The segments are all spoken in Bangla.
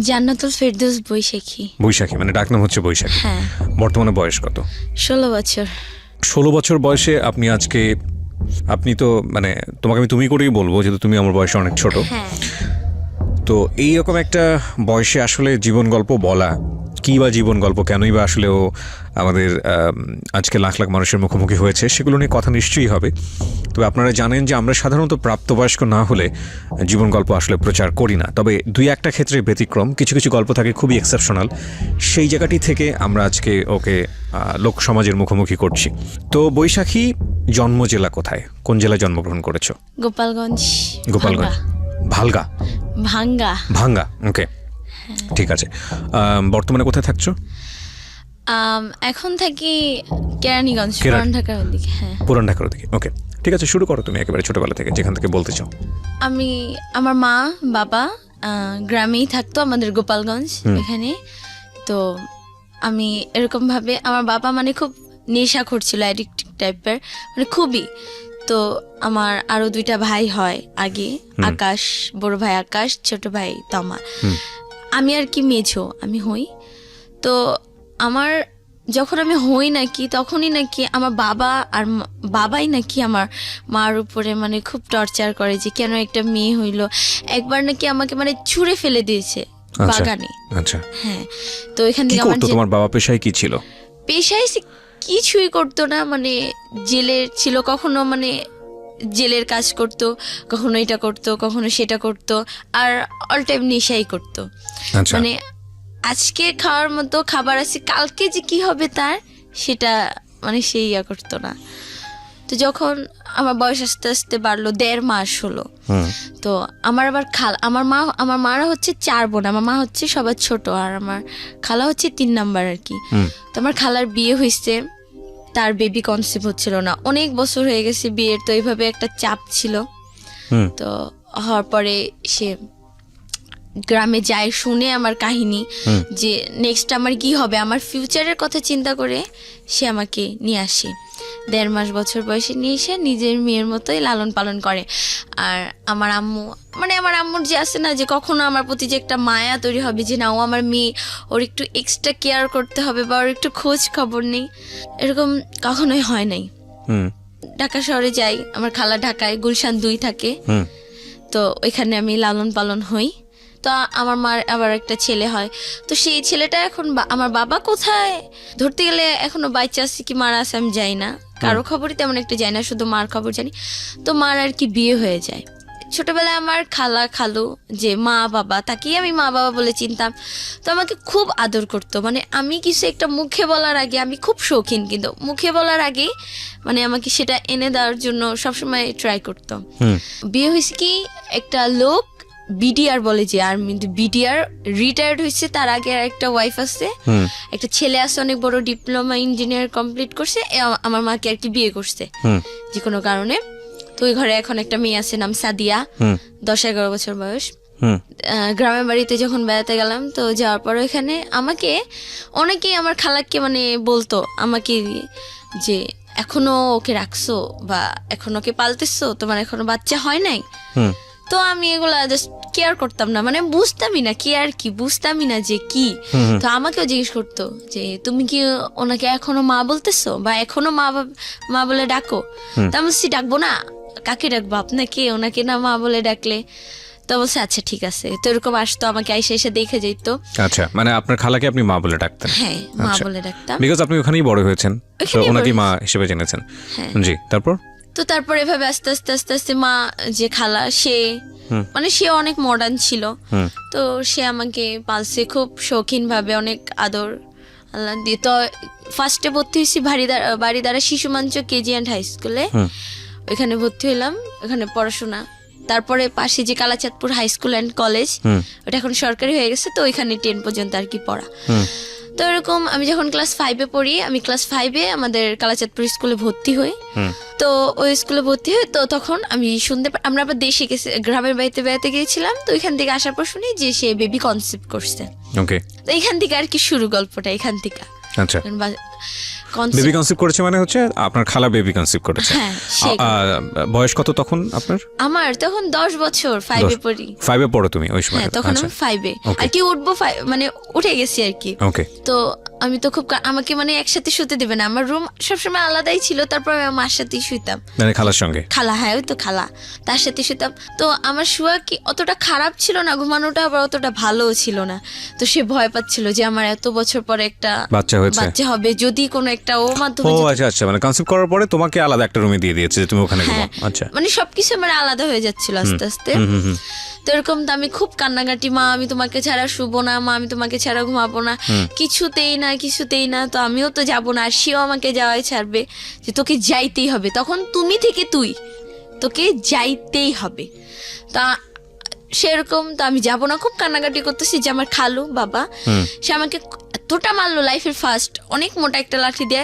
জান্নাতুল ফেরদৌস বৈশাখী। বৈশাখী মানে ডাকনাম হচ্ছে বৈশাখী। হ্যাঁ। বর্তমানে বয়স কত? 16 বছর। 16 বছর বয়সে আপনি তো মানে তোমাকে আমি তুমি করেই বলবো, যেহেতু তুমি আমার বয়সে অনেক ছোট। হ্যাঁ। তো এইরকম একটা বয়সে আসলে জীবন গল্প বলা, কী বা জীবন গল্প, কেনই বা আসলে ও আমাদের আজকে লাখ লাখ মানুষের মুখোমুখি হয়েছে, সেগুলো নিয়ে কথা নিশ্চয়ই হবে। তবে আপনারা জানেন যে আমরা সাধারণত প্রাপ্তবয়স্ক না হলে জীবন গল্প আসলে প্রচার করি না। তবে দুই একটা ক্ষেত্রে ব্যতিক্রম, কিছু কিছু গল্প থাকে খুবই এক্সেপশনাল। সেই জায়গাটি থেকে আমরা আজকে ওকে লোক সমাজের মুখোমুখি করছি। তো বৈশাখী জন্ম জেলা কোথায়, কোন জেলায় জন্মগ্রহণ করেছো? গোপালগঞ্জ। গোপালগঞ্জ। ভালগা? ভাঙ্গা। ওকে, ঠিক আছে। বর্তমানে কোথায় থাকছো? এখন থাকি কেরানীগঞ্জ, পুরান ঢাকার ওদিকে। হ্যাঁ, পুরান ঢাকার ওদিকে। ওকে, ঠিক আছে, শুরু করো তুমি একেবারে ছোটবেলা থেকে, যেখান থেকে বলতে চাও। আমার মা বাবা গ্রামেই থাকতো, আমাদের গোপালগঞ্জ এখানে। তো আমি এরকম ভাবে, আমার বাবা মানে খুব নেশাখোর ছিল, অ্যাডিক্টিভ টাইপের, মানে খুবই। তো আমার আরো 2টা ভাই হয় আগে, আকাশ, বড় ভাই আকাশ, ছোট ভাই তমা। আমি আর কি মেঝো, আমি হই। তো আমার যখন আমি হই নাকি, তখনই নাকি আমার বাবাই নাকি আমার মার উপরে মানে খুব টর্চার করে, যে কেন একটা মেয়ে হইলো। একবার নাকি আমাকে মানে ছুঁড়ে ফেলে দিয়েছে বাগানে। আচ্ছা, হ্যাঁ। তো এখান থেকে তোমার বাবা পেশায় কি ছিল? পেশায় কিছুই করতো না, মানে জেলের ছিল, কখনো মানে জেলের কাজ করতো, কখনো এটা করতো, কখনো সেটা করতো, আর অল টাইম নেশাই করতো। মানে আজকে খাওয়ার মতো খাবার আছে, কালকে যে কি হবে তার সেটা মানে সেই করতো না। তো যখন আমার বয়স আস্তে আস্তে বাড়লো, 1.5 মাস হলো, তো আমার আবার আমার মারা হচ্ছে 4 বোন, আমার মা হচ্ছে সবার ছোট, আর আমার খালা হচ্ছে 3 নাম্বার আর কি। তো আমার খালার বিয়ে হয়েছে, তার বেবি কনসিভ হচ্ছিল না, অনেক বছর হয়ে গেছে বিয়ের। তো এইভাবে একটা চাপ ছিল। তো হওয়ার পরে সে গ্রামে যায়, শুনে আমার কাহিনী, যে নেক্সট আমার কি হবে, আমার ফিউচারের কথা চিন্তা করে সে আমাকে নিয়ে আসে। 1.5 মাস বছর বয়সে নিয়ে এসে নিজের মেয়ের মতোই লালন পালন করে। আর আমার আম্মুর যে আছে না, যে কখনো আমার প্রতি যে একটা মায়া তৈরি হবে, যে না ও আমার মেয়ে, ওর একটু এক্সট্রা কেয়ার করতে হবে বা ওর একটু খোঁজ খবর নেই, এরকম কখনোই হয় নাই। ঢাকা শহরে যাই, আমার খালা ঢাকায় গুলশান 2 থাকে, তো ওইখানে আমি লালন পালন হই। তো আমার মার আবার একটা ছেলে হয়, তো সেই ছেলেটা এখন আমার বাবা কোথায় ধরতে গেলে এখনো বাচ্চা আছে কি মারা আছে আমি যাই না, কারো খবরই তেমন একটা যাই না, শুধু মার খবর জানি। তো মার আর কি বিয়ে হয়ে যায়। ছোটবেলায় আমার খালু যে মা বাবা, তাকেই আমি মা বাবা বলে চিনতাম। তো আমাকে খুব আদর করতো, মানে আমি কিছু একটা মুখে বলার আগে, আমি খুব শৌখিন, কিন্তু মুখে বলার আগেই মানে আমাকে সেটা এনে দেওয়ার জন্য সবসময় ট্রাই করতো। বিয়ে হয়েছে কি, একটা লোক বিডিআর বলে, যে আর্মি বিডিআর রিটায়ার্ড হয়েছে, তার আগে আর একটা ওয়াইফ আছে, একটা ছেলে আছে অনেক বড় ডিপ্লোমা ইঞ্জিনিয়ার কমপ্লিট করছে, আমার মাকে আর কি বিয়ে করছে যে কোনো কারণে। তো ওই ঘরে এখন একটা মেয়ে আছে, নাম সাদিয়া, 10-11 বছর বয়স। গ্রামের বাড়িতে যখন বেড়াতে গেলাম, তো যাওয়ার পর এখানে আমাকে অনেকেই আমার খালাকে মানে বলতো আমাকে যে এখনো ওকে রাখছো বা এখনো ওকে পালতেছো, তোমার এখনো বাচ্চা হয় নাই। তো আমি এগুলা জাস্ট কেয়ার করতাম না, মানে বুঝতামই না কেয়ার কি, বুঝতামই না যে কি। তো আমাকেও জিজ্ঞেস করতো যে তুমি কি ওনাকে এখনো মা বলতেছো বা এখনো মা বলে ডাকো? তা আমি বলছি ডাকবো না, কাকে ডাকবো, আপনাকে? ওনাকে না মা বলে ডাকলে। তো বলছে আচ্ছা ঠিক আছে। তো এরকম আসতো, আমাকে এসে দেখে যেত। আচ্ছা, মানে আপনার খালাকে আপনি মা বলে ডাকতেন? হ্যাঁ, মা বলে ডাকতাম, বিকজ আপনি ওখানেই বড় হয়েছেন, তো ওনাকে মা হিসেবে জেনেছেন। জি, তারপর এভাবে আস্তে আস্তে আস্তে আস্তে মা যে খালা, সে মানে সে অনেক মডার্ন ছিল। তো সে আমাকে পালছে খুব শৌখিন ভাবে, অনেক আদর আল্লাহ দিয়ে। তো ফার্স্টে ভর্তি হয়েছি বাড়িদারা শিশু মঞ্চ কেজি অ্যান্ড হাই স্কুলে, ওইখানে ভর্তি হইলাম, ওখানে পড়াশোনা। তারপরে পাশে যে Kalachandpur high school and college, ওটা এখন সরকারি হয়ে গেছে, তো ওইখানে 10 পর্যন্ত আর কি পড়া। তো এরকম আমি যখন ক্লাস 5-এ পড়ি, আমি ক্লাস 5-এ আমাদের কালাচাঁদপুর স্কুলে ভর্তি হই। তো ওই স্কুলে ভর্তি হই, তো তখন আমি আমরা আবার দেশে গেছি, গ্রামের বাড়িতে বেড়াতে গিয়েছিলাম। তো ওইখান থেকে আসার পর শুনি যে সে বেবি কনসিভ করছে। ওকে, তো এইখান থেকে আর কি শুরু গল্পটা, এখান থেকে। আচ্ছা, concept- বেবি কনসিভ করেছে মানে হচ্ছে আপনার খালা বেবি কনসিভ করেছে। হ্যাঁ, সে- বয়স কত তখন আপনার? আমার তখন 10 বছর, 5-এ পড়ি। 5-এ পড়ো তুমি ওই সময়? হ্যাঁ, তখন আমি 5-এ আর কি উঠবো, মানে উঠে গেছি আর কি। ওকে। তো আমি তো খুব আমাকে মানে একসাথে শুতে দেবে না, আমার রুম সবসময় আলাদাই ছিল, তারপর আমি আমার মার সাথেই শুইতাম, মানে খালার সঙ্গে? খালা, হ্যাঁ ওই তো খালা, তার সাথে শুতাম। তো আমার শুয়া কি অতটা খারাপ ছিল না, ঘুমানোটা আবার অতটা ভালোও ছিল না। তো সে ভয় পাচ্ছিল যে আমার এত বছর পরে একটা বাচ্চা হবে, যদি কোনো একটা ও মাধ্যমে। ও আচ্ছা আচ্ছা, মানে কনসিভ করার পরে তোমাকে আলাদা একটা রুমে দিয়ে দিয়েছে যে তুমি ওখানে ঘুমাও। আচ্ছা, মানে সবকিছু আমার আলাদা হয়ে যাচ্ছিল আস্তে আস্তে। তো এরকম তো আমি খুব কান্নাকাটি, মা আমি তোমাকে ছাড়া শুবো না, মা আমি তোমাকে ছাড়া ঘুমাবো না, কিছুতেই না কিছুতেই না। তো আমিও তো যাবো না, আর সেও আমাকে যাওয়াই ছাড়বে, যে তোকে যাইতেই হবে, তখন তুমি থেকে তুই, তোকে যাইতেই হবে। তা সেরকম তো আমি যাবো না, খুব কান্নাকাটি করতেছি। যে আমার খালু বাবা, সে আমাকে এতটা মারলো, লাইফের ফার্স্ট অনেক মোটা একটা লাঠি দিয়ে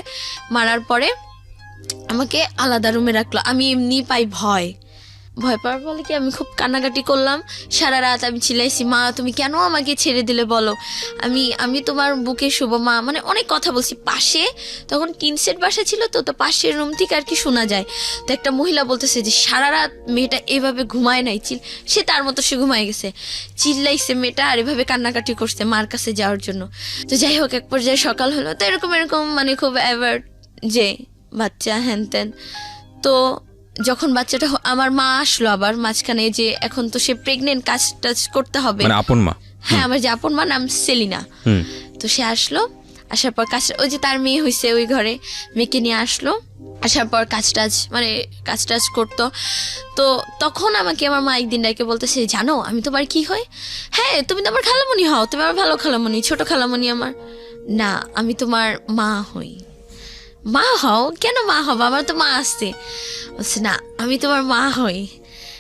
মারার পরে আমাকে আলাদা রুমে রাখলো। আমি এমনি পাই ভয় পাওয়ার ফলে কি আমি খুব কান্নাকাটি করলাম, সারা রাত আমি চিল্লাইছি, মা তুমি কেন আমাকে ছেড়ে দিলে বলো, আমি তোমার বুকে শুবো মা, মানে অনেক কথা বলছি। পাশে তখন টিন সেট বাসা ছিল, তো পাশের রুম থেকে আর কি শোনা যায়। তো একটা মহিলা বলতেছে যে সারা রাত মেয়েটা এভাবে ঘুমায় নাই, সে তার মতো সে ঘুমায় গেছে, চিল্লাইছে মেয়েটা আর এভাবে কান্নাকাটি করছে মার কাছে যাওয়ার জন্য। তো যাই হোক, এক পর্যায়ে সকাল হলো, তো এরকম মানে খুব অ্যাভার্ড যে বাচ্চা হ্যান ত্যান। তো যখন বাচ্চাটা আমার মা আসলো আবার মাঝখানে, যে এখন তো সে প্রেগনেন্ট, কাজ টাজ করতে হবে, মানে আপন মা? হ্যাঁ, আমার যে আপন মা নাম সেলিনা। তো সে আসলো, আসার পর কাজ, ওই যে তার মেয়ে হয়েছে ওই ঘরে, মেয়েকে নিয়ে আসলো, আসার পর কাজ টাজ করতো। তো তখন আমাকে আমার মা একদিন ডাকে বলতেছে, জানো আমি তোমার কি হয়? হ্যাঁ, তুমি তো আমার খালামণি হও, তুমি আমার ভালো খালামণি, ছোট খালামণি আমার। না, আমি তোমার মা হই। মা হও? কেন মা হবো, আমার তো মা আসছে। বলছে না, আমি তোমার মা হই।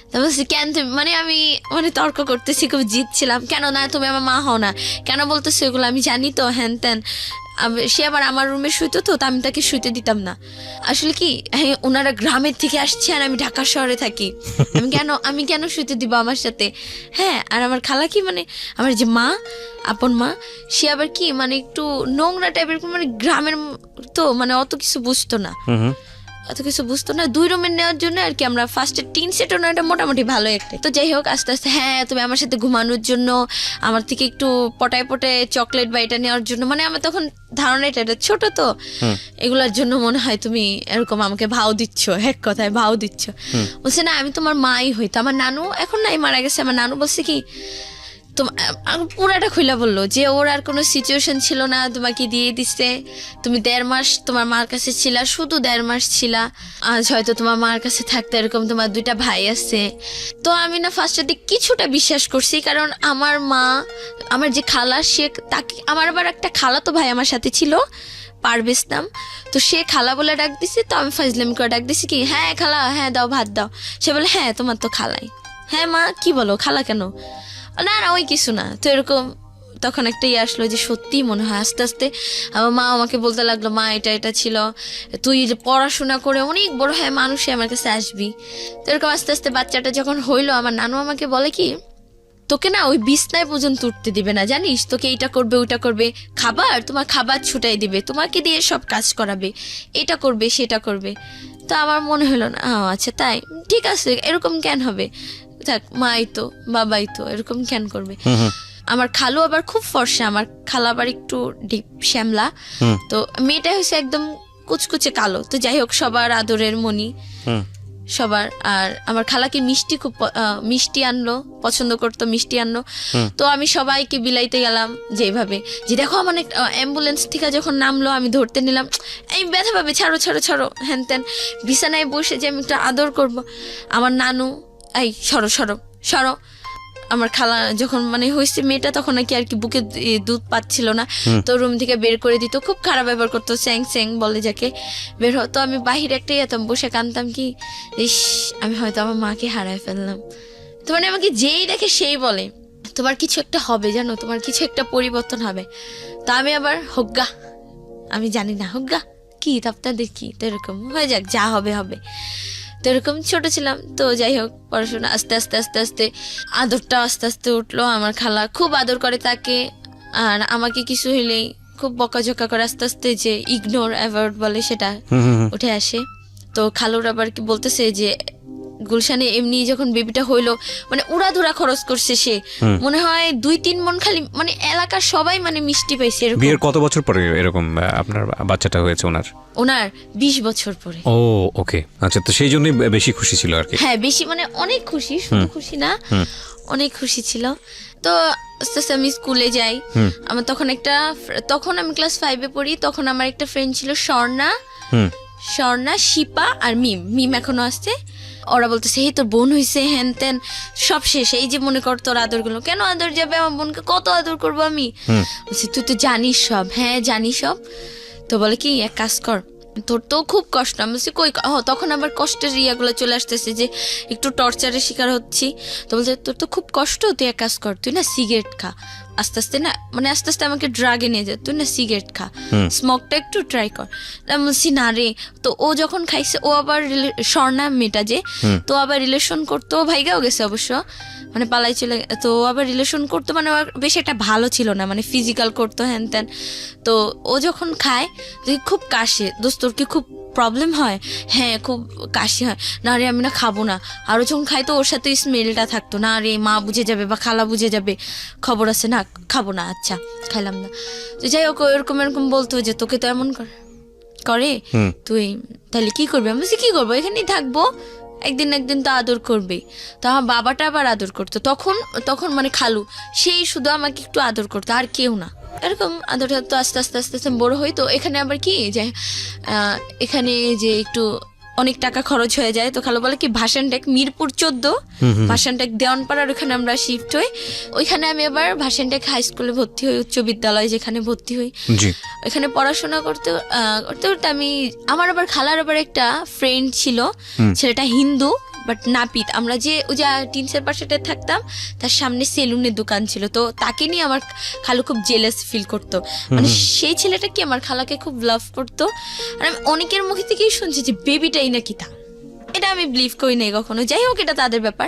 তা বলছি কেন তুমি, মানে আমি মানে তর্ক করতেছি, খুব জিতছিলাম, কেন না তুমি আমার মা হও না, কেন বলতেছো এগুলো, আমি জানি তো হ্যান ত্যান। সে আবার আমার রুমে শুইতো, তো আমি তাকে শুইতে দিতাম না। আসলে কি, হ্যাঁ ওনারা গ্রামের থেকে আসছে আর আমি ঢাকা শহরে থাকি, আমি কেন শুইতে দিব আমার সাথে? হ্যাঁ, আর আমার খালা কি, মানে আমার যে মা, আপন মা, সে আবার কি মানে একটু নোংরা টাইপের, মানে গ্রামের তো মানে অত কিছু বুঝতো না, এত কিছু বুঝতো না। 2 রুমের নেওয়ার জন্য আর কি আমরা ফার্স্টে টিন সেট না, এটা মোটামুটি ভালো একটা। তো যাই হোক, আস্তে আস্তে হ্যাঁ তুমি আমার সাথে ঘুমানোর জন্য, আমার থেকে একটু পটায় চকলেট বা এটা নেওয়ার জন্য, মানে আমার তখন ধারণা এটা ছোট তো, এগুলোর জন্য মনে হয় তুমি এরকম আমাকে ভাও দিচ্ছ, এক কথায় ভাও দিচ্ছ। বলছে না, আমি তোমার মাই হই। তো আমার নানু এখন নাই, মারা গেছে। আমার নানু বলছে কি, পুরাটা খুলে বললো যে ওর আর কোনো সিচুয়েশন ছিল না, তোমাকে দিয়ে দিচ্ছে, তুমি 1.5 মাস তোমার মার কাছে ছিলা, শুধু 1.5 মাস ছিলা, আজ হয়তো তোমার মার কাছে থাকতে, এরকম তোমার 2টা ভাই আছে। তো আমি না ফার্স্টে কিছুটা বিশ্বাস করছি, কারণ আমার মা, আমার যে খালা, সে তাকে, আমার আবার একটা খালা তো ভাই আমার সাথে ছিল, পারভেজ নাম। তো সে খালা বলে ডাক দিছে, তো আমি ফাজলামি করে ডাক দিছি কি, হ্যাঁ খালা, হ্যাঁ দাও ভাত দাও। সে বলে হ্যাঁ তোমার তো খালাই। হ্যাঁ মা কি বলো, খালা কেন? না না ওই কিছু না। তো এরকম তখন একটা আসলো যে সত্যি মনে হয়। আস্তে আস্তে আমার মা আমাকে বলতে লাগলো, মা এটা ছিল, তুই যে পড়াশোনা করে অনেক বড় হয় মানুষে আমার কাছে আসবি। তো এরকম আস্তে আস্তে বাচ্চাটা যখন হইলো, আমার নানু আমাকে বলে কি, তোকে না ওই বিছনায় পর্যন্ত উঠতে দিবে না, জানিস, তোকে এইটা করবে ওইটা করবে, তোমার খাবার ছুটাই দিবে, তোমাকে দিয়ে সব কাজ করাবে, এটা করবে সেটা করবে। তো আমার মনে হলো না, আচ্ছা তাই, ঠিক আছে, এরকম কেন হবে, থাক, মাই তো বাবাই তো, এরকম কেন করবে। আমার খালু আবার খুব ফর্সা, আমার খালা আবার একটু ডিপ শ্যামলা, তো মেয়েটা হচ্ছে একদম কুচকুচে কালো। তো যাই হোক, সবার আদরের মনি সবার। আর আমার খালাকে মিষ্টি খুব মিষ্টি আনলো, পছন্দ করতো, মিষ্টি আনলো। তো আমি সবাইকে বিলাইতে গেলাম যেভাবে, যে দেখো আমার অ্যাম্বুলেন্স থেকে যখন নামলো, আমি ধরতে নিলাম, এই ব্যথা পাবে, ছাড়ো ছাড়ো ছাড়ো, হ্যান ত্যান, বিছানায় বসে যে আমি একটু আদর করব। আমার নানু, এই সরো সরো সরো। আমার খালা যখন মানে হয়েছে মেয়েটা, তখন নাকি আর কি বুকে দুধ পাচ্ছিল না, তো রুম থেকে বের করে দিত, খুব খারাপ ব্যবহার করতো, স্যাং স্যাং বলে যাকে, বের হতো। আমি বাহিরে একটাই যেতাম, বসে কানতাম কি, ইস আমি হয়তো আমার মাকে হারায় ফেললাম। তো মানে আমাকে যেই দেখে সেই বলে, তোমার কিছু একটা হবে, জানো, তোমার কিছু একটা পরিবর্তন হবে। তা আমি আবার হোগা, আমি জানি না হোগা কি, আপনাদের কি, তো এরকম হয়ে যাক, যা হবে হবে। তো এরকম ছোট ছিলাম। তো যাই হোক, পড়াশোনা আস্তে আস্তে আস্তে আস্তে আদরটা আস্তে আস্তে উঠলো। আমার খালা খুব আদর করে তাকে, আর আমাকে কিছু হইলেই খুব বকাঝকা করে আস্তে আস্তে যে ইগনোর অ্যাভয়েড বলে সেটা উঠে আসে। তো খালুর আবার কি বলতেছে যে গুলশানে এমনি যখন বেবিটা হইলো মানে উড়াধুরা খরচ করছে সে, মনে হয় 2-3 মণ খালি, মানে এলাকার সবাই মানে মিষ্টি পাইছে এরকম। বিয়ের কত বছর পরে এরকম আপনার বাচ্চাটা হয়েছে ওনার 20 বছর পরে। ও ওকে, আচ্ছা, তো সেই জন্যই বেশি খুশি ছিল আর কি। হ্যাঁ বেশি, মানে অনেক খুশি, শুধু খুশি না অনেক খুশি ছিল। তো আস্তে আস্তে আমি স্কুলে যাই। আমার তখন আমি ক্লাস 5-এ পড়ি। তখন আমার একটা ফ্রেন্ড ছিল স্বর্ণা, শিপা আর মিম এখনো আসছে। ওরা বলতেছে এই তোর বোন হয়েছে, হ্যান ত্যান, সব শেষ। এই যে মনে কর তোর আদর গুলো, কেন আদর যাবে, আমার বোনকে কত আদর করবো আমি। বলছি তুই তো জানিস সব। হ্যাঁ জানি সব। তো বলে কি এক কাজ কর, তোর তো খুব কষ্ট। আমি বলছি কই, তখন আবার কষ্টের ইয়াগুলো চলে আসতেছে যে একটু টর্চারের শিকার হচ্ছি। তো বলছে তোর তো খুব কষ্ট, তুই এক কাজ কর, তুই না সিগারেট খা। আস্তে আস্তে আমাকে ড্রাগে নিয়ে যায়, তুই না সিগারেট খা, স্মোকটা একটু ট্রাই কর। আমি বলছি না রে। তো ও যখন খাইছে, ও আবার স্বর্ণা মেয়েটা যে, তো আবার রিলেশন করতো, ভাইগাও গেছে অবশ্য, মানে পালাই চলে। তো ও আবার রিলেশন করতো, মানে বেশ একটা ভালো ছিল না, মানে ফিজিক্যাল করতো হ্যান ত্যান। তো ও যখন খায় খুব কাশে, দোস্ত তোর কি খুব প্রবলেম হয়? হ্যাঁ খুব কাশি হয়। না রে আমি না খাবো না। আরও যখন খাই তো ওর সাথে স্মেলটা থাকতো, না রে মা বুঝে যাবে বা খালা বুঝে যাবে, খবর আছে, না খাবো না, আচ্ছা খাইলাম না। তো যাই হোক এরকম বলতো যে তোকে তো এমন করে, তুই তাহলে কি করবি? আমি বলছি কি করবো, এখানেই থাকবো, একদিন তো আদর করবে। তো আমার বাবাটা আবার আদর করতো তখন মানে খালু, সেই শুধু আমাকে একটু আদর করতো, আর কেউ না। এরকম আদরটা তো আস্তে আস্তে বড় হই। তো এখানে আবার কি যে এখানে যে একটু অনেক টাকা খরচ হয়ে যায়। তো খালু বলে কি ভাসানটেক মিরপুর 14, ভাসানটেক দেওয়ানপাড়ার ওখানে আমরা শিফট হই। ওইখানে আমি আবার ভাসানটেক হাই স্কুলে ভর্তি হই, উচ্চ বিদ্যালয় যেখানে ভর্তি হই। ওইখানে পড়াশোনা করতে আমার আবার খালার আবার একটা ফ্রেন্ড ছিল, ছেলেটা হিন্দু বাট নাপিত। আমরা যে ওই যে টিনসের পাশেটা থাকতাম, তার সামনে সেলুনের দোকান ছিল। তো তাকে নিয়ে আমার খালু খুব জেলাস ফিল করতো, মানে সেই ছেলেটা কি আমার খালাকে খুব লাভ করতো। আর আমি অনেকের মুখে থেকেই শুনছি যে বেবিটাই নাকি তা, এটা আমি বিলিভ করি নাই কখনো। যাই হোক এটা তাদের ব্যাপার।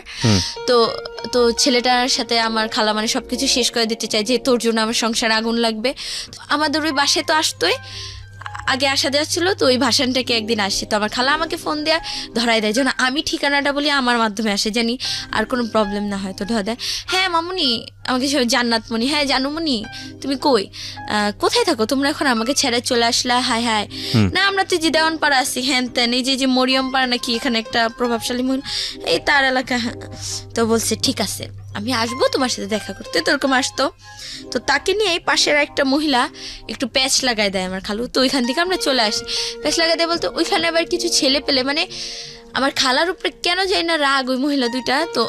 তো ছেলেটার সাথে আমার খালা মানে সবকিছু শেষ করে দিতে চায় যে তোর জন্য আমার সংসার আগুন লাগবে। আমাদের ওই বাসায় তো আসতোই, আগে আসা দেওয়া ছিল। তো ওই ভাসানটাকে একদিন আসে, তো আমার খালা আমাকে ফোন দেওয়া ধরাই দেয়, যেন আমি ঠিকানাটা বলি আমার মাধ্যমে আসে, জানি আর কোনো প্রবলেম না হয়। তো ধরা দেয়, হ্যাঁ মামুনি, আমাকে জান্নাতমণি, হ্যাঁ জানুমণি তুমি কোথায় থাকো তোমরা এখন, আমাকে ছেড়ে চলে আসলা? হায় হায়, না আমরা তো যে দেওয়ানপাড়া আছি, হ্যান ত্যান, এই যে মরিয়ম পাড়া নাকি, এখানে একটা প্রভাবশালী মহিলা, এই তার এলাকা। হ্যাঁ। তো বলছে ঠিক আছে আমি আসবো তোমার সাথে দেখা করতে। তো এরকম আসতো। তো তাকে নিয়ে পাশের একটা মহিলা একটু প্যাচ লাগাই দেয় আমার খালু। তো ওইখান থেকে আমরা চলে আসি। প্যাচ লাগাই দেয় বলতে ওইখানে আবার কিছু ছেলে পেলে, মানে আমার খালার উপরে কেন যাই না রাগ ওই মহিলা দুইটা। তো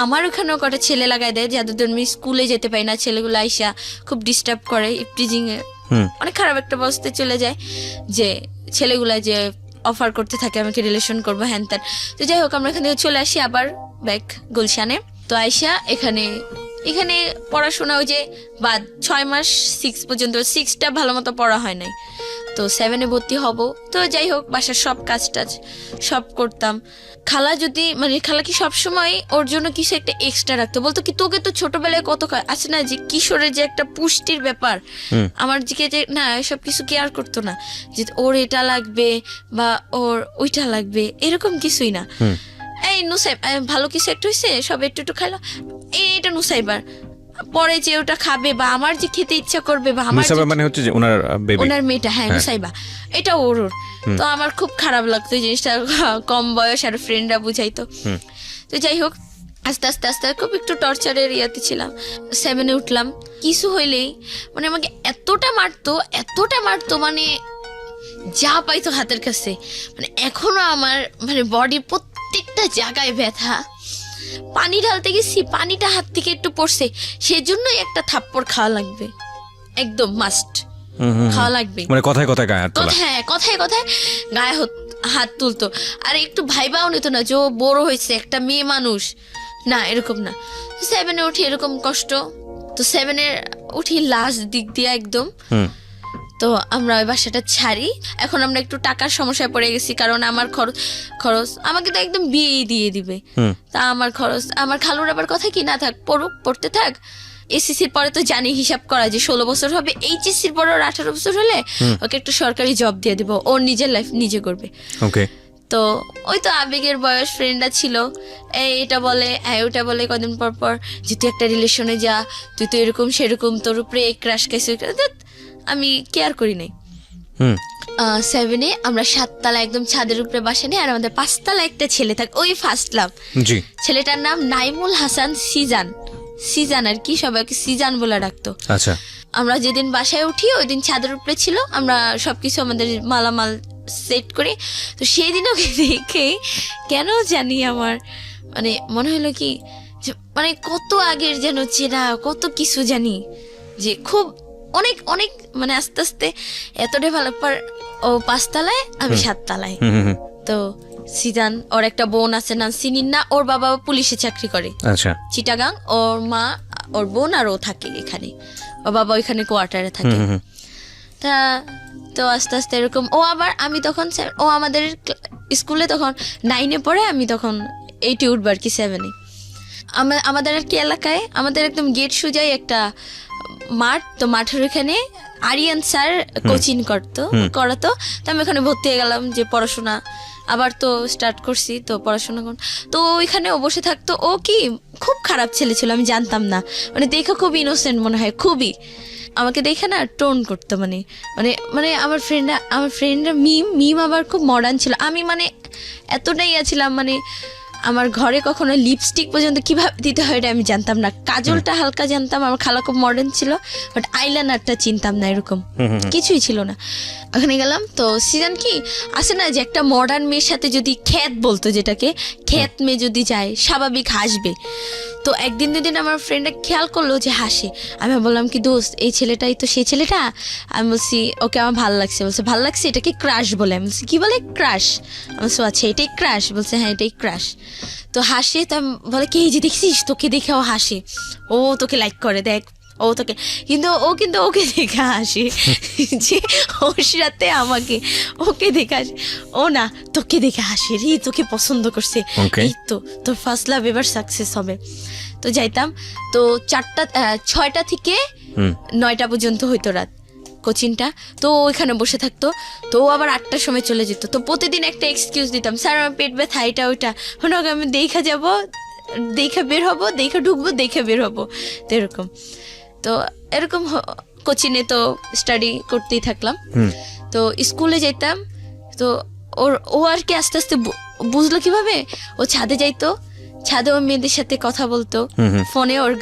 আমার ওখানেও কটা ছেলে লাগাই দেয়, যাদের আমি স্কুলে যেতে পারি না, ছেলেগুলো আইসা খুব ডিস্টার্ব করে, ইপটিজিং এ অনেক খারাপ একটা অবস্থায় চলে যায়, যে ছেলেগুলা যে অফার করতে থাকে আমাকে রিলেশন করবো হ্যান ত্যান। তো যাই হোক আমরা এখান থেকে চলে আসি আবার ব্যাক গুলশানে। তো আইসা এখানে পড়াশোনা ওই যে বাদ 6 মাস 6 পর্যন্ত, 6টা ভালো মতো পড়া হয় নাই। তো 7-এ ভর্তি হব। তো যাই হোক বাসার সব কাজ টাজ সব করতাম। খালা কি সবসময় ওর জন্য কিছু একটা এক্সট্রা রাখতো, বলতো কি তোকে তো ছোটবেলায় কত আছে না যে কিশোরের যে একটা পুষ্টির ব্যাপার, আমার দিকে যে না এসব কিছু কেয়ার করতো না, যে ওর এটা লাগবে বা ওর ওইটা লাগবে, এরকম কিছুই না। এই নুসাইব ভালো কিছু একটা হয়েছে, সব একটু খাইলো, এইটা নুসাইবার পরে যে ওটা খাবে বা আমার যে খেতে ইচ্ছা করবে বা আমার মানে হচ্ছে যে ওনার মেয়েটা, হ্যাঁ নুসাইবা, এটা ওর। তো আমার খুব খারাপ লাগতো এই জিনিসটা, কম বয়স আর ফ্রেন্ডরা বুঝাইতো। তো যাই হোক আস্তে আস্তে খুব একটু টর্চারের ইয়াতে ছিলাম। 7-এ উঠলাম, কিছু হইলেই মানে আমাকে এতটা মারতো মানে যা পাইতো হাতের কাছে। মানে এখনো আমার মানে বডি প্রত্যেকটা জায়গায় ব্যথা। পানি ঢালতে গেছি, পানিটা হাত থেকে একটু পড়ছে, সেজন্যই একটা থাপ্পড় খাওয়া লাগবে, একদম মাস্ট খাওয়া লাগবে। মানে কথায় গায়ে হাত তোলা, হ্যাঁ কথায় গায়ে হাত তুলতো। আর একটু ভাইবাও নিত না যে ও বড় হয়েছে, একটা মেয়ে মানুষ, না এরকম না। 7-এ উঠি এরকম কষ্ট। তো 7-এ উঠি লাস্ট দিক দিয়ে একদম। তো আমরা ওই বাসাটা ছাড়ি। এখন আমরা একটু টাকার সমস্যায় পড়ে গেছি, কারণ আমার খরচ আমাকে তো একদম বিয়ে দিয়ে দিবে। তা আমার খরচ, আমার খালুর আবার কথা কি না থাক পড়তে থাক, এসএসসির পরে তো জানি হিসাব করা যে 16 বছর হবে, এইচএসসির পরে ওর 18 বছর হলে ওকে একটা সরকারি জব দিয়ে দিব, ওর নিজের লাইফ নিজে করবে। ওকে। তো ওই তো আবেগের বয়স, ফ্রেন্ডরা ছিল, এটা বলে ওটা বলে কদিন পর পর যে তুই একটা রিলেশনে যা, তুই তো এরকম সেরকম, তোর উপরে ক্রাশ খাইছে। আমি কেয়ার করি নাই। 7-এ আমরা 7 তলা একদম ছাদের উপরে বাসা নেই, আর আমাদের 5 তলা একটা ছেলে থাকে, ওই ফার্স্ট লাভ। জি। ছেলেটার নাম নাইমুল হাসান সিজান আর কি, সবাইকে সিজান বলে ডাকতো। আচ্ছা। আমরা যেদিন বাসায় উঠি ওই দিন ছাদের উপরে ছিল, আমরা সবকিছু আমাদের মালামাল সেট করি। তো সেই দিন ওকে দেখে কেন জানি আমার মানে মনে হলো কি যে মানে কত আগের যেন চেনা, কত কিছু জানি, যে খুব অনেক অনেক মানে আস্তে আস্তে এত ডেভেলপার। ও 5 তলায়, আমি 7 তলায়। তো সিজান, ওর একটা বোন আছে নাম সিনিন্না, ওর বাবা পুলিশে চাকরি করে। আচ্ছা। চিটাগাং। ওর মা, ওর বোন আর ও থাকে এখানে, ওর বাবা ওইখানে কোয়ার্টারে থাকে। তা তো আস্তে আস্তে এরকম ও আবার, আমি তখন ও আমাদের স্কুলে তখন 9-এ পড়ে, আমি তখন 8-এ উঠবো আর কি, 7-এ। আমাদের আর কি এলাকায় আমাদের একদম গেট সোজাই একটা মাঠ, তো মাঠের ওখানে আরিয়ান স্যার কোচিং করাতো। তো আমি ওখানে ভর্তি হয়ে গেলাম যে পড়াশোনা আবার তো স্টার্ট করছি, তো পড়াশোনা তো ওইখানে ও বসে থাকতো। ও কি খুব খারাপ ছেলে ছিল, আমি জানতাম না, মানে দেখে খুব ইনোসেন্ট মনে হয়, খুবই আমাকে দেখে না টোন করতো, মানে মানে মানে আমার ফ্রেন্ডরা মিম আবার খুব মডার্ন ছিল। আমি মানে এতটাই ছিলাম, মানে আমার ঘরে কখনো লিপস্টিক পর্যন্ত কিভাবে দিতে হয় এটা আমি জানতাম না, কাজলটা হালকা জানতাম, আমার খালা খুব মডার্ন ছিল, বাট আইলাইনারটা চিনতাম না, এরকম কিছুই ছিল না। ওখানে গেলাম, তো সিজন কি আসে না যে একটা মডার্ন মেয়ের সাথে যদি খ্যাত বলতো, যেটাকে খ্যাত মেয়ে যদি যায় স্বাভাবিক হাসবে। তো একদিন দুদিন আমার ফ্রেন্ডরা খেয়াল করলো যে হাসে, আমি বললাম কি দোস্ত এই ছেলেটাই তো সেই ছেলেটা। আমি বলছি ওকে আমার ভালো লাগছে, বলছে ভালো লাগছে, এটাকে ক্রাশ বলে। আমি বলছি কি বলে? ক্রাশ। আমি বলছি আচ্ছা এটাই ক্রাশ? বলছে হ্যাঁ এটাই ক্রাশ। তো হাসে, তো আমি বলে কি এই যে দেখছিস, তোকে দেখে ও হাসে, ও তোকে লাইক করে, দেখ ও তোকে, কিন্তু ওকে দেখে হাসে যে ওর সাথে আমাকে ওকে দেখে হাসে, ও না তোকে দেখে হাসে রে, তোকে পছন্দ করছে, এই তো তোর ফার্স্ট লাভ এবার সাকসেস হবে। তো যাইতাম, তো 6টা থেকে 9টা পর্যন্ত হইতো রাত কোচিংটা। তো ওইখানে বসে থাকতো, তো আবার 8টার সময় চলে যেত। তো প্রতিদিন একটা এক্সকিউজ দিতাম, স্যার আমার পেট ব্যথা, এটা ওইটা, ওকে আমি দেখা যাবো, দেখে বের হবো, দেখে ঢুকবো, দেখে বের হবো, তো এরকম। তো এরকম কোচিংয়ে তো স্টাডি করতেই থাকলাম। তো স্কুলে যেতাম, তো ও আর কি আস্তে আস্তে বুঝলো কিভাবে, ও ছাদে যাইতো, ছাদে ও মেয়েদের সাথে কথা বলতো ফোনে, ওর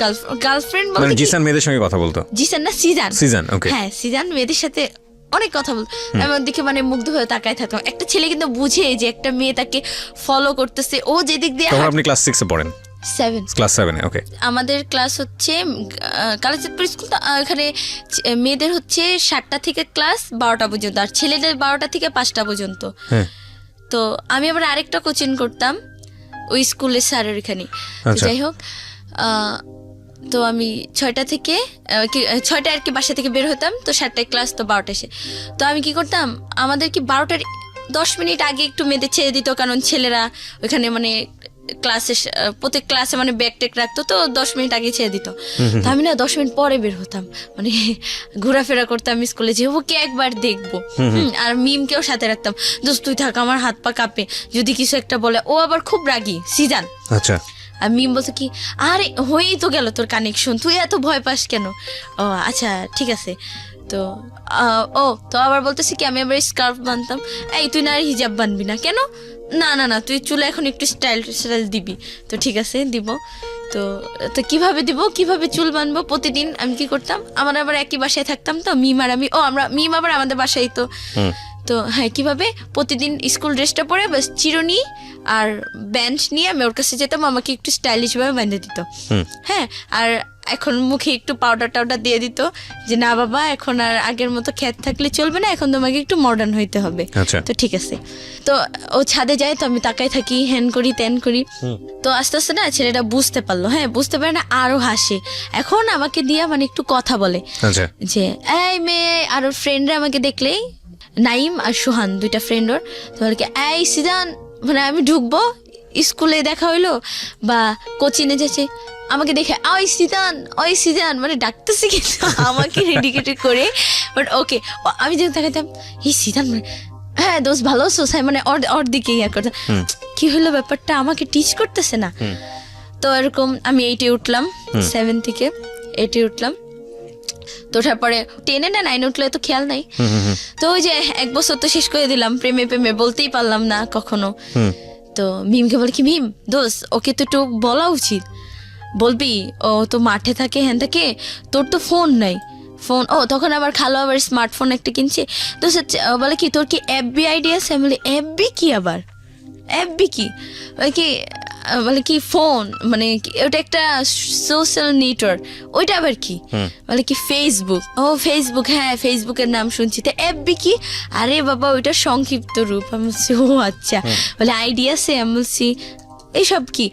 গার্লফ্রেন্ড মানে জিসান মেয়েদের সঙ্গে কথা বলতো। জিসান না সিজান, ওকে হ্যাঁ সিজান মেয়েদের সাথে অনেক কথা বলতো। আমার দিকে মানে মুগ্ধ হয়ে তাকায় থাকতাম। একটা ছেলে কিন্তু বুঝে যে একটা মেয়ে তাকে ফলো করতেছে, ও যেদিক দিয়ে। তখন আপনি ক্লাস 6-এ পড়েন? 7, ক্লাস 7-এ। ওকে। আমাদের ক্লাস হচ্ছে কালীচাঁদপুর স্কুল, তো এখানে মেয়েদের হচ্ছে 7টা থেকে ক্লাস 12টা পর্যন্ত, আর ছেলেদের 12টা থেকে 5টা পর্যন্ত। তো আমি আবার আরেকটা কোচিং করতাম ওই স্কুলের স্যারের এখানে। যাই হোক, তো আমি 6টা থেকে 6টা আর কি বাসা থেকে বের হতাম, তো 7টায় ক্লাস, তো 12টা এসে। তো আমি কি করতাম, আমাদের কি 12টার 10 মিনিট আগে একটু মেয়েদের ছেড়ে দিত, কারণ ছেলেরা ওইখানে মানে ক্লাসে প্রত্যেক ক্লাসে মানে ব্যাগ টেক রাখতো, তো 10 মিনিট আগে ছেড়ে দিত। তো আমি না 10 মিনিট পরে বের হতাম, মানে ঘোরাফেরা করতাম স্কুলে, যে ওকে একবার দেখবো। আর মিমকেও সাথে রাখতাম, দোস্ত তুই থাক, আমার হাত পা কাঁপে যদি কিছু একটা বলে। ও আবার খুব রাগী সিজান। আচ্ছা। আর মিম বলতো কি, আরে হয়েই তো গেল তোর কানেকশন, তুই এত ভয় পাস কেন? ও আচ্ছা ঠিক আছে। তো তো আবার বলতেছি কি, আমি আবার স্কার্ফ বানতাম, এই তুই না আর হিজাব বানবি না কেন? না তুই চুলে এখন একটু স্টাইল দিবি। তো ঠিক আছে দিব। তো কিভাবে চুল বানবো? প্রতিদিন আমি কি করতাম, আমার আবার একই বাসায় থাকতাম, তো মিম আর আমি, মিম আবার আমাদের বাসায়। তো হ্যাঁ, কিভাবে প্রতিদিন স্কুল ড্রেসটা পরে বাস চিরুনি আর ব্যান্ড নিয়ে আমি ওর কাছে যেতাম, আমাকে একটু স্টাইলিশ ভাবে বেঁধে দিত। হ্যাঁ, আর এখন মুখে একটু পাউডার দিয়ে দিত, যে না বাবা এখন আর আগের মতো খ্যাত থাকলে চলবে না, এখন তোমাকে একটু মডার্ন হইতে হবে। তো ঠিক আছে। তো ও ছাদে যায়, তো আমি তাকাই থাকি, হ্যান করি ত্যান করি। তো আস্তে আস্তে না ছেলেটা বুঝতে পারলো, হ্যাঁ বুঝতে পারে না, আরো হাসে। এখন আমাকে দিয়া মানে একটু কথা বলে, যে এই মেয়ে, আর ওর ফ্রেন্ডরা আমাকে দেখলেই, নাইম আর সোহান 2টা ফ্রেন্ড ওর, তোমার কি এই সিজান, মানে আমি ঢুকবো স্কুলে দেখা হইলো বা কোচিংয়ে যাচ্ছে, আমাকে দেখে ওই সিজান মানে ডাকতেছি কিন্তু আমাকে রেডিকেটেড করে, বাট ওকে আমি যখন তাকাতাম এই সিজান মানে হ্যাঁ দোস্ত ভালো আছো মানে ওর দিকে ইয়া করতাম, কি হলো ব্যাপারটা আমাকে টিচ করতেছে না। তো এরকম আমি 8-এ উঠলাম, 7 থেকে 8-এ উঠলাম। তো ওঠার পরে 10-এ না 9-এ উঠলে তো খেয়াল নাই। তো ওই যে 1 বছর তো শেষ করে দিলাম প্রেমে বলতেই পারলাম না কখনো। তো মিমকে বলে কি মিম দোস্ত ওকে তো একটু বলা উচিত, বলবি ও তো মাঠে থাকে হ্যান থাকে, তোর তো ফোন নাই। ফোন তখন আবার খালো আবার স্মার্টফোন একটা কিনছে। তো বলে কি তোর কি এফবি আইডি আছে? আমি বলি এফবি কি আবার, এফবি কি? বলে কি ফোন মানে ওটা একটা সোশ্যাল নেটওয়ার্ক, ওইটা আবার কি? বলে কি ফেসবুক। ফেসবুক, হ্যাঁ ফেসবুকের নাম শুনছি। তো এফবি কি? আরে বাবা ওইটা সংক্ষিপ্ত রূপ। আমি বলছি ও আচ্ছা। বলে আইডি আছে? আমি বলছি এইসব কি?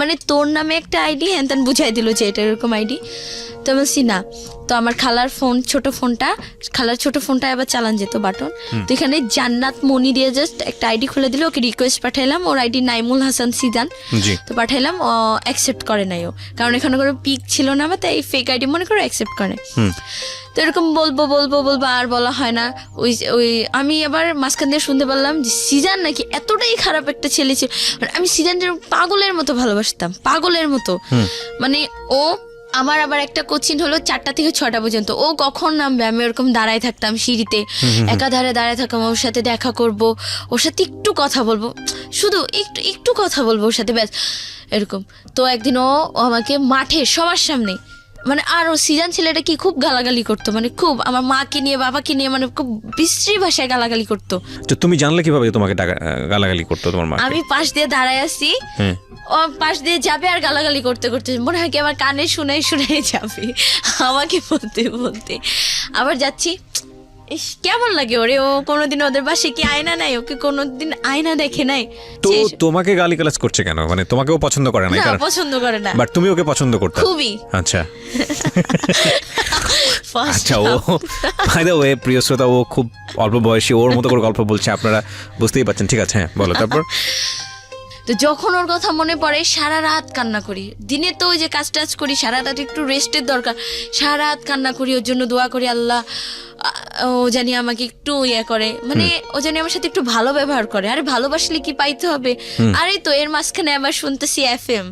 মানে তোর নামে একটা আইডি, হ্যান তেন বুঝাই দিল যে এটা এরকম আইডি। তো বলছি না। তো আমার খালার ছোট ফোনটা আবার চালান যেত বাটন। তো এখানে জান্নাত মনি দিয়ে জাস্ট একটা আইডি খুলে দিল, ওকে রিকোয়েস্ট পাঠাইলাম, ওর আইডি নাইমুল হাসান সিজান। তো পাঠাইলাম, ও অ্যাকসেপ্ট করে নাই ও, কারণ এখানে কোনো পিক ছিল না আমার, তাই ফেক আইডি মনে করে অ্যাকসেপ্ট করে। তো এরকম বলবো আর বলা হয় না। ওই আমি আবার মাঝখান দিয়ে শুনতে পারলাম যে সিজান নাকি এতটাই খারাপ একটা ছেলে ছিল, মানে আমি সিজানটা পাগলের মতো ভালোবাসতাম, পাগলের মতো। মানে ও আমার আবার একটা কোচিং হলো 4টা থেকে 6টা পর্যন্ত, ও কখন নামবে আমি ওরকম দাঁড়ায় থাকতাম সিঁড়িতে, একাধারে দাঁড়ায় থাকতাম, ওর সাথে দেখা করব, ওর সাথে একটু কথা বলবো, শুধু একটু কথা বলবো ওর সাথে, ব্যাস এরকম। তো একদিন ও আমাকে মাঠে সবার সামনে মানে, আর ও সিজান ছেলেটা কি খুব গালাগালি করতো, মানে খুব আমার মাকে নিয়ে বাবাকে নিয়ে মানে খুব বিশ্রী ভাষায় গালাগালি করতো। তো তুমি জানলে কিভাবে তোমাকে গালাগালি করতো তোমার মা? আমি পাশ দিয়ে দাঁড়ায় আছি, ও পাশ দিয়ে যাবে আর গালাগালি করতে মনে হয় কি আমার কানে শুনাই যাবে আমাকে বলতে আবার যাচ্ছি। কেমন লাগে ওরে, ও কোনোদিন ওদের বাসায় কি আয়না নাই, ওকে কোনোদিন আয়না দেখে নাই। তো তোমাকে গালিগালাজ করছে কেন? মানে তোমাকেও পছন্দ করে না? পছন্দ করে না, বাট তুমি ওকে পছন্দ করতে খুবই। আচ্ছা আচ্ছা। ও বাই দ্য ওয়ে প্রিয় শ্রোতা, ও খুব অল্প বয়সী, ওর মতো করে গল্প বলছে, আপনারা বুঝতেই পারছেন। ঠিক আছে, হ্যাঁ বলো তারপর। তো যখন ওর কথা মনে পড়ে সারা রাত কান্না করি। দিনে তো ওই যে কাজ টাজ করি, সারা রাত একটু রেস্টের দরকার, সারা রাত কান্না করি, ওর জন্য দোয়া করি আল্লাহ ও জানি আমাকে একটু ইয়ে করে, মানে ও জানি আমার সাথে একটু ভালো ব্যবহার করে। আরে ভালোবাসলে কি পাইতে হবে? আরে তো এর মাঝখানে আবার শুনতেছি FM,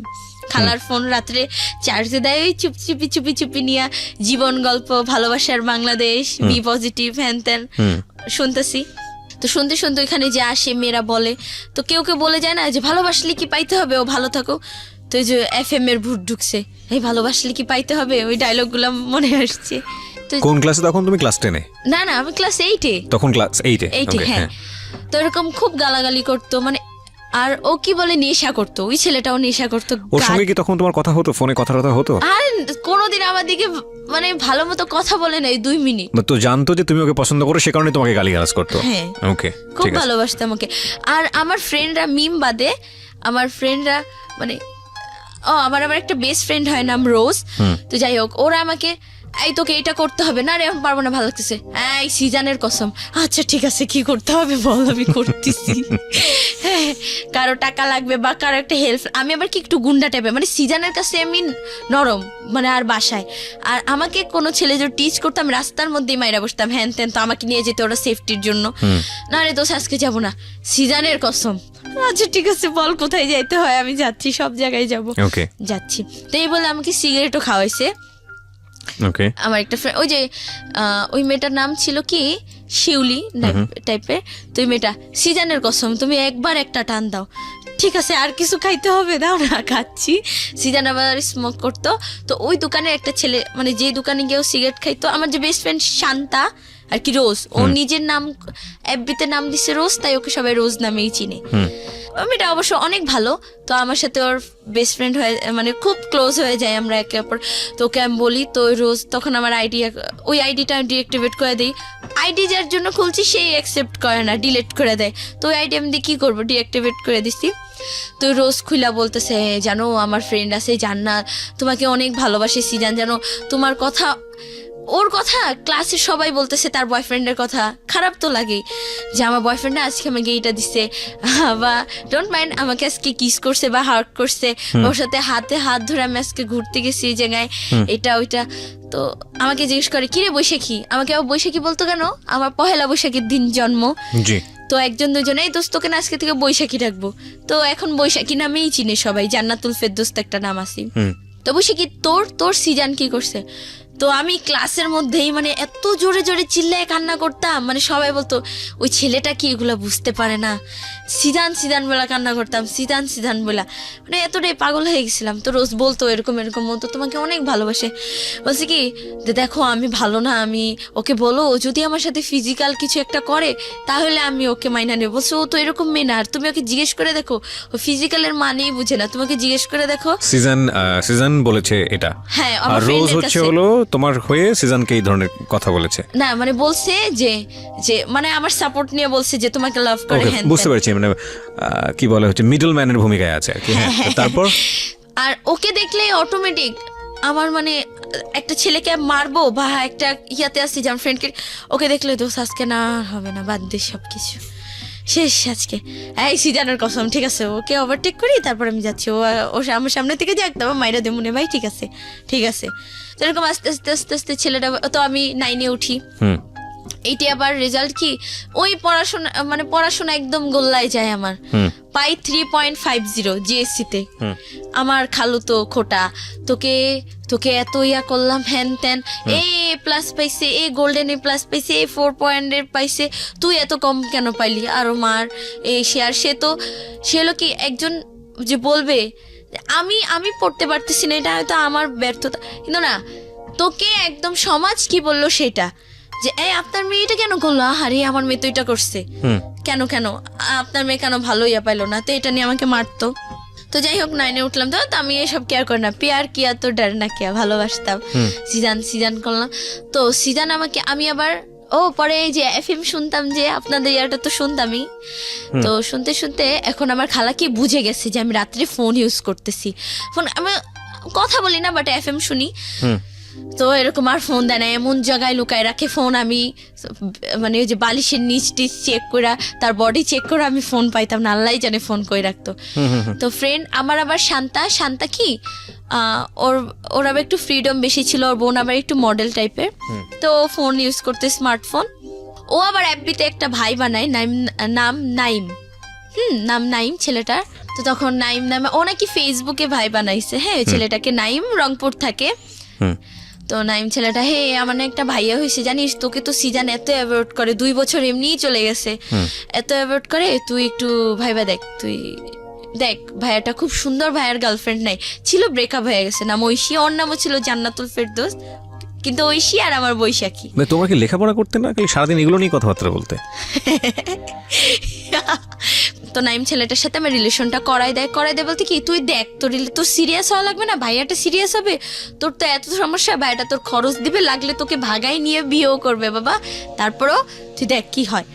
খালার ফোন রাত্রে চার্জে দেয়, ওই চুপি নিয়ে জীবন গল্প, ভালোবাসার বাংলাদেশ, বি পজিটিভ, হ্যান ত্যান শুনতেছি। তো শুনতে ওইখানে যে আসে মেয়েরা বলে, তো কেউ বলে যায় না যে ভালোবাসলে কি পাইতে হবে, ও ভালো থাকো। তো এই যে FM এর ভূত ঢুকছে, এই ভালোবাসলে কি পাইতে হবে, ওই ডায়লগ গুলো মনে আসছে। কোন ক্লাসে তখন তুমি? ক্লাস 10-এ? না আমি ক্লাস 8-এ। তখন ক্লাস 8-এ? হ্যাঁ। তো এরকম খুব গালাগালি করতো, মানে আর ও কি বলে নেশা করতো, ওই ছেলেটাও নেশা করতো। ওর সঙ্গে কি তখন তোমার কথা হতো, ফোনে কথা হতো? আর কোনোদিন আমার দিকে মানে ভালো মতো কথা বলে নাই 2 মিনিট। তো জানতো যে তুমি ওকে পছন্দ করো, সে কারণে তোমাকে গালিগালাজ করতো? হ্যাঁ, ওকে, খুব ভালোবাসতাম ওকে। আর আমার ফ্রেন্ডরা, মিম বাদে আমার ফ্রেন্ডরা মানে আমার আবার একটা বেস্ট ফ্রেন্ড হয় নাম রোজ। তো যাই হোক, ওরা আমাকে এই তোকে এটা করতে হবে না, রে আমি পারবো না, ভালো লাগতেছে, এই সিজানের কসম, আচ্ছা ঠিক আছে কি করতে হবে বল, আমি করতেছি। হ্যাঁ, কারো টাকা লাগবে বা কারো একটা হেল্প, আমি আবার কি একটু গুন্ডা টাইপের, মানে সিজানের কাছে আমি নরম, মানে আর বাসায় আর আমাকে কোনো ছেলে যদি টিচ করতাম রাস্তার মধ্যেই মাইরা বসতাম, হ্যান তেন, তো আমাকে নিয়ে যেতে ওরা সেফটির জন্য। না রে দোষ আজকে যাবো না, সিজানের কসম, আচ্ছা ঠিক আছে বল কোথায় যাইতে হয়, আমি যাচ্ছি, সব জায়গায় যাবো, যাচ্ছি। তো এই বলে আমাকে সিগারেটও খাওয়াইছে। আমার একটা ফ্রেন্ড, ওই যে ওই মেয়েটার নাম ছিল কি শিউলি টাইপের, তো ওই মেয়েটা, সিজানের কসম তুমি একবার একটা টান দাও, ঠিক আছে আর কিছু খাইতে হবে, দাও না খাচ্ছি। সিজান আবার স্মোক করতো, তো ওই দোকানে একটা ছেলে, মানে যে দোকানে গিয়েও সিগারেট খাইতো, আমার যে বেস্ট ফ্রেন্ড শান্তা আর কি রোজ, ও নিজের নাম এফবিতে নাম দিছে রোজ, তাই ওকে সবাই রোজ নামেই চিনে। মেয়েটা অবশ্য অনেক ভালো, তো আমার সাথে ওর বেস্ট ফ্রেন্ড হয়ে মানে খুব ক্লোজ হয়ে যায় আমরা একে অপর। তো ওকে আমি বলি, তো রোজ তখন আমার ওই আইডিটা ডিঅ্যাক্টিভেট করে দিই, আইডি যার জন্য খুলছি সেই অ্যাকসেপ্ট করে না, ডিলিট করে দেয়। তো ওই আইডি আমি দিয়ে কী করবো, ডিঅ্যাক্টিভেট করে দিচ্ছি। তো রোজ খুলা বলতেছে, জানো আমার ফ্রেন্ড আছে জান্নাত, তোমাকে অনেক ভালোবাসে সিজান, জানো তোমার কথা ওর কথা ক্লাসের সবাই বলতেছে, তার বয়ফ্রেন্ডের কথা, খারাপ তো লাগেই যে আমার বয়ফ্রেন্ড আজকে আমাকে এইটা দিচ্ছে, বা ডোন্ট মাইন্ড আমাকে আজকে কিস করছে বা হার্ট করছে, ওর সাথে হাতে হাত ধরে আমি আজকে ঘুরতে গেছি এই জায়গায়, এটা ওইটা। তো আমাকে জিজ্ঞেস করে কিরে বৈশাখী, আমাকে আবার বৈশাখী বলতো কেন, আমার পহেলা বৈশাখীর দিন জন্ম। জি। তো একজন দুজনে এই দোস্ত তোকে না আজকে থেকে বৈশাখী রাখবো, তো এখন বৈশাখী নামেই চিনে সবাই, জান্নাতুল ফেরদৌস একটা নাম আছে। তো বৈশাখী তোর সিজান কি করছে? তো আমি ক্লাসের মধ্যেই মানে এত জোরে জোরে চিল্লায় কান্না করতাম, মানে সবাই বলতো ওই ছেলেটা কি এগুলো বুঝতে পারে না, সিজান সিজান বলা কান্না করতাম, সিজান সিজান বলা, মানে এতটাই পাগল হয়ে গেছিলাম। তো রোজ বলতো এরকম এরকম, তো তোমাকে অনেক ভালোবাসে। বলছে কি যে দেখো আমি ভালো না, আমি ওকে বলো ও যদি আমার সাথে ফিজিক্যাল কিছু একটা করে তাহলে আমি ওকে মাইনা নেব। বলছে ও তো এরকম মেয়ে না, আর তুমি ওকে জিজ্ঞেস করে দেখো, ও ফিজিক্যালের মানেই বুঝে না, তোমাকে জিজ্ঞেস করে দেখো। সিজন বলেছে এটা? হ্যাঁ, আর আমার রোজ ফ্রেন্ডের হচ্ছে কাছে। হলো তোমার হয়ে সিজনকে এই ধরনের কথা বলেছে? না মানে বলছে যে যে মানে আমার সাপোর্ট নিয়ে বলছে যে তোমাকে লাভ করে। ওকে, হ্যাঁ বুঝতে পারছি, মানে কি বলে হচ্ছে মিডল ম্যানের ভূমিকায় আছে আর কি। হ্যাঁ, তো তারপর আর ওকে দেখলে অটোমেটিক আমার মানে একটা ছেলেকে মারবো বা একটা ইয়াতে আসছি যেমন ফ্রেন্ডকে, ওকে দেখলে দোষ আজকে না হবে না, বাদ দে সবকিছু শেষ আজকে, এই সিজানের কসম, ঠিক আছে ওকে ওভারটেক করি তারপর আমি যাচ্ছি, ও আমার সামনে থেকে যাক, তারপর মাইরা দে মনে, ভাই ঠিক আছে ঠিক আছে। তো এরকম আস্তে আস্তে আস্তে আস্তে ছেলেটা, তো আমি 9-এ উঠি। এইটি আবার রেজাল্ট কি ওই পড়াশোনা মানে পড়াশোনা একদম গোল্লায় যায় আমার, পাই 3.50 জিএসসি-তে। আমার খালু তো খোটা, তোকে তোকে এত ইয়া করলাম হ্যান ত্যান, এ প্লাস পাইছে, এ গোল্ডেন এ প্লাস পাইছে, এ 4 পয়েন্টের পাইছে, তুই এত কম কেন পাইলি, আরো মার এই সে। আর সে হলো কি একজন যে বলবে আমি আমি পড়তে পারতেছি না, এটা হয়তো আমার ব্যর্থতা, কিন্তু না, তোকে একদম সমাজ কি বললো সেটা, যে এই আপনার মেয়ে এটা কেন করলো, আহারে আমার মেয়ে তো এটা করছে, কেন কেন আপনার মেয়ে কেন ভালো ইয়া পাইলো না, তো এটা নিয়ে আমাকে মারতো। তো যাই হোক 9-এ উঠলাম, তো আমি এসব কেয়ার করি না, পেয়ার কিয়া তো ডার না কিয়া, ভালোবাসতাম। সিজান করলাম, তো সিজান আমাকে, আমি আবার পরে এই যে এফএম শুনতাম, যে আপনাদের ইয়াটা তো শুনতামই, তো শুনতে শুনতে এখন আমার খালা কি বুঝে গেছে যে আমি রাত্রে ফোন ইউজ করতেছি, ফোন আমি কথা বলি না বাট এফএম শুনি। তো এরকম আর ফোন দেয় না, এমন জায়গায় লুকায় রাখে ফোন, আমি মানে ওই যে বালিশের নিচ টিচ চেক করে, তার বডি চেক করে আমি ফোন পাইতাম না, আল্লাহ জানে ফোন করে রাখতো। তো ফ্রেন্ড আমার আবার শান্তা কি ওর আবার একটু ফ্রিডম বেশি ছিল, ওর বোন আবার একটু মডেল টাইপের, তো ফোন ইউজ করতে স্মার্টফোন। ও আবার এফবিতে একটা ভাই বানায়, নাম নাইম ছেলেটার। তো তখন নাইম নামে ও নাকি ফেসবুকে ভাই বানাইছে, হ্যাঁ ওই ছেলেটাকে, নাইম রংপুর থাকে। তো নাইম ছেলেটা, হে আমার একটা ভাইয়া হয়েছে জানিস, তোকে তো সিজান এত অ্যাভয়েড করে, 2 বছর এমনিই চলে গেছে, এত অ্যাভয়েড করে, তুই একটু ভাইবা দেখ, তুই দেখ ভাইয়াটা খুব সুন্দর, ভাইয়ার গার্লফ্রেন্ড নাই, ছিল ব্রেকআপ হয়ে গেছে, নাম ঐশী, ওর নামও ছিল জান্নাতুল ফেরদৌস, কিন্তু ঐশী আর আমার বৈশাখী। তোমার কি লেখাপড়া করতে না, সারাদিন এগুলো নিয়ে কথাবার্তা বলতে? তো নাইম ছেলেটার সাথে আমার রিলেশনটা করাই দেয় বলতে কি, তুই দেখ তোর সিরিয়াস হওয়া লাগবে না, ভাইয়াটা সিরিয়াস হবে, তোর তো এত সমস্যা, ভাইয়াটা তোর খরচ দিবে, লাগলে তোকে ভাগাই নিয়ে বিয়েও করবে বাবা, তারপরও তুই দেখ কি হয়।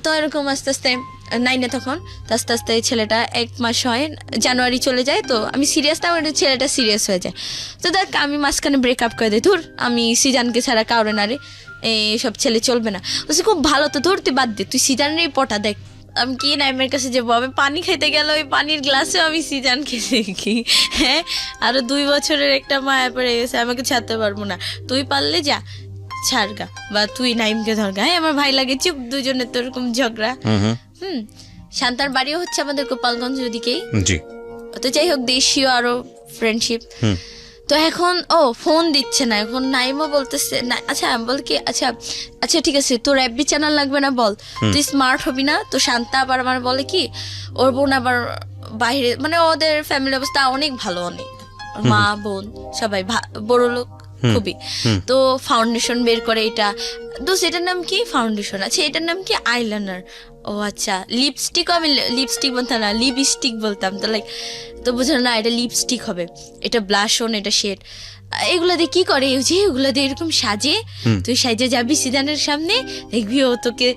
তো এরকম আস্তে আস্তে 9-এ তখন, আস্তে আস্তে ছেলেটা 1 মাস হয়, জানুয়ারি চলে যায়, তো আমি সিরিয়াস না, ছেলেটা সিরিয়াস হয়ে যায়। তো দেখ আমি মাঝখানে ব্রেকআপ করে দিই, ধুর আমি সিজানকে ছাড়া কাউরে না রে, এইসব ছেলে চলবে না। বলছি খুব ভালো, তো ধর তুই বাদ দে, তুই সিজানেরই পটা দেখ। আমি কি নাইমের কাছে যাবো, আমি পানি খেতে গেল, ওই পানির গ্লাসেও আমি সিজানকে দেখি, হ্যাঁ আরো 2 বছরের একটা মায়া পড়ে গেছে, আমাকে ছাড়তে পারবো না, তুই পারলে যা ছাড়গা, বা তুই নাইমকে ধরগা, হ্যাঁ আমার ভাই লাগে চুপ, দুজনের তো এরকম ঝগড়া। শান্তার বাড়িও হচ্ছে আমাদের গোপালগঞ্জ ওদিকেই। তো যাই হোক দেশীয় আরো ফ্রেন্ডশিপ। তো এখন ফোন দিচ্ছে না, এখন নাইমও বলতেছে না, আচ্ছা বল কি, আচ্ছা ঠিক আছে তোর এফবি চ্যানেল লাগবে না, বল তুই স্মার্ট হবি না। তো শান্তা আবার আমার বলে কি, ওর বোন আবার বাইরে, মানে ওদের ফ্যামিলি অবস্থা অনেক ভালো, অনেক মা বোন সবাই বড় লোক খুবই। তো ফাউন্ডেশন বের করে, এটা দোষ, এটার নাম কি ফাউন্ডেশন, আচ্ছা এটার নাম কি আইলাইনার, ও আচ্ছা লিপস্টিকও আমি লিপস্টিক বলতাম না, লিপস্টিক বলতাম, তো লাইক তো বুঝলো না এটা লিপস্টিক হবে, এটা ব্লাশন, এটা শেড, এগুলো দিয়ে কি করে, এগুলো দিয়ে এরকম সাজে, তুই সাজে যাবি সিজানের সামনে, দেখবি ও তোকে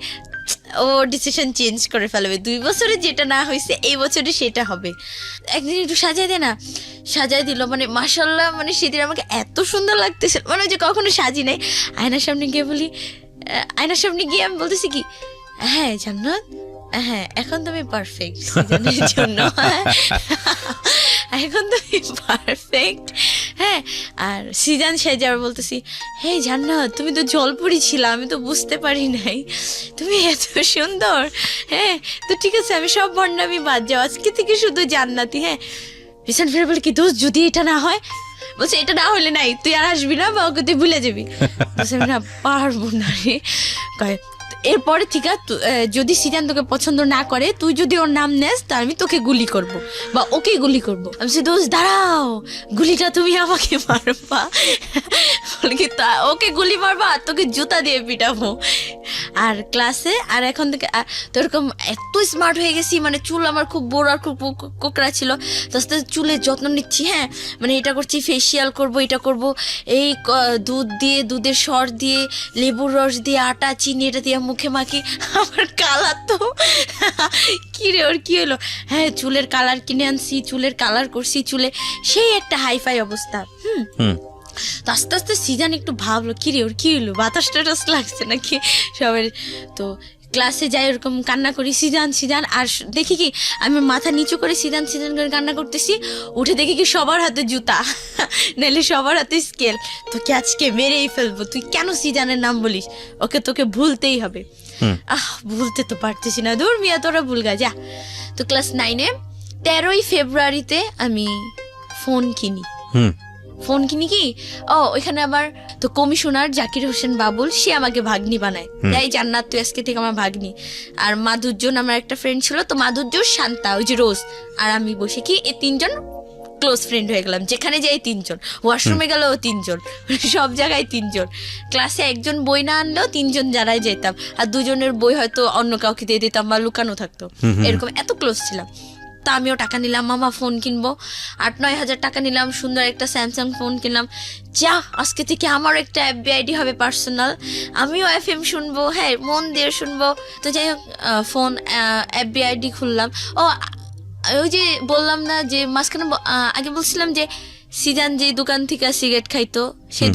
ও ডিসিশন চেঞ্জ করে ফেলবে, 2 বছরে যেটা না হয়েছে এই বছরে সেটা হবে, একদিন একটু সাজিয়ে দে না, সাজাই দিল, মানে মাশাল্লাহ, মানে সেদিন আমাকে এত সুন্দর লাগতেছে, মানে ওই যে কখনো সাজি নাই। আয়নার সামনে গিয়ে বলি, আয়নার সামনে গিয়ে আমি বলতেছি কি, হ্যাঁ জান্নাত, হ্যাঁ এখন তুমি পারফেক্ট সিজনের জন্য, এখন তুমি পারফেক্ট। হ্যাঁ, আর সিজান সেজে আবার বলতেছি, হ্যাঁ জান্নাত তুমি তো জলপরি ছিল, আমি তো বুঝতে পারি নাই তুমি এত সুন্দর। হ্যাঁ তো ঠিক আছে, আমি সব ভণ্ডামি বাদ যাও, আজকে থেকে শুধু জান্নাতি। হ্যাঁ, রিসেন্ট ফের বলে কি দোস্ত যদি এটা না হয়, বলছে এটা না হলে নাই, তুই আর আসবি না বা ওকে তুই ভুলে যাবি। বলছে আমি না পারবো না রে। কয় এরপরে ঠিক আছে, যদি সিজান তোকে পছন্দ না করে, তুই যদি ওর নাম নেস তাহলে আমি তোকে গুলি করব বা ওকে গুলি করব। আমি বলছি দোস্ত দাঁড়াও, গুলিটা তুমি আমাকে মারবা। বলে কি ওকে গুলি মারবা আর তোকে জুতা দিয়ে পিটাবো। আর ক্লাসে আর এখন থেকে তো এরকম এত স্মার্ট হয়ে গেছি, মানে চুল আমার খুব বড় আর খুব কোকড়া ছিল, তো আস্তে আস্তে চুলের যত্ন নিচ্ছি। হ্যাঁ, মানে এটা করছি, ফেসিয়াল করব, এটা করব, এই দুধ দিয়ে, দুধের সর দিয়ে, লেবুর রস দিয়ে, আটা চিনি এটা দিয়ে মুখে মাখি। আমার কালার তো কি রে, ওর কি হলো? হ্যাঁ, চুলের কালার কিনে আনছি, চুলের কালার করছি, চুলে সেই একটা হাইফাই অবস্থা। তো আস্তে আস্তে সিজান একটু ভাবলো কি রে ওর কি হলো, বাতাস টাতাস লাগছে নাকি সবাই। তো ক্লাসে যাই ওরকম কান্না করি, সিজান সিজান, আর দেখি কি আমি মাথা নিচু করে সিজান সিজান করে কান্না করতেছি, উঠে দেখি কি সবার হাতে জুতা, নাহলে সবার হাতে স্কেল। তোকে আজকে মেরেই ফেলবো, তুই কেন সিজানের নাম বলিস, ওকে তোকে ভুলতেই হবে। ভুলতে তো পারতেছি না, দূর মিয়া তোরা ভুল গা যা। তো ক্লাস 9-এ 13ই ফেব্রুয়ারিতে আমি ফোন কিনি। ফোন কিনি কি, ওইখানে আবার তো কমিশনার জাকির হোসেন বাবুল, সে আমাকে ভাগ্নি বানায়, তাই জান্নাত তুই আজকে থেকে আমার ভাগ্নি। আর মাধুর্যন আমার একটা ফ্রেন্ড ছিল, তো মাধুর্য, শান্তা, ওই যে রোজ, আর আমি বসে কি এই 3জন ক্লোজ ফ্রেন্ড হয়ে গেলাম। যেখানে যাই 3জন, ওয়াশরুমে গেলেও 3জন, সব জায়গায় 3জন। ক্লাসে একজন বই না আনলেও 3জন যারাই যেতাম, আর 2জনের বই হয়তো অন্য কাউকে দিয়ে দিতাম বা লুকানো থাকতো, এরকম এত ক্লোজ ছিলাম। তা আমিও টাকা নিলাম, মামা ফোন কিনবো, 8-9 হাজার টাকা নিলাম, সুন্দর একটা স্যামসাং ফোন কিনলাম। যা আজকে থেকে আমারও একটা FB-ID হবে পার্সোনাল, আমিও FM শুনবো, হ্যাঁ মন দিয়ে শুনবো। তো যাই হোক, ফোন FB-ID খুললাম। ওই যে বললাম না যে মাঝখানে আগে বলছিলাম যে সিজান যে দোকান থেকে সিগারেট খাইতো, সেই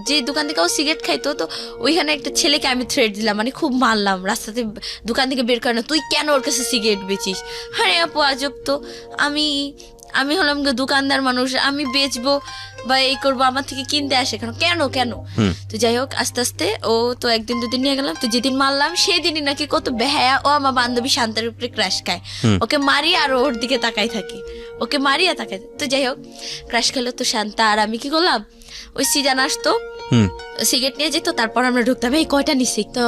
যে দোকান থেকে ও সিগারেট খাইতো, তো ওইখানে একটা ছেলেকে আমি থ্রেট দিলাম, মানে খুব মারলাম, রাস্তাতে দোকান থেকে বের করে না, তুই কেন ওর কাছে সিগারেট বেচিস। হ্যাঁ আপু আজব তো, আমি হলাম দোকানদার মানুষ, আমি বেচবো বা এই করবো, আমার থেকে কিনতে আসে কেন কেন। তো যাই হোক, আস্তে আস্তে ও তো একদিন দুদিন নিয়ে গেলাম, তো যেদিন মারলাম সেদিনই নাকি কত বেহায়া ও আমার বান্ধবী শান্তার উপরে ক্রাশ খায়, ওকে মারি আর ওর দিকে তাকাই থাকি, ওকে মারি আর তাকাই। তো যাই হোক, ক্রাশ খেলো তো শান্তা, আর আমি কি করলাম, ওই সিজান আসতো, সিগারেট নিয়ে যেত, তারপর আমরা ঢুকতাম, এই কয়টা নিছি। তো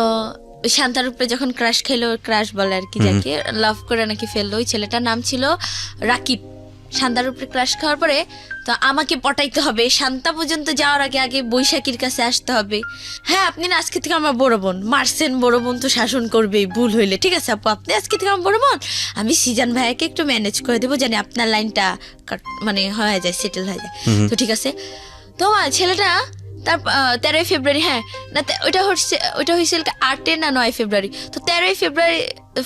ওই শান্তার উপরে যখন ক্রাশ খেলো, ক্রাশ বলে আর কি, যাকে লাভ করে নাকি ফেললো, ওই ছেলেটার নাম ছিল রাকিব। শান্তার উপরে ক্রাশ খাওয়ার পরে তো আমাকে পটাইতে হবে, শান্তা পর্যন্ত যাওয়ার আগে আগে বৈশাখীর কাছে আসতে হবে। হ্যাঁ আপনি না আজকে থেকে আমার বড় বোন, মারছেন বড় বোন তো শাসন করবেই ভুল হইলে, ঠিক আছে আপু আপনি আজকে থেকে আমার বড় বোন, আমি সিজান ভাইয়াকে একটু ম্যানেজ করে দেবো, জানি আপনার লাইনটা মানে হয়ে যায়, সেটেল হয়ে যায়। তো ঠিক আছে, তোমার ছেলেটা তার 13ই ফেব্রুয়ারি, হ্যাঁ না ওইটা হয়েছিল 8 না 9 ফেব্রুয়ারি, তো 13ই ফেব্রুয়ারি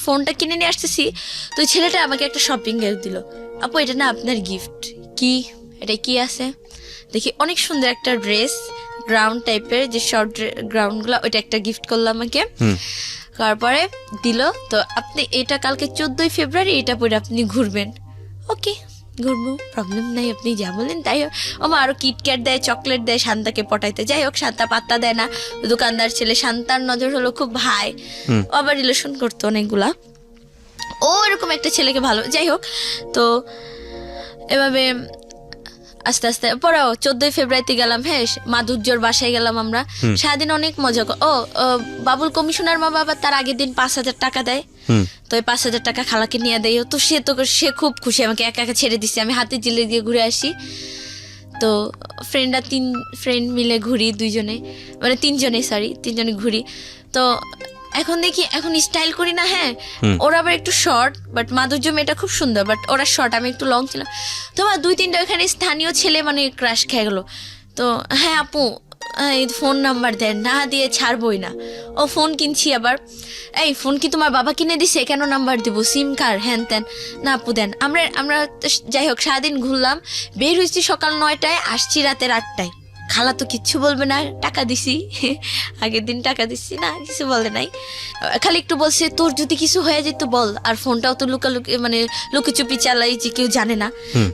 ফোনটা কিনে নিয়ে আসতেছি। তো ওই ছেলেটা আমাকে একটা শপিং গিফট দিল, আপু এটা না আপনার গিফট। কি এটা কি আছে দেখি, অনেক সুন্দর একটা ড্রেস, গ্রাউন্ড টাইপের যে শর্ট গ্রাউন্ডগুলো, ওইটা একটা গিফট করলো আমাকে। তারপরে দিল, তো আপনি এটা কালকে 14ই ফেব্রুয়ারি এটা পরে আপনি ঘুরবেন। ওকে ঘুরবো, প্রবলেম নাই, আপনি যা বলেন তাই। আমার আরো কিটক্যাট দেয়, চকলেট দেয় শান্তাকে পটাইতে। যাই হোক, শান্তা পাত্তা দেয় না, দোকানদার ছেলে, শান্তার নজর হলো খুব ভাই, ও আবার রিলেশন করতো অনেকগুলা, ও এরকম একটা ছেলেকে ভালো। যাই হোক, তো এভাবে আস্তে আস্তে পরেও 14ই ফেব্রুয়ারিতে গেলাম, হ্যাঁ মাধুর্যর বাসায় গেলাম আমরা, সারাদিন অনেক মজা। বাবুল কমিশনার মা বাবা তার আগের দিন 5,000 টাকা দেয়, তো ওই 5,000 টাকা খালাকে নিয়ে দেয়, তো সে খুব খুশি, আমাকে একা একা ছেড়ে দিচ্ছে, আমি হাতে জিলে দিয়ে ঘুরে আসি। তো ফ্রেন্ডরা 3 ফ্রেন্ড মিলে ঘুরি, 2জনে মানে 3জনে ঘুরি। তো এখন দেখি, এখন স্টাইল করি না, হ্যাঁ ওরা আবার একটু শর্ট, বাট মাধুর্য মেয়েটা খুব সুন্দর, বাট ওরা শর্ট, আমি একটু লং ছিলাম। তো আমার 2-3টা ওখানে স্থানীয় ছেলে মানে ক্রাশ খেয়ে গেলো। তো হ্যাঁ আপু এই ফোন নাম্বার দেন, না দিয়ে ছাড়বই না। ও ফোন কিনছি আবার, এই ফোন কি তোমার বাবা কিনে দিছে, কেন নাম্বার দিব, সিম কার্ড হ্যান ত্যান, না আপু দেন। আমরা তো যাই হোক সারাদিন ঘুরলাম, বের হয়েছি সকাল 9টায়, আসছি রাতের 8টায়। খালা তো কিচ্ছু বলবে না, টাকা দিছি আগের দিন টাকা দিছি, না কিছু বলে নাই, খালি একটু বলছে তোর যদি কিছু হয়ে যেত বল। আর ফোনটাও তো লুকালুকি মানে লুকিচুপি চালাই, যে কেউ জানে না।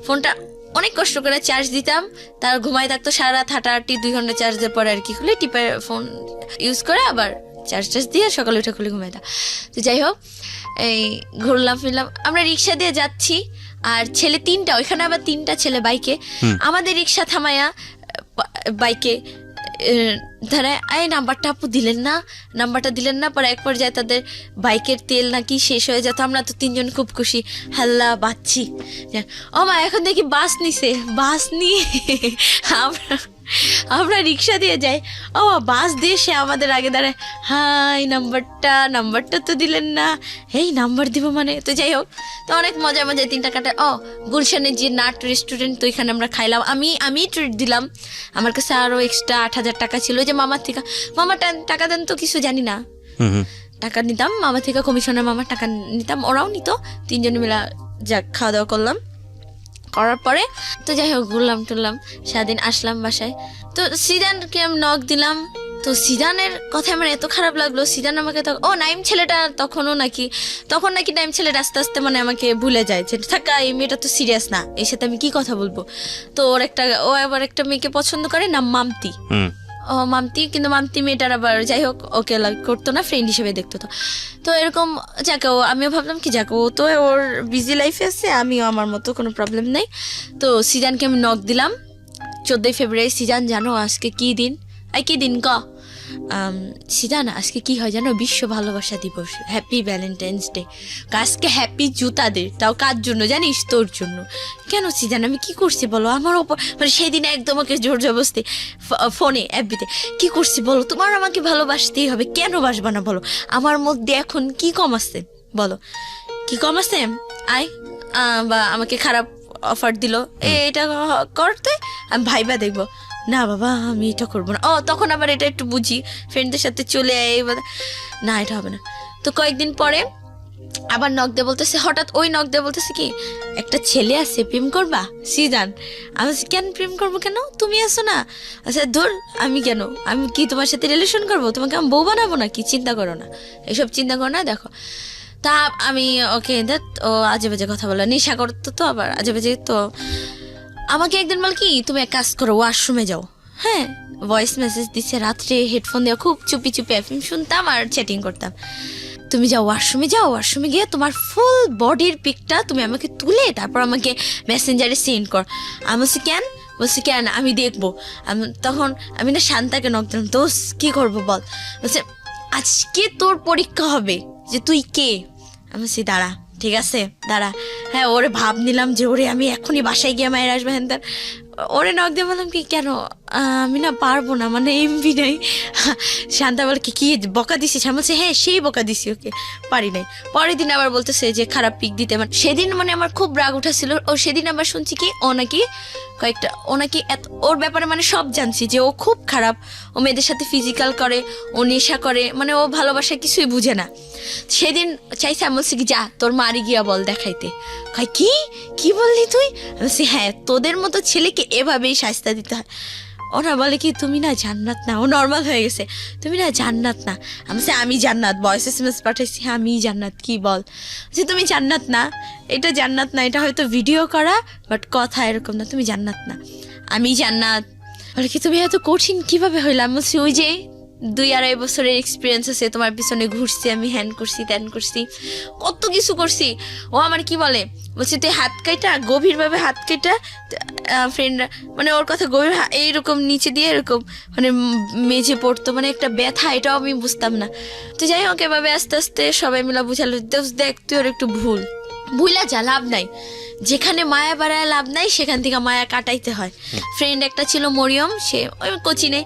ফোনটা অনেক কষ্ট করে চার্জ দিতাম, তার ঘুমাই থাকতো সারা রাত, হাঁটাহাঁটি 2 ঘন্টা চার্জ দেওয়ার পরে আর কি খুলে টিপে ফোন ইউজ করে আবার চার্জ দিয়ে সকালে উঠে খুলে ঘুমাইতাম। তো যাই হোক এই ঘুরলাম ফিরলাম, আমরা রিক্সা দিয়ে যাচ্ছি, আর ছেলে 3টা, ওইখানে আবার 3টা ছেলে বাইকে, আমাদের রিক্সা থামায়া বাইকে ধরে এই নাম্বারটা আপু দিলেন না, নাম্বারটা দিলেন না। পরে এক পর্যায়ে তাদের বাইকের তেল নাকি শেষ হয়ে যেত, আমরা তো 3জন খুব খুশি, হাল্লা বাচ্ছি। ও মা এখন দেখি বাস নিছে, বাস নিয়ে আমরা রিক্সা দিয়ে যাই, ও বাস দিয়ে সে আমাদের আগে দাঁড়ায়, হাই নাম্বারটা তো দিলেন না, এই নাম্বার দিব মানে। তো যাই হোক, তো অনেক মজা 3টা কাটায়। গুলশানের যে নাট রেস্টুরেন্ট, তো এখানে আমরা খাইলাম, আমি ট্রিট দিলাম, আমার কাছে আরো এক্সট্রা 8,000 টাকা ছিল, যে মামার থেকে, মামা টাকা দেন তো কিছু জানি না, টাকা নিতাম মামা থেকে, কমিশনের মামার টাকা নিতাম, ওরাও নিত, 3জনে মিলা যাক খাওয়া দাওয়া করলাম। করার পরে তো যাই হোক ঘুরলাম টুরলাম, সারাদিন আসলাম বাসায়। তো সিদানকে আমি নক দিলাম, তো সিদানের কথা আমার এত খারাপ লাগলো, সিদান আমাকে নাইম ছেলেটা তখন নাকি নাইম ছেলেটা আস্তে আস্তে মানে আমাকে ভুলে যায়, যে থাকা এই মেয়েটা তো সিরিয়াস না, এর সাথে আমি কি কথা বলবো। তো ও আবার একটা মেয়েকে পছন্দ করে, নাম মামতি। মামতি, কিন্তু মামতি মেয়েটার আবার যাই হোক ওকে করতো না, ফ্রেন্ড হিসেবে দেখতো। তো এরকম যাকে আমিও ভাবলাম কি যাকে, ও তো ওর বিজি লাইফে আছে, আমিও আমার মতো, কোনো প্রবলেম নেই। তো সিজানকে আমি নক দিলাম 14 ফেব্রুয়ারি। সিজান জানো আজকে কি দিন? কি দিন সিজান আজকে কি হয় জানো? বিশ্ব ভালোবাসা দিবস, হ্যাপি ভ্যালেন্টাইন্স ডে। আজকে হ্যাপি জুতা দে, তাও কার জন্য জানিস? তোর জন্য। কেন সিজান, আমি কি করছি বলো? আমার ওপর মানে সেদিন একদম ওকে জোর জবরদস্তি ফোনে এফবিতে কি করছি বলো? তোমার আমাকে ভালোবাসতেই হবে, কেন বাসবা না বলো? আমার মধ্যে এখন কি কম আছে বলো? কি কম আছে? বা আমাকে খারাপ অফার দিল, এটা করতে আমি ভাইবা দেখবো, না বাবা আমি এটা করবো না। তখন আবার এটা একটু বুঝি, ফ্রেন্ডদের সাথে চলে না এটা হবে না। তো কয়েকদিন পরে আবার নক দিয়ে বলতেছে, হঠাৎ ওই নক দিয়ে বলতেছে কি একটা ছেলে আছে, প্রেম করবা? সিজান আমি কেন প্রেম করবো, কেন তুমি আসো না? আচ্ছা ধর আমি কেন, আমি কি তোমার সাথে রিলেশন করবো? তোমাকে আমি বউ বানাবো না কি? চিন্তা করো না, এসব চিন্তা করো না। দেখো তা আমি ওকে ও আজে বাজে কথা বলা, নেশা করতো তো আবার আজে বাজে। তো আমাকে একদিন বল কি তুমি এক কাজ করো, ওয়াশরুমে যাও। হ্যাঁ, ভয়েস মেসেজ দিচ্ছে রাত্রে, হেডফোন দিয়ে খুব চুপি চুপি এফএম শুনতাম আর চ্যাটিং করতাম। তুমি যাও ওয়াশরুমে, ওয়াশরুমে গিয়ে তোমার ফুল বডির পিকটা তুমি আমাকে তুলে তারপর আমাকে মেসেঞ্জারে সেন্ড কর। আমি বলছি কেন আমি দেখবো। তখন আমি না শান্তাকে নক দিলাম, দোষ কি করবো বল? বলছে আজকে তোর পরীক্ষা হবে যে তুই কে। আমি বলছি দাঁড়া, ঠিক আছে দাঁড়া। হ্যাঁ, ওরে ভাব নিলাম যে ওরে আমি এখনই বাসায় গিয়ে মায়ের আসবে। হ্যাঁ, ওরে নক দিয়ে বললাম কি কেন আমি না পারবো না, মানে এমবি নাই। শান্তা বলে কি বকা দিছিস? আমি বলছি হ্যাঁ সেই বকা দিছি, ওকে পারি নাই। পরের দিন আবার বলতেছে যে খারাপ পিক দিতে, মানে সেদিন মানে আমার খুব রাগ উঠেছিল। ও সেদিন আবার শুনছি কি ও নাকি ওর ব্যাপারে মানে সব জানছি যে ও খুব খারাপ, ও মেয়েদের সাথে ফিজিক্যাল করে, ও নেশা করে, মানে ও ভালোবাসা কিছুই বুঝে না। সেদিন চাইছে, আমি বলছি কি যা তোর মারি গিয়া বল দেখাইতে। কি বললি তুই? আমি বলছি হ্যাঁ তোদের মতো ছেলেকে এভাবেই শাস্তি দিতে হয়। ওরা বলে কি তুমি না জান্নাত না, ও নর্মাল হয়ে গেছে, তুমি না জান্নাত না। আমি জান্নাত, ভয়েস এসএমএস পাঠাইছি, হ্যাঁ আমি জান্নাত, কি বল যে তুমি জান্নাত না, এটা জান্নাত না, এটা হয়তো ভিডিও করা বাট কথা এরকম না, তুমি জান্নাত না, আমি জান্নাত। বলে কি তুমি এত কঠিন কিভাবে হইলাম? বলছি ওই যে 2-2.5 বছরের এক্সপিরিয়েন্স আছে, তোমার পিছনে ঘুরছি আমি, হ্যান করছি ত্যান করছি, কত কিছু করছি। ও আমার কি বলে, বলছি তুই হাত কাইটা গভীরভাবে হাত কাইটা ফ্রেন্ডরা মানে ওর কথা গভীর এইরকম নিচে দিয়ে এরকম মানে মেঝে পড়তো, মানে একটা ব্যথা, এটাও আমি বুঝতাম না। তো যাই হোক এভাবে আস্তে আস্তে সবাই মিলা বুঝালো, দেখ তুই ওর একটু ভুলা যা, লাভ নাই, যেখানে মায়া বাড়ায় লাভ নাই সেখান থেকে মায়া কাটাইতে হয়। ফ্রেন্ড একটা ছিল মরিয়ম, সে ওই কোচিনে,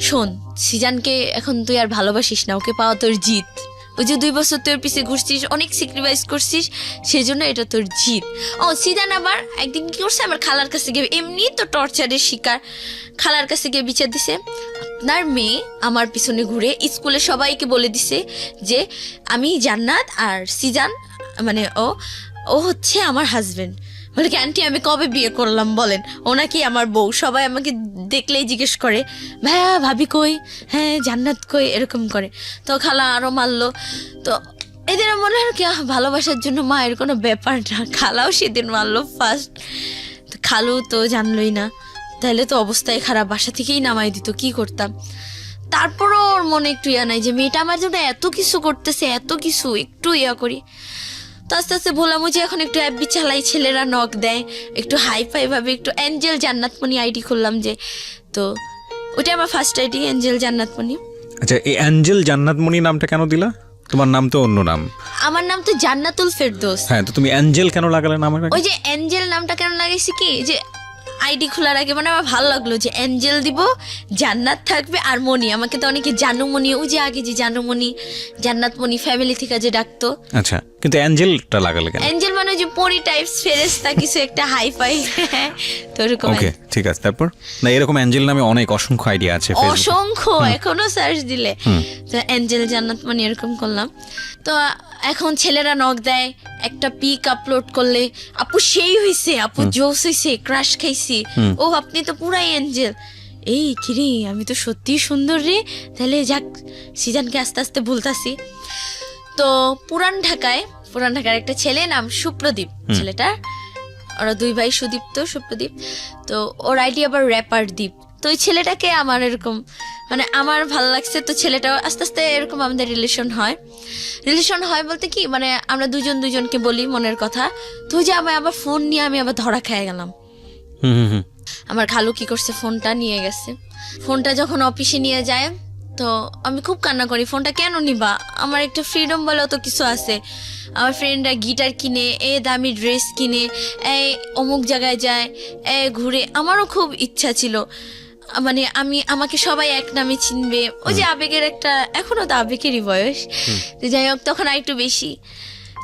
শোন সিজানকে এখন তুই আর ভালোবাসিস না, ওকে পাওয়া তোর জিত। ওই যে 2 বছর তোর পিছে ঘুরছিস, অনেক স্যাক্রিফাইস করছিস, সেজন্য এটা তোর জিত। সিজান আবার একদিন কি করছে, আমার খালার কাছে গিয়ে এমনি তো টর্চারের শিকার, খালার কাছে গিয়ে বিচার দিছে আপনার মেয়ে আমার পিছনে ঘুরে স্কুলে সবাইকে বলে দিছে যে আমি জান্নাত আর সিজান মানে ও হচ্ছে আমার হাজবেন্ড। বলে কি আন্টি আমি কবে বিয়ে করলাম বলেন, ও নাকি আমার বউ। সবাই আমাকে দেখলেই জিজ্ঞেস করে ভাইয়া ভাবি কই, হ্যাঁ জান্নাত কই, এরকম করে। তো খালা আরও মারলো। তো এদের মনে হয় কি ভালোবাসার জন্য মায়ের কোনো ব্যাপার না। খালাও সেদিন মারলো ফার্স্ট, তো খালু তো জানলই না, তাহলে তো অবস্থায় খারাপ, বাসা থেকেই নামাই দিত, কি করতাম। তারপরও ওর মনে একটু ইয়া নাই যে মেয়েটা আমার জন্য এত কিছু করতেছে, এত কিছু, একটু ইয়া করি। তো আস্তে আস্তে ভোলামুজি এখন একটু অ্যাপবি চালাই, ছেলেরা নক দেয়, একটু হাই ফাই ভাবে একটু অ্যাঞ্জেল জান্নাতমণি আইডি খুললাম যে, তো ওটা আমার ফার্স্ট আইডি অ্যাঞ্জেল জান্নাতমণি। আচ্ছা, এই অ্যাঞ্জেল জান্নাতমণি নামটা কেন দিলা? তোমার নাম তো অন্য নাম। আমার নাম তো জান্নাতুল ফেরদৌস। হ্যাঁ, তো তুমি অ্যাঞ্জেল কেন লাগালে নামের আগে? ওই যে অ্যাঞ্জেল নামটা কেন লাগাইছি কি, যে আইডি খোলার আগে মানে আমার ভালো লাগলো যে অ্যাঞ্জেল দিব, জান্নাত থাকবে আর মণি। আমাকে তো অনেকে জানুমণি, ওই যে আগে যে জানুমণি জান্নাতমণি ফ্যামিলি থেকে যে ডাকতো। আচ্ছা, কিন্তু অ্যাঞ্জেলটা লাগালে কেন? অ্যাঞ্জেল মানে যে পরি টাইপস, ফেরেশতা কিছু একটা হাই ফাই, তো এরকম। ওকে, ঠিক আছে। তারপর না, এরকম অ্যাঞ্জেল নামে অনেক অসংখ্য আইডিয়া আছে ফেসবুকে। অসংখ্য, এখনো সার্চ দিলে। তো অ্যাঞ্জেল জান্নাতমণি এরকম করলাম। তো এখন ছেলেরা নক দেয়, একটা পিক আপলোড করলে আপু সেই হইছে, আপু জোস হইছে, ক্রাশ খাইছি, ও আপনি তো পুরাই অ্যাঞ্জেল। এই কিরে, আমি তো সত্যিই সুন্দর রে, তাহলে যাক সিজানকে আস্তে আস্তে ভুলতাছি। তো পুরান ঢাকার একটা ছেলে, নাম সুপ্রদীপ ছেলেটার, ওরা দুই ভাই, সুদীপ্ত সুপ্রদীপ। তো ওর আইডি আবার র্যাপার দীপ। তো ওই ছেলেটাকে আমার এরকম মানে আমার ভালো লাগছে। তো ছেলেটাও আস্তে আস্তে এরকম আমাদের রিলেশন হয় বলতে কি মানে আমরা দুজনকে বলি মনের কথা। তো যে আমি আবার ফোন নিয়ে আমি আবার ধরা খেয়ে গেলাম। আমার খালু কি করছে, ফোনটা নিয়ে গেছে। ফোনটা যখন অফিসে নিয়ে যায় তো আমি খুব কান্না করি, ফোনটা কেন নিবা, আমার একটা ফ্রিডম বলে তো কিছু আছে। আমার ফ্রেন্ডরা গিটার কিনে, দামি ড্রেস কিনে, অমুক জায়গায় যায়, ঘুরে। আমারও খুব ইচ্ছা ছিল মানে আমাকে সবাই এক নামে চিনবে, ওই যে আবেগের একটা, এখনো তো আবেগেরই বয়স, যাই হোক তখন আর একটু বেশি,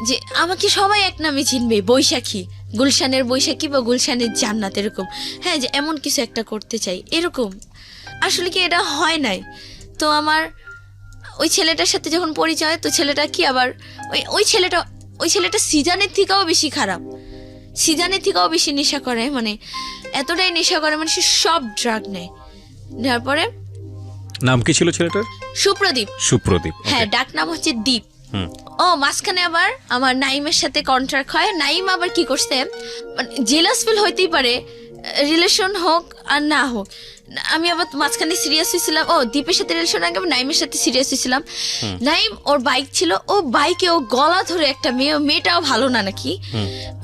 যে আমাকে সবাই এক নামে চিনবে, বৈশাখী, গুলশানের বৈশাখী বা গুলশানের জান্নাত, এরকম। হ্যাঁ, যে এমন কিছু একটা করতে চাই, এরকম। আসলে কি এটা হয় নাই। তো আমার ওই ছেলেটার সাথে যখন পরিচয়, তো ছেলেটা কি আবার ওই ছেলেটা সিজানের থেকেও বেশি খারাপ, সিজানের থেকেও বেশি নেশা করে, মানে এতটাই নেশা করে, মানে সে সব ড্রাগ নেওয়ার পরে। নাম কি ছিল ছেলেটার? সুপ্রদীপ। হ্যাঁ, ডাক নাম হচ্ছে দীপ। ও মাঝখানে আবার আমার নাইমের সাথে কন্ট্রাক্ট হয়। নাইম আবার কি করছে, মানে জেলাস ফিল হইতেই পারে, রিলেশন হোক আর না হোক। আমি আবার মাঝখানে সিরিয়াস হয়েছিলাম, দীপের সাথে রিলেশন আগে নাইমের সাথে সিরিয়াস হয়েছিলাম। নাইম ওর বাইক ছিল, ও বাইকে ও গলা ধরে একটা মেয়েটাও ভালো না নাকি,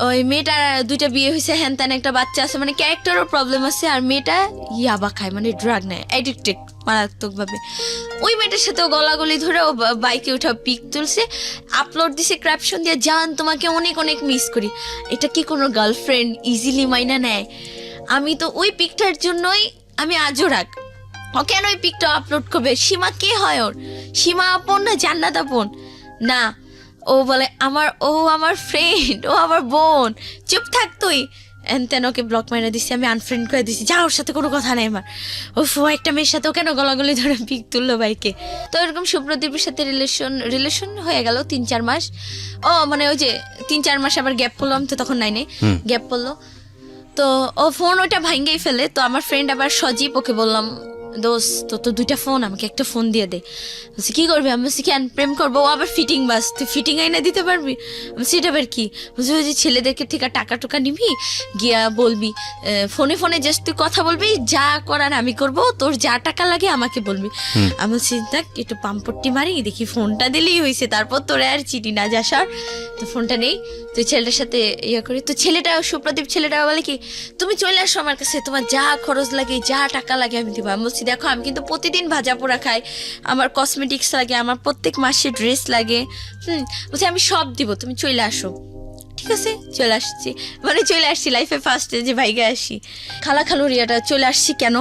ওই মেয়েটার দুইটা বিয়ে হয়েছে, হ্যান ত্যান একটা বাচ্চা আছে, মানে ক্যারেক্টারও প্রবলেম আছে। আর মেয়েটা ইয়াবা খায়, মানে ড্রাগ নেয়, অ্যাডিক্টেড মারাত্মকভাবে। ওই মেয়েটার সাথে ও গলাগলি ধরে ও বাইকে উঠা পিক তুলছে, আপলোড দিছে ক্যাপশন দিয়ে, জান তোমাকে অনেক অনেক মিস করি। এটা কি কোনো গার্লফ্রেন্ড ইজিলি মাইনা নেয়? আমি তো ওই পিকটার জন্যই আমি আজও রাখ, ও কেন ওই পিকটা আপলোড করবে? সীমা কে হয় ওর? সীমা আপন না জান্নাত আপন? না, ও বলে আমার ফ্রেন্ড, ও আমার বোন। চুপ থাক তুই। তেন ওকে ব্লক মাইরা দিছি, আমি আনফ্রেন্ড করে দিছি, যা ওর সাথে কোনো কথা নেই আমার। একটা মেয়ের সাথে ও কেন গলাগলি ধরে পিক তুললো বাইকে? তো এরকম সুপ্রদীপের সাথে রিলেশন হয়ে গেল 3-4 মাস। মানে ওই যে 3-4 মাস আবার গ্যাপ পড়লাম, তো তখন 9-এ গ্যাপ পড়লো। তো ও ফোন ওইটা ভাঙ্গেই ফেলে। তো আমার ফ্রেন্ড আবার সজীব, ওকে বললাম দোস্ত তো 2টা ফোন, আমাকে একটা ফোন দিয়ে দে। বলছি কি করবি? আমি বলছি কেন প্রেম করবো? ও আবার ফিটিং বাস, তুই ফিটিং আইনা দিতে পারবি? বলছি এটা আবার কি? বলছি ওই যে ছেলেদেরকে থেকে টাকা টুকা নিবি, গিয়া বলবি ফোনে জাস্ট তুই কথা বলবি, যা করার আমি করবো, তোর যা টাকা লাগে আমাকে বলবি। আমি বলছি দেখ একটু পাম্পট্টি মারি, দেখি ফোনটা দিলেই হয়েছে, তারপর তোরে আর চিনি না যা সর। তো ফোনটা নেই, তুই ছেলেটার সাথে ইয়ে করি। তো ছেলেটা, সুপ্রদীপ ছেলেটা বলে কি, তুমি চলে আসো আমার কাছে, তোমার যা খরচ লাগে, যা টাকা লাগে আমি দিব। আমি বলছি দেখো আমি কিন্তু প্রতিদিন ভাজা পোড়া খাই, আমার কসমেটিক্স লাগে, আমার প্রত্যেক মাসে ড্রেস লাগে, বলছি আমি সব দিব, তুমি চলে আসো। ঠিক আছে, চলে আসছি, মানে চলে আসছি লাইফে ফার্স্টে যে ভাইগে আসি। খালুর ইয়াটা চলে আসছি কেন,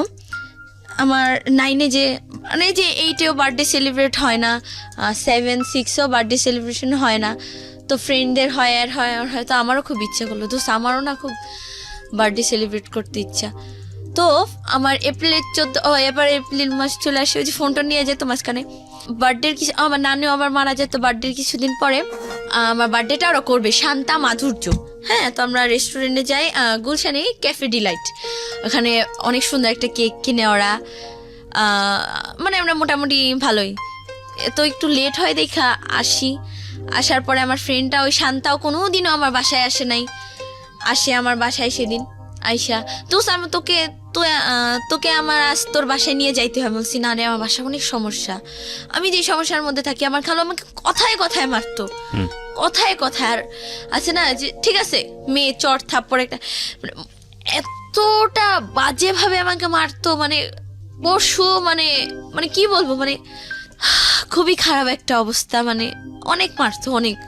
আমার 9-এ যে মানে যে 8-এও বার্থডে সেলিব্রেট হয় না, 7-6-এও বার্থডে সেলিব্রেশন হয় না, তো ফ্রেন্ডদের হয় আর হয়, তো আমারও খুব ইচ্ছা করলো, তো আমারও না খুব বার্থডে সেলিব্রেট করতে ইচ্ছা। তো আমার এপ্রিলের 14 এবার এপ্রিল মাস চলে আসে, ওই যে ফোনটা নিয়ে যেত মাঝখানে বার্থডের কিছু, আমার নানিও আবার মারা যেত বার্থডের কিছুদিন পরে। আমার বার্থডেটা ওরা করবে, শান্তা মাধুর্য। হ্যাঁ, তো আমরা রেস্টুরেন্টে যাই, গুলশানে ক্যাফে ডিলাইট, ওখানে অনেক সুন্দর একটা কেক কিনে ওরা। মানে আমরা মোটামুটি ভালোই, তো একটু লেট হয় দেখা আসি। আসার পরে আমার ফ্রেন্ডটা ওই শান্তাও কোনো দিনও আমার বাসায় আসে নাই, আসে আমার বাসায় সেদিন আইসা, তো আমি তোকে আমার আজ তোর বাসায় নিয়ে যাইতে হয়। বলছি না রে, আমার বাসায় অনেক সমস্যা, আমি যে সমস্যার মধ্যে থাকি, আমার খালো আমাকে কথায় কথায় মারতো, কথায় কথায়। আর আছে না যে ঠিক আছে মেয়ে, চট থাপ্পড় একটা, মানে এতটা বাজেভাবে আমাকে মারতো, মানে পশু, মানে মানে কি বলবো, মানে খুবই খারাপ একটা অবস্থা, মানে অনেক মারতো অনেক।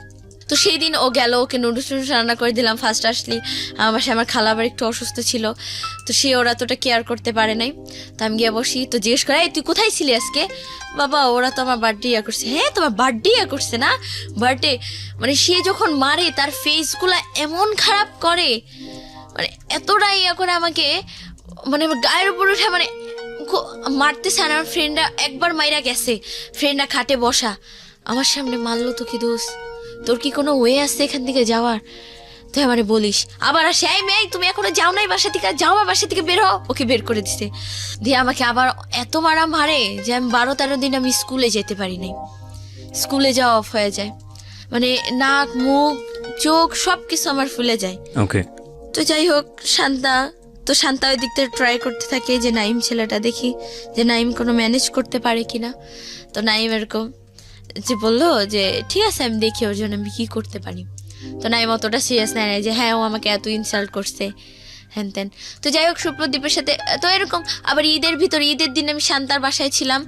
তো সেই দিন ও গেল, ওকে নুডলস রান্না করে দিলাম ফার্স্ট আসলি। আমার বাসায় আমার খালা আবার একটু অসুস্থ ছিল, তো সে ওরা তোটা কেয়ার করতে পারে নাই। তো আমি গিয়ে বসি, তো জিজ্ঞেস করে তুই কোথায় ছিলি আজকে? বাবা ওরা তো আমার বার্থডে ইয়া করছে। হ্যাঁ, তোমার বার্থডে ইয়া করছে না, বার্থডে। মানে সে যখন মারে তার ফেসগুলো এমন খারাপ করে, মানে এতটা ইয়া করে আমাকে, মানে গায়ের উপর উঠে, মানে মারতেছে। আর আমার ফ্রেন্ডরা একবার মাইরা গেছে, ফ্রেন্ডরা খাটে বসা, আমার সামনে মারলো। তো কি দোষ, তোর কি কোনো ওয়ে আছে এখান থেকে যাওয়ার? তুই আমারে বলিস আবার আসে, এই মেয়ে তুমি এখনো যাও নাই বাসা থেকে, যাও আমার বাসা থেকে বের হও। ওকে বের করে দিছে, দিয়ে আমাকে আবার এত মারে যে আমি 12-13 দিন আমি স্কুলে যেতে পারি নাই, স্কুলে যাওয়া অফ হয়ে যায়, মানে নাক মুখ চোখ সব কিছু আমার ফুলে যায়। ওকে, তো যাই হোক, শান্তা ওই দিক থেকে ট্রাই করতে থাকে যে নাইম ছেলেটা দেখি যে নাইম কোনো ম্যানেজ করতে পারে কিনা। তো নাইম এরকম যে বললো যে ঠিক আছে আমি দেখি ওর জন্য আমি কি করতে পারি। তো নাইম অতটা সিরিয়াস নেয় না যে হ্যাঁ ও আমাকে এত ইনসাল্ট করছে হ্যান ত্যান। তো যাই হোক, সুপ্রদীপের সাথে তো এরকম। আবার ঈদের দিন আমি শান্তার বাসায় ছিলাম,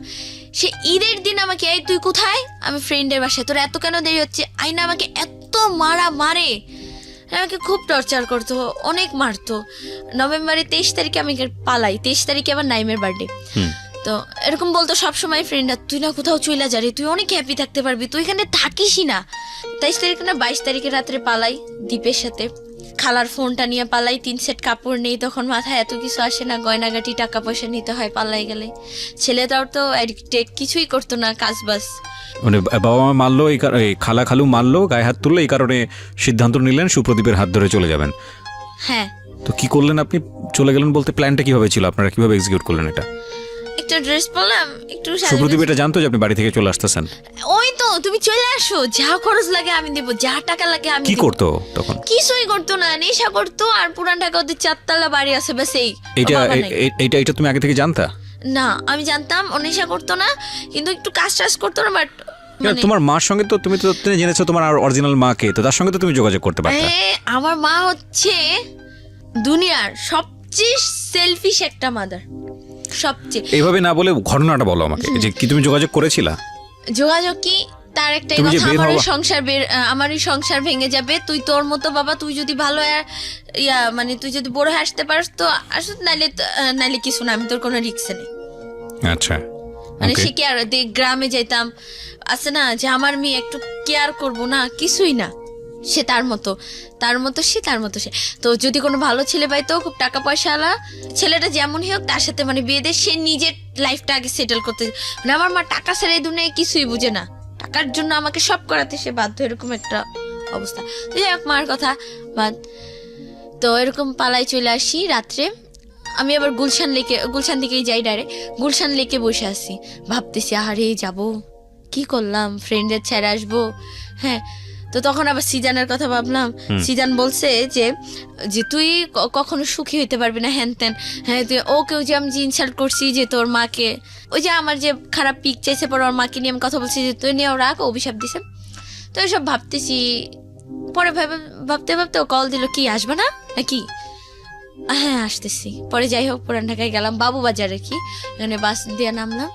সে ঈদের দিন আমাকে এই তুই কোথায়? আমি ফ্রেন্ডের বাসায়। তোর এত কেন দেরি হচ্ছে? আইনা আমাকে এত মারে, আমাকে খুব টর্চার করতো, অনেক মারতো। নভেম্বরের 23 তারিখে আমি পালাই, 23 তারিখে আবার নাইমের বার্থডে। তো এরকম বলতো সবসময় ফ্রেন্ডরা, তুই না কোথাও চইলা যা রে, তুই অনেক হ্যাপি থাকতে পারবি, তুই এখানে থাকিসই না। 23 তারিখে না 22 তারিখে রাত্রে পালাই দীপের সাথে, খালার ফোনটা নিয়ে পালাই, 3 সেট কাপড় নেই, তখন মাথায় এত কিছু আসে না, গয়নাগাটি টাকা পয়সা নিতে হয় পালাই গেলে। ছেলেটাও তো অ্যাডিক্টেড, কিছুই করতো না, কাজ বাস। মানে বাবা মা মারলো, এই খালা খালু মারলো, গায়ে হাত তুললো, এই কারণে সিদ্ধান্ত নিলেন সুপ্রদীপের হাত ধরে চলে যাবেন। হ্যাঁ। তো কি করলেন আপনি? চলে গেলেন বলতে প্ল্যানটা কিভাবে ছিল, আপনারা কিভাবে এক্সিকিউট করলেন এটা? একটা ড্রেস পরলাম, একটু সুপ্রদীপ এটা জানতো যে আপনি বাড়ি থেকে চলে আসতেছেন? ওই তো তুমি চলে আসো, যা খরচ লাগে আমি দেবো, যা টাকা লাগে আমি কি দেবো। করতো তখন? কিছুই করতো না, নেশা করতো। আর পুরান ঢাকা ওদের 4 তলা বাড়ি আছে, ব্যাস এই। এটা তুমি আগে থেকে জানতা? না, আমি জানতাম ও নেশা করতো না, কিন্তু একটু কাজ টাজ করতো না। বাট তোমার মার সঙ্গে তো তুমি জেনেছো তোমার অরিজিনাল মাকে, তো তার সঙ্গে তো তুমি যোগাযোগ করতে পারতে। আমার মা হচ্ছে দুনিয়ার সবচেয়ে সেলফিশ একটা মাদার, সবচেয়ে। এইভাবে না বলে ঘটনাটা বলো আমাকে, যে কি তুমি যোগাযোগ করেছিলা? যোগাযোগ কি, তার একটাই কথা, আমারই সংসার ভেঙে যাবে, তুই তোর মতো বাবা, তুই যদি ভালো মানে তুই যদি বড় হয়ে আসতে পারস তো আসুন, নাইলে কিছু না, আমি তোর কোনো রিস্ক নেই। আচ্ছা, মানে সে কেয়ার, গ্রামে যাইতাম, আছে না যে আমার মেয়ে একটু কেয়ার করবো না, কিছুই না। সে তার মতো সে। তো যদি কোনো ভালো ছেলে পাইতো, খুব টাকা পয়সাওয়ালা ছেলেটা যেমনই হোক, তার সাথে মানে বিয়ে দিয়ে সে নিজের লাইফটা আগে সেটেল করতে। মানে আমার মা টাকা ছেড়ে এই দুনিয়ায় কিছুই বুঝে না, টাকার জন্য আমাকে সব করাতে সে বাধ্য, এরকম একটা অবস্থা। তো যাই হোক, মার কথা বাদ। তো এরকম পালাই চলে আসি রাত্রে। আমি আবার গুলশান দিকেই যাই, ডাইরেক্ট গুলশান লেকে বসে আছি, ভাবতেছি আরে যাবো, কি করলাম, ফ্রেন্ডের ছেড়ে আসবো। হ্যাঁ, তো তখন আবার সিজানের কথা ভাবলাম। সিজান বলছে যে তুই কখনো সুখী হইতে পারবি না, হ্যান ত্যান। হ্যাঁ, তুই ওকেও যে আমি যে ইনসাল্ট করছি, যে তোর মাকে, ওই যে আমার যে খারাপ পিক চাইছে পর ওর মাকে নিয়ে আমি কথা বলছি, যে তুই নিয়ে ও রাখ, অভিশাপ দিছে। তো এসব ভাবতেছি, পরে ভাবতে ও কল দিল, কি আসবে না নাকি? হ্যাঁ আসতেছি। পরে যাই হোক, পুরান ঢাকায় গেলাম, বাবু বাজারে, কি এখানে বাস দিয়ে নামলাম।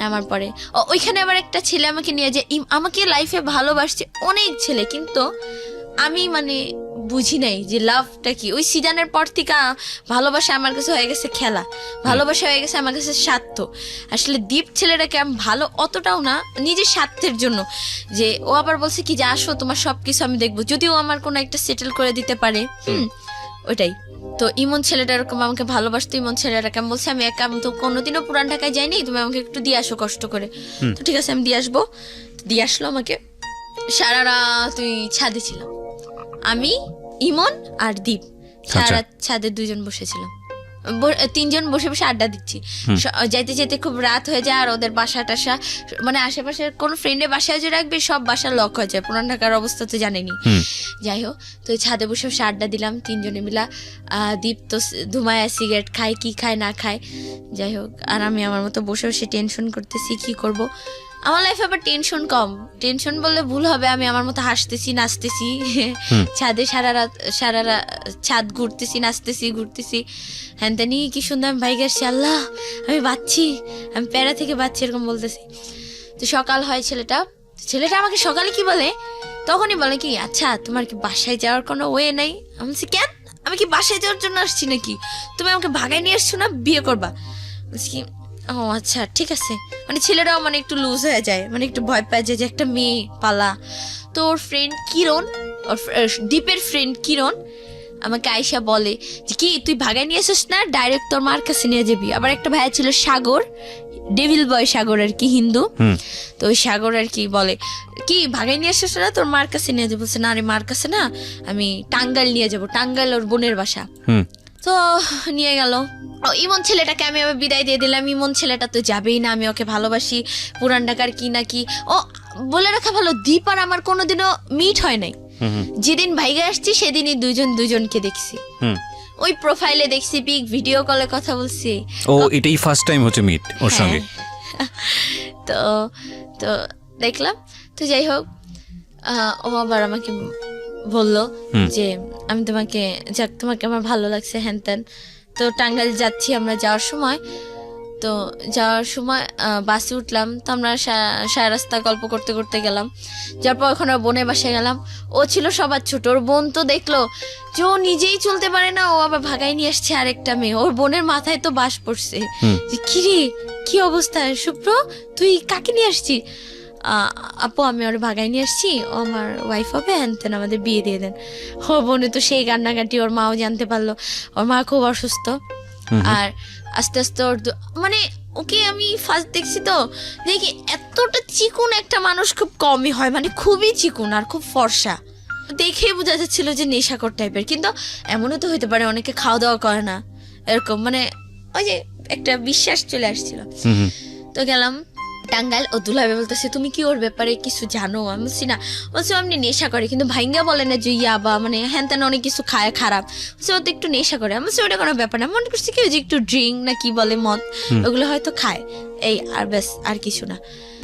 নামার পরে ওইখানে আবার একটা ছেলে আমাকে নিয়ে যে আমাকে লাইফে ভালোবাসছে অনেক ছেলে, কিন্তু আমি মানে বুঝি নাই যে লাভটা কি। ওই সিজনের পর থেকে ভালোবাসা আমার কাছে হয়ে গেছে খেলা, ভালোবাসা হয়ে গেছে আমার কাছে স্বার্থ। আসলে দীপ ছেলেটাকে আমি ভালো অতটাও না, নিজের স্বার্থের জন্য। যে ও আবার বলছে কি যে আসো, তোমার সবকিছু আমি দেখবো, যদিও আমার কোনো একটা সেটেল করে দিতে পারে। ওইটাই। তো ইমন ছেলেটা এরকম আমাকে ভালোবাসতো, ইমন ছেলেটাকে আমি বলছি আমি একা, আমি তো কোনোদিনও পুরান ঢাকায় যাইনি, তুমি আমাকে একটু দিয়ে আসো কষ্ট করে। তো ঠিক আছে আমি দিয়ে আসবো। দিয়ে আসলো আমাকে, সারা রাত তুই ছাদে ছিলাম আমি, ইমন আর দীপ, সারা রাত ছাদে 2 জন বসেছিলাম, 3 জন বসে বসে আড্ডা দিচ্ছি। যাইতে যেতে খুব রাত হয়ে যায়, আর ওদের বাসা টাসা মানে আশেপাশের কোনো ফ্রেন্ডের বাসায় যে রাখবে সব বাসা লক হয়ে যায়, পুরান ঢাকার অবস্থা তো জানেনি। যাই হোক, তো ছাদে বসে বসে আড্ডা দিলাম 3 জনে মিলা। দীপ তো ধুমায় সিগারেট খায়, কি খায় না খায়, যাই হোক। আর আমি আমার মতো বসে বসে টেনশন করতেছি কি করব। আমার লাইফে আবার টেনশন কম, টেনশন বললে ভুল হবে, আমি আমার মতো হাসতেছি নাচতেছি ছাদে সারা রাত ছাদ ঘুরতেছি নাচতেছি হ্যান তেনি কি সুন্দর আমি বাইক আসছি, আল্লাহ আমি বাঁচছি, আমি প্যারা থেকে বাঁচছি এরকম বলতেছি। তো সকাল হয়, ছেলেটা আমাকে সকালে কি বলে, তখনই বলে কি আচ্ছা তোমার কি বাসায় যাওয়ার কোনো ওয়ে নাই? আমি বলছি কেন, আমি কি বাসায় যাওয়ার জন্য আসছি নাকি? তুমি আমাকে ভাগায় নিয়ে আসছো না বিয়ে করবা? বলছি কি ও আচ্ছা ঠিক আছে। মানে ছেলেরাও মানে একটু লুজ হয়ে যায়, মানে একটু ভয় পায় যে একটা মেয়ে পালা। তো ওর ফ্রেন্ড কিরণ, দীপের ফ্রেন্ড কিরণ আমাকে আয়শা বলে যে কি তুই ভাগায় নিয়ে আসিস না, ডাইরেক্ট তোর মার কাছে নিয়ে যাবি। আবার একটা ভাইয়া ছিল সাগর, ডেভিল বয় সাগর আর কি, হিন্দু। তো ওই সাগর আর কি বলে কি ভাগায় নিয়ে আসিস না, তোর মার কাছে নিয়ে যাবো। বলছে না রে মার কাছে না, আমি টাঙ্গাইল নিয়ে যাবো, টাঙ্গাইল ওর বোনের বাসা। তো নিয়ে গেল। ইমন ছেলেটাকে আমি আবার বিদায় দিয়ে দিলাম, ইমন ছেলেটা তো যাবেই না, আমি ওকে ভালোবাসি, পুরান ঢাকার কি না কি। ও বলে রাখা ভালো, দীপ আর আমার কোনোদিনও মিট হয় নাই। যেদিন ভাইগা আসছি সেদিনই দুজনকে দেখছি, ওই প্রোফাইলে দেখছি, পিক ভিডিও কলে কথা বলছি। ও এটাই ফার্স্ট টাইম হচ্ছে মিট ওর সঙ্গে। তো তো দেখলাম। তো যাই হোক, ও আবার আমাকে বললো যে আমি তোমাকে আমার ভালো লাগছে হ্যান ত্যান। তো টাঙ্গাইল যাচ্ছি আমরা, যাওয়ার সময় বাসে উঠলাম। তো আমরা সারা রাস্তা গল্প করতে করতে গেলাম। যার পর ওখানে বোনের বাসায় গেলাম। ও ছিল সবার ছোট, ওর বোন তো দেখলো যে ও নিজেই চলতে পারে না, ও আবার ভাগাই নিয়ে আসছে আরেকটা মেয়ে। ওর বোনের মাথায় তো বাস পড়ছে যে কিরে কি অবস্থা শুভ্র, তুই কাকে নিয়ে আসছি? আপু আমি ওর ভাগাই নিয়ে আসছি, ও আমার ওয়াইফ হবে, হ্যান তেন আমাদের বিয়ে দিয়ে দেন। ও বোনে তো সেই কান্নাকাটি, ওর মাও জানতে পারলো, ওর মা খুব অসুস্থ। আর আস্তে আস্তে ওর মানে ওকে আমি ফার্স্ট দেখছি তো দেখি এতটা চিকুন একটা মানুষ খুব কমই হয়, মানে খুবই চিকুন আর খুব ফর্সা, দেখেই বোঝা যাচ্ছিল যে নেশাকর টাইপের। কিন্তু এমনও তো হতে পারে অনেকে খাওয়া দাওয়া করে না, এরকম মানে ওই যে একটা বিশ্বাস চলে আসছিল। তো গেলাম টাঙ্গাইল। ও দুলাভাই বলতেছে তুমি কি ওর ব্যাপারে কিছু জানো? আমি বলছি না। বলছি আপনি নেশা করে, কিন্তু ভাইঙ্গা বলে না যে ইয়াবা মানে হ্যান তেন অনেক কিছু খায় খারাপ। বলছি ও তো একটু নেশা করে। আমি বলছি ওটা কোনো ব্যাপার না, মনে করছি কি যে একটু ড্রিঙ্ক না কি বলে মদ, ওগুলো হয়তো খায়, এই আর ব্যাস, আর কিছু না।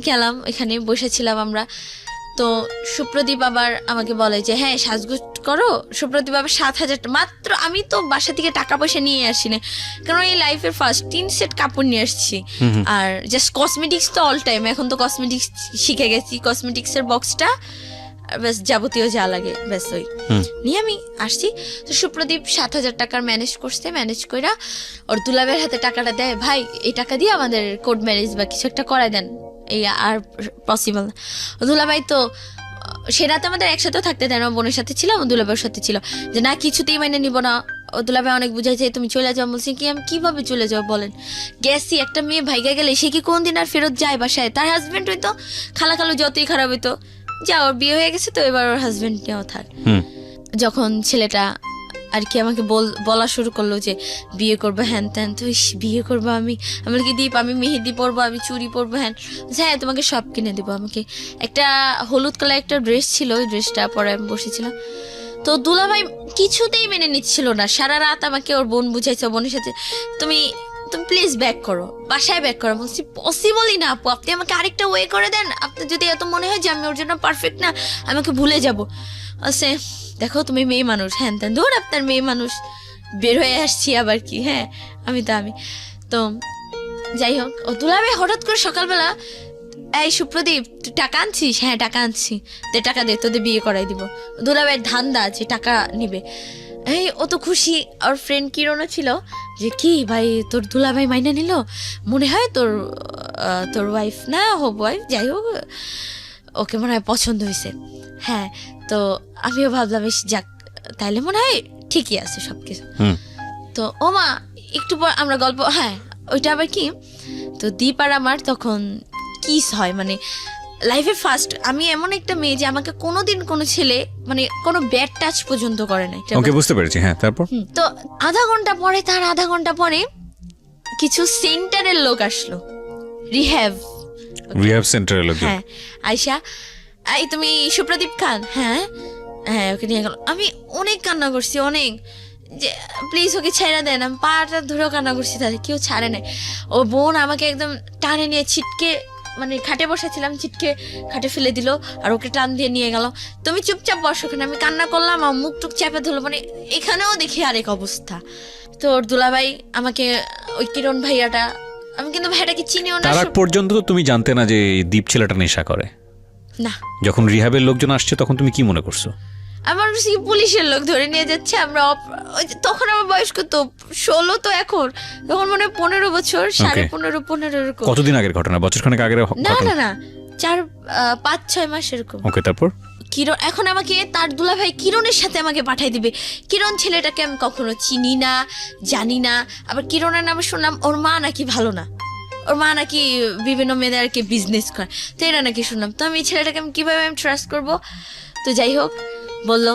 গেলাম, এখানে বসেছিলাম আমরা। তো সুপ্রদীপ আবার আমাকে বলে যে হ্যাঁ সাজগুজ করো। সুপ্রদীপ আবার 7,000 মাত্র। আমি তো বাসা থেকে টাকা পয়সা নিয়ে আসি না, কারণ এই লাইফের ফার্স্ট 3 সেট কাপড় নিয়ে আসছি। আর জাস্ট কসমেটিক্স তো অল টাইম, এখন তো কসমেটিক্স শিখে গেছি, কসমেটিক্সের বক্সটা ব্যাস যাবতীয় যা লাগে ব্যাস ওই নিয়ে আমি আসছি। তো সুপ্রদীপ 7,000 টাকার ম্যানেজ কইরা ওর দুলাবের হাতে টাকাটা দেয়, ভাই এই টাকা দিয়ে আমাদের কোর্ট ম্যারেজ বা কিছু একটা করাই দেন, এই আর পসিবল না। দুলাভাই তো সে রাতে আমাদের একসাথেও থাকতে দেয় না, বোনের সাথে ছিলাম, দুলাভাইয়ের সাথে ছিল, যে না কিছুতেই মানে নিব না। ও দুলাভাই অনেক বুঝাইছে তুমি চলে যাও। বলছি কি আমি কিভাবে চলে যাও বলেন, গেছি, একটা মেয়ে ভাইগা গেলে সে কি কোনদিন আর ফেরত যায় বাসায়? তার হাজবেন্ড হইতো খালো যতই খারাপ হইতো, যা ওর বিয়ে হয়ে গেছে, তো এবার ওর হাজবেন্ড নিয়েও থাক। যখন ছেলেটা আর কি আমাকে বলা শুরু করলো যে বিয়ে করবো হ্যান ত্যান, তো বিয়ে করবো আমি কি দীপ, আমি মেহেদি পরবো, আমি চুড়ি পরবো, হ্যাঁ তোমাকে সব কিনে দেবো। আমাকে একটা হলুদ কালার একটা ড্রেস ছিল, ওই ড্রেসটা পরে আমি বসেছিলাম। তো দুলাভাই কিছুতেই মেনে নিচ্ছিল না, সারা রাত আমাকে ওর বোন বুঝাইছে, বোনের সাথে তুমি প্লিজ ব্যাক করো, বাসায় ব্যাক করো। বলছি পসিবলই না আপু, আপনি আমাকে আরেকটা ওয়ে করে দেন, আপনার যদি এত মনে হয় যে আমি ওর জন্য পারফেক্ট না, আমাকে ভুলে যাবো। আচ্ছা দেখো তুমি মেয়ে মানুষ, হ্যান ত্যান, ধর আপনার মেয়ে মানুষ, বের হয়ে আসছি আবার কি, হ্যাঁ আমি তো যাই হোক। ও দুলাভাই হঠাৎ করে সকালবেলা এই সুপ্রদীপ তুই টাকা আনছিস? হ্যাঁ টাকা আনছি, দে টাকা দে, তোদের বিয়ে করাই দিব। দুলাভাইয়ের ধান্দা আছে, টাকা নিবে। এই ও তো খুশি। ওর ফ্রেন্ড কিরণও ছিল যে কি ভাই তোর দুলাভাই মাইনা নিল, মনে হয় তোর ওয়াইফ না হোক ওয়াইফ, যাই হোক ওকে মনে হয় পছন্দ হয়েছে। হ্যাঁ তো আমিও ভাবলাম যাক তাইলে মনে হয় ঠিকই আছে সবকিছু। হুম। তো ও মা একটু পর আমরা গল্প, হ্যাঁ ওইটা আবার কি, তো দীপ আর আমার তখন কিস হয়, মানে লাইফে ফার্স্ট। আমি এমন একটা মেয়ে যে আমাকে কোনোদিন কোনো ছেলে মানে কোনো ব্যাড টাচ পর্যন্ত করে নাই। ওকে, বুঝতে পেরেছি। হ্যাঁ, তারপর তো আধা ঘন্টা পরে কিছু সেন্টারের লোক আসলো, রিহ্যাব সেন্টারের লোক। হ্যাঁ আয়শা, এই তুমি সুপ্রদীপ খান? হ্যাঁ হ্যাঁ, ওকে নিয়ে গেল। আমি অনেক কান্না করছি, অনেক, যে প্লিজ ওকে ছেড়ে দেন। আমি পাটা ধরেও কান্না করছি, তাদের কেউ ছাড়ে নাই। ও বোন আমাকে একদম টানে নিয়ে ছিটকে, মানে খাটে বসেছিলাম, ছিটকে খাটে ফেলে দিল আর ওকে টান দিয়ে নিয়ে গেল। তুমি চুপচাপ বসো ওখানে। আমি কান্না করলাম, আমার মুখ টুক চেপে ধরলো, মানে এখানেও দেখি আরেক অবস্থা। তো ওর দুলাভাই আমাকে, ওই কিরণ ভাইয়াটা, আমি কিন্তু ভাইয়াটাকে চিনিও না। তার আগ পর্যন্ত তো তুমি জানতে না যে দীপ ছেলেটা নেশা করে? না। যখন রিহাবের লোকজন আসছে তখন তুমি কি মনে করছো? আমার কি পুলিশের লোক ধরে নিয়ে যাচ্ছে। আমরা তখন আমার বয়স কত, 16 তো এখন, তখন মনে হয় 15 বছর, 15.5 এরকম। কতদিন আগের ঘটনা? বছরখানেক আগের না ঘটনা? না না, 5-6 মাস এরকম। ওকে, তারপর? কিরণ এখন আমাকে, তার দুলাভাই কিরণের সাথে আমাকে পাঠাই দিবে। কিরণ ছেলেটাকে আমি কখনো চিনি না, জানি না। আবার কিরণের নামে শুনলাম ওর মা নাকি ভালো না, ওর মা নাকি বিভিন্ন মেয়েদেরকে বিজনেস করে, তো এটা নাকি শুনলাম। তো আমি এই ছেলেটাকে আমি কিভাবে আমি ট্রাস্ট করবো? তো যাই হোক, বললো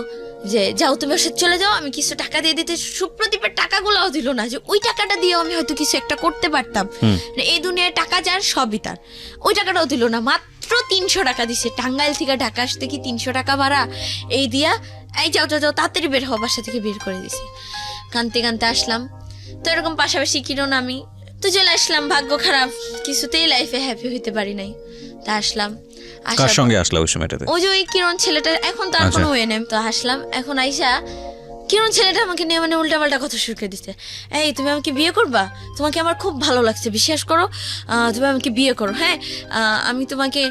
যে যাও তুমি ওর সাথে চলে যাও, আমি কিছু টাকা দিয়ে দিতে। সুপ্রদীপের টাকাগুলোও দিল না, যে ওই টাকাটা দিয়ে আমি হয়তো কিছু একটা করতে পারতাম। মানে এই দুনিয়ায় টাকা যার সবই তার, ওই টাকাটাও দিল না। মাত্র 300 টাকা দিছে, টাঙ্গাইল থেকে ঢাকা আসতে কি 300 টাকা ভাড়া, এই দিয়া এই যাও যাও যাও তাড়াতাড়ি বের হওয়া, বাসা থেকে বের করে দিছে। কানতে কানতে আসলাম। তো এরকম পাশাপাশি কিরণ আমি তো চলে আসলাম। ভাগ্য খারাপ, কিছুতেই লাইফে হ্যাপি হইতে পারি নাই। তা আসলাম। কার সঙ্গে আসলা ওই সময়টাতে? ওই যে ওই কিরণ ছেলেটা, এখন তার কোনো ওয়ে নেই। তো আসলাম, এখন আইসা কিরণ ছেলেটা আমাকে নিয়ে মানে উল্টাপাল্টা কথা শুরু করে দিচ্ছে। এই তুমি আমাকে বিয়ে করবা? তোমাকে আমার খুব ভালো লাগছে, বিশ্বাস করো, তুমি আমাকে বিয়ে করো। হ্যাঁ, আমি তোমাকে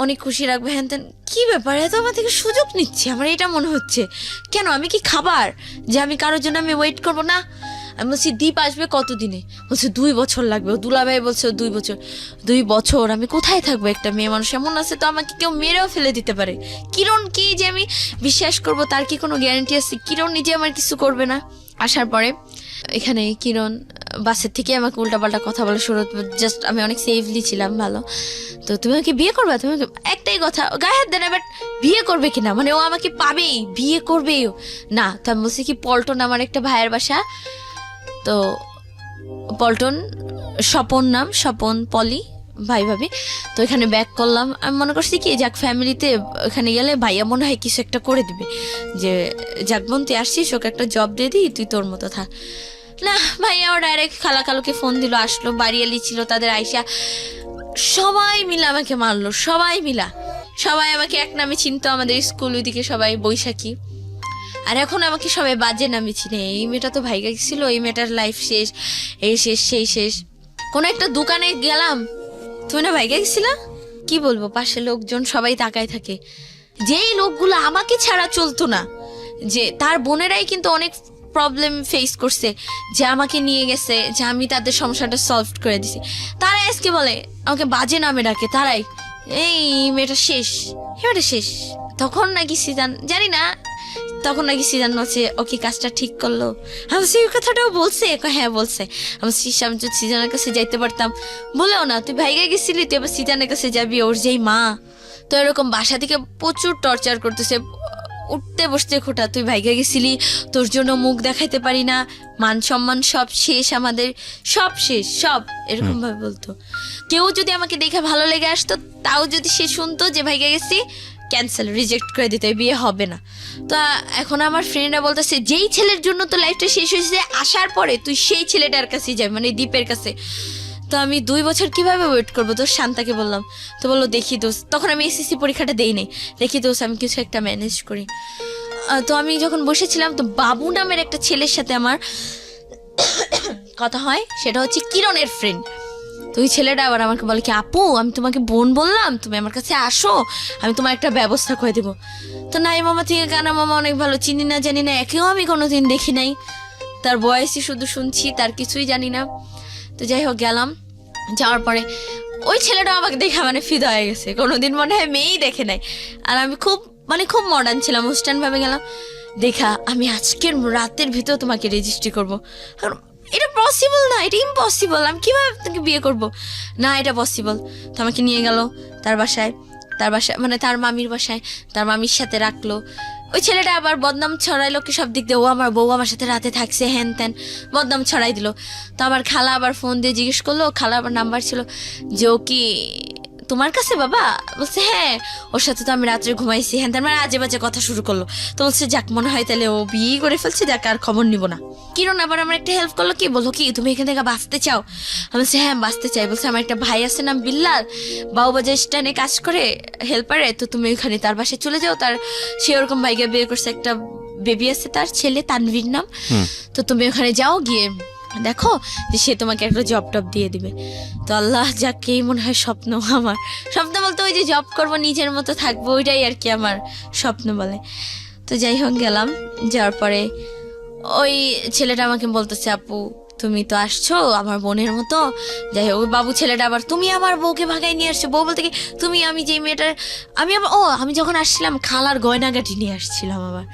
অনেক খুশি রাখবো, হ্যান ত্যান। কি ব্যাপার, এত আমার থেকে সুযোগ নিচ্ছে? আমার এটা মনে হচ্ছে, কেন আমি কি খাবার যে আমি কারোর জন্য আমি ওয়েট করবো না? আমি বলছি দীপ আসবে কতদিনে? বলছে 2 বছর লাগবে। ও দুলাভাই বলছে 2 বছর। 2 বছর আমি কোথায় থাকবো? একটা মেয়ে মানুষ এমন আছে তো আমাকে কেউ মেরেও ফেলে দিতে পারে। কিরণ কি যে আমি বিশ্বাস করব তার কি কোনো গ্যারান্টি আছে? কিরণ নিজে আমার কিছু করবে না। আসার পরে এখানে কিরণ বাসের থেকে আমাকে উল্টাপাল্টা কথা বলা শুরু, জাস্ট আমি অনেক সেফলি ছিলাম, ভালো। তো তুমি আমাকে বিয়ে করবে? তুমি একটাই কথা, গায়ে হাত দেয় না, বাট বিয়ে করবে কিনা, মানে ও আমাকে পাবেই, বিয়ে করবেই না। তো আমি বলছি কি পল্টন আমার একটা ভাইয়ের বাসা, তো পল্টন, স্বপন নাম, স্বপন পলি ভাই ভাবি। তো এখানে ব্যাক করলাম। আমি মনে করছি কি যাক ফ্যামিলিতে এখানে গেলে ভাইয়া মনে হয় কিছু একটা করে দিবে, যে যাক বোন তুই আসছিস, ওকে একটা জব দিয়ে দিই, তুই তোর মতো থাক। না, ভাইয়া ও ডাইরেক্ট খালাকালুকে ফোন দিল, আসলো, বাড়ি এলি ছিল তাদের আইসা, সবাই মিলে আমাকে মারলো, সবাই মিলা, সবাই আমাকে এক নামে চিনতো, আমাদের স্কুল ওইদিকে সবাই বৈশাখী। আর এখন আমাকে সবাই বাজে নামে চিনে, এই মেয়েটা তো ভাইগা ছিল, এই মেয়েটার লাইফ শেষ, এই শেষ সেই শেষ। কোনো একটা দোকানে গেলাম, তুমি না ভাইগা গেছিলা, কি বলবো, পাশে লোকজন সবাই তাকায় থাকে। যেই লোকগুলো আমাকে ছাড়া চলতো না, যে তার বোনেরাই কিন্তু অনেক প্রবলেম ফেস করছে, যে আমাকে নিয়ে গেছে, যে আমি তাদের সমস্যাটা সলভ করে দিছি, তারাই আজকে বলে আমাকে বাজে নামে ডাকে। তারাই এই মেয়েটা শেষ, মেয়েটা শেষ। তখন নাকি সিজান, জানি না, তখন নাকি সিজান বলছে ও কি কাজটা ঠিক করলো। আমি সেই কথাটাও বলছে, হ্যাঁ বলছে। আমি আমি যদি সিজানের কাছে যাইতে পারতাম, বলেও না তুই ভাইগা গেছিলি, তুই এবার সিজানের কাছে যাবি, ওর যেই মা। তো এরকম বাসা থেকে প্রচুর টর্চার করতেছে, উঠতে বসতে খোটা, তুই ভাইগা গেছিলি, তোর জন্য মুখ দেখাইতে পারি না, মান সম্মান সব শেষ, আমাদের সব শেষ, সব এরকম ভাবে বলতো। কেউ যদি আমাকে দেখে ভালো লেগে আসতো, তাও যদি সে শুনতো যে ভাইগা গেছি, ক্যান্সেল, রিজেক্ট করে দিতে, বিয়ে হবে না। তো এখন আমার ফ্রেন্ডরা বলতেছে যেই ছেলের জন্য তো লাইফটা শেষ হয়েছে, আসার পরে তুই সেই ছেলেটার কাছেই যাবি, মানে দীপের কাছে। তো আমি 2 বছর কিভাবে ওয়েট করবো? তো শান্তাকে বললাম, তো বললো দেখি দোস্ত, তখন আমি এসএসসি পরীক্ষাটা দেই নাই, দেখি দোস্ত আমি কিছু একটা ম্যানেজ করি। তো আমি যখন বসেছিলাম, তো বাবু নামের একটা ছেলের সাথে আমার কথা হয়, সেটা হচ্ছে কিরণের ফ্রেন্ড। তো ওই ছেলেটা আবার আমাকে বলে কি, আপু আমি তোমাকে বোন বললাম, তুমি আমার কাছে আসো, আমি তোমার একটা ব্যবস্থা করে দেবো। তো নাই মামা থেকে কানা মামা অনেক ভালো, চিনি না জানি না, একেও আমি কোনোদিন দেখি নাই, তার বয়সই শুধু শুনছি, তার কিছুই জানি না। তো যাই হোক গেলাম, যাওয়ার পরে ওই ছেলেটা আমাকে দেখে মানে ফিদা হয়ে গেছে, কোনোদিন মনে হয় মেয়েই দেখে নাই। আর আমি খুব মডার্ন ছিলাম, ওয়েস্টার্ন ভাবে গেলাম, দেখা আমি আজকের রাতের ভিতর তোমাকে রেজিস্ট্রি করব। আর এটা পসিবল না, এটা ইম্পসিবল, আমি কিভাবে তোকে বিয়ে করব? না এটা পসিবল। তো আমাকে নিয়ে গেল তার বাসায় মানে তার মামির বাসায়, তার মামির সাথে রাখলো। ওই ছেলেটা আবার বদনাম ছড়াইলো কি সব দিক দিয়ে, ও আমার বউ আমার সাথে রাতে থাকছে, হ্যান ত্যান বদনাম ছড়াই দিল। তো আমার খালা আবার ফোন দিয়ে জিজ্ঞেস করলো, খালা আবার নাম্বার ছিল যে ও কি তোমার কাছে বাবা? বলছে হ্যাঁ, ওর সাথে তো আমি রাত্রে ঘুমাইছি, হ্যাঁ তার মানে আজে বাজে কথা শুরু করলো। তো বলছে যাক মনে হয় তাহলে ও বিয়ে করে ফেলছে, যাক আর খবর নিব না। কিরণ আবার আমার একটা হেল্প করলো, কি বললো কি তুমি এখান থেকে বাঁচতে চাও? আমি বলছি হ্যাঁ বাঁচতে চাই। বলছে আমার একটা ভাই আছে নাম বিল্লাল, বাবুবাজার স্ট্যান্ডে কাজ করে হেল্পারে, তো তুমি ওইখানে তার বাসায় চলে যাও, তার সে ওরকম ভাইকে বিয়ে করছে, একটা বেবি আছে তার ছেলে তানভীর নাম। তো তুমি ওখানে যাও, গিয়ে দেখো যে সে তোমাকে একটা জব টব দিয়ে দিবে। তো আল্লাহ যাকেই মনে হয় স্বপ্ন, আমার স্বপ্ন বলতে ওই যে জব করবো নিজের মতো থাকবো, ওইটাই আর কি আমার স্বপ্ন বলে। তো যাই হোক গেলাম, যাওয়ার পরে ওই ছেলেটা আমাকে বলতেছে আপু তুমি তো আসছো আমার বোনের মতো। যাই হোক ওই বাবু ছেলেটা আবার তুমি আমার বউকে ভাগাই নিয়ে আসছো, বউ বলতে কি তুমি, আমি যে মেয়েটার আমি আবার আমি যখন আসছিলাম খালার গয়নাগাটি নিয়ে আসছিলাম আবার,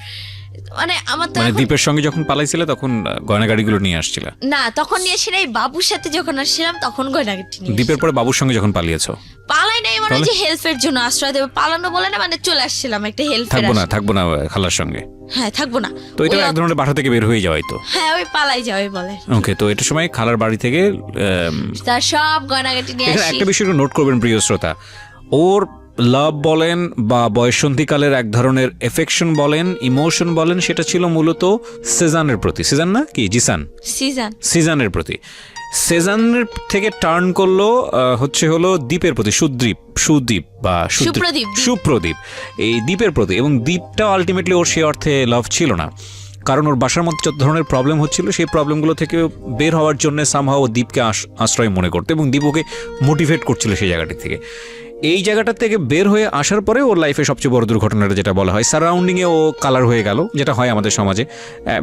মানে আমার তো দ্বীপের সঙ্গে যখন পালাইছিলে তখন গয়নাগাড়িগুলো নিয়ে আসছিল না, তখন নিয়ে এসে এই বাবুর সাথে যখন আসছিলাম তখন গয়নাগাটি নিয়ে দ্বীপের পরে বাবুর সঙ্গে যখন পালিয়েছো? পালাই নাই, মানে যে হেল্পের জন্য আশ্রয় দেবে, পালানো বলে না, মানে চলে আসছিলাম একটা হেল্প। থাকবো না খালার সঙ্গে? হ্যাঁ থাকবো না। তো এটা এক ধরনের বাসা থেকে বের হয়ে যাওয়াই তো? হ্যাঁ ওই পালাই যাওয়াই বলে। ওকে, তো এটার সময় খালার বাড়ি থেকে তার সব গয়নাগাটি নিয়ে আসি। একটা বিষয় নোট করবেন প্রিয় শ্রোতা, ওর লাভ বলেন বা বয়ঃসন্ধিকালের এক ধরনের এফেকশন বলেন, ইমোশন বলেন, সেটা ছিল মূলত সেজানের প্রতি। সেজান না কি জিসান? সিজানের প্রতি। সেজানের থেকে টার্ন করলো হলো দ্বীপের প্রতি, সুদীপ বা সুপ্রদীপ, এই দ্বীপের প্রতি। এবং দ্বীপটা আলটিমেটলি ওর সে অর্থে লাভ ছিল না, কারণ ওর বাসার মধ্যে যত ধরনের প্রবলেম হচ্ছিল সেই প্রবলেমগুলো থেকে বের হওয়ার জন্য সামহাও ও দ্বীপকে আশ্রয় মনে করতো, এবং দ্বীপ ওকে মোটিভেট করছিল সেই জায়গাটি থেকে। এই জায়গাটা থেকে বের হয়ে আসার পরে ওর লাইফে সবচেয়ে বড় দুর্ঘটনাটা যেটা বলা হয়, সারাউন্ডিংয়ে ও কালার হয়ে গেল, যেটা হয় আমাদের সমাজে।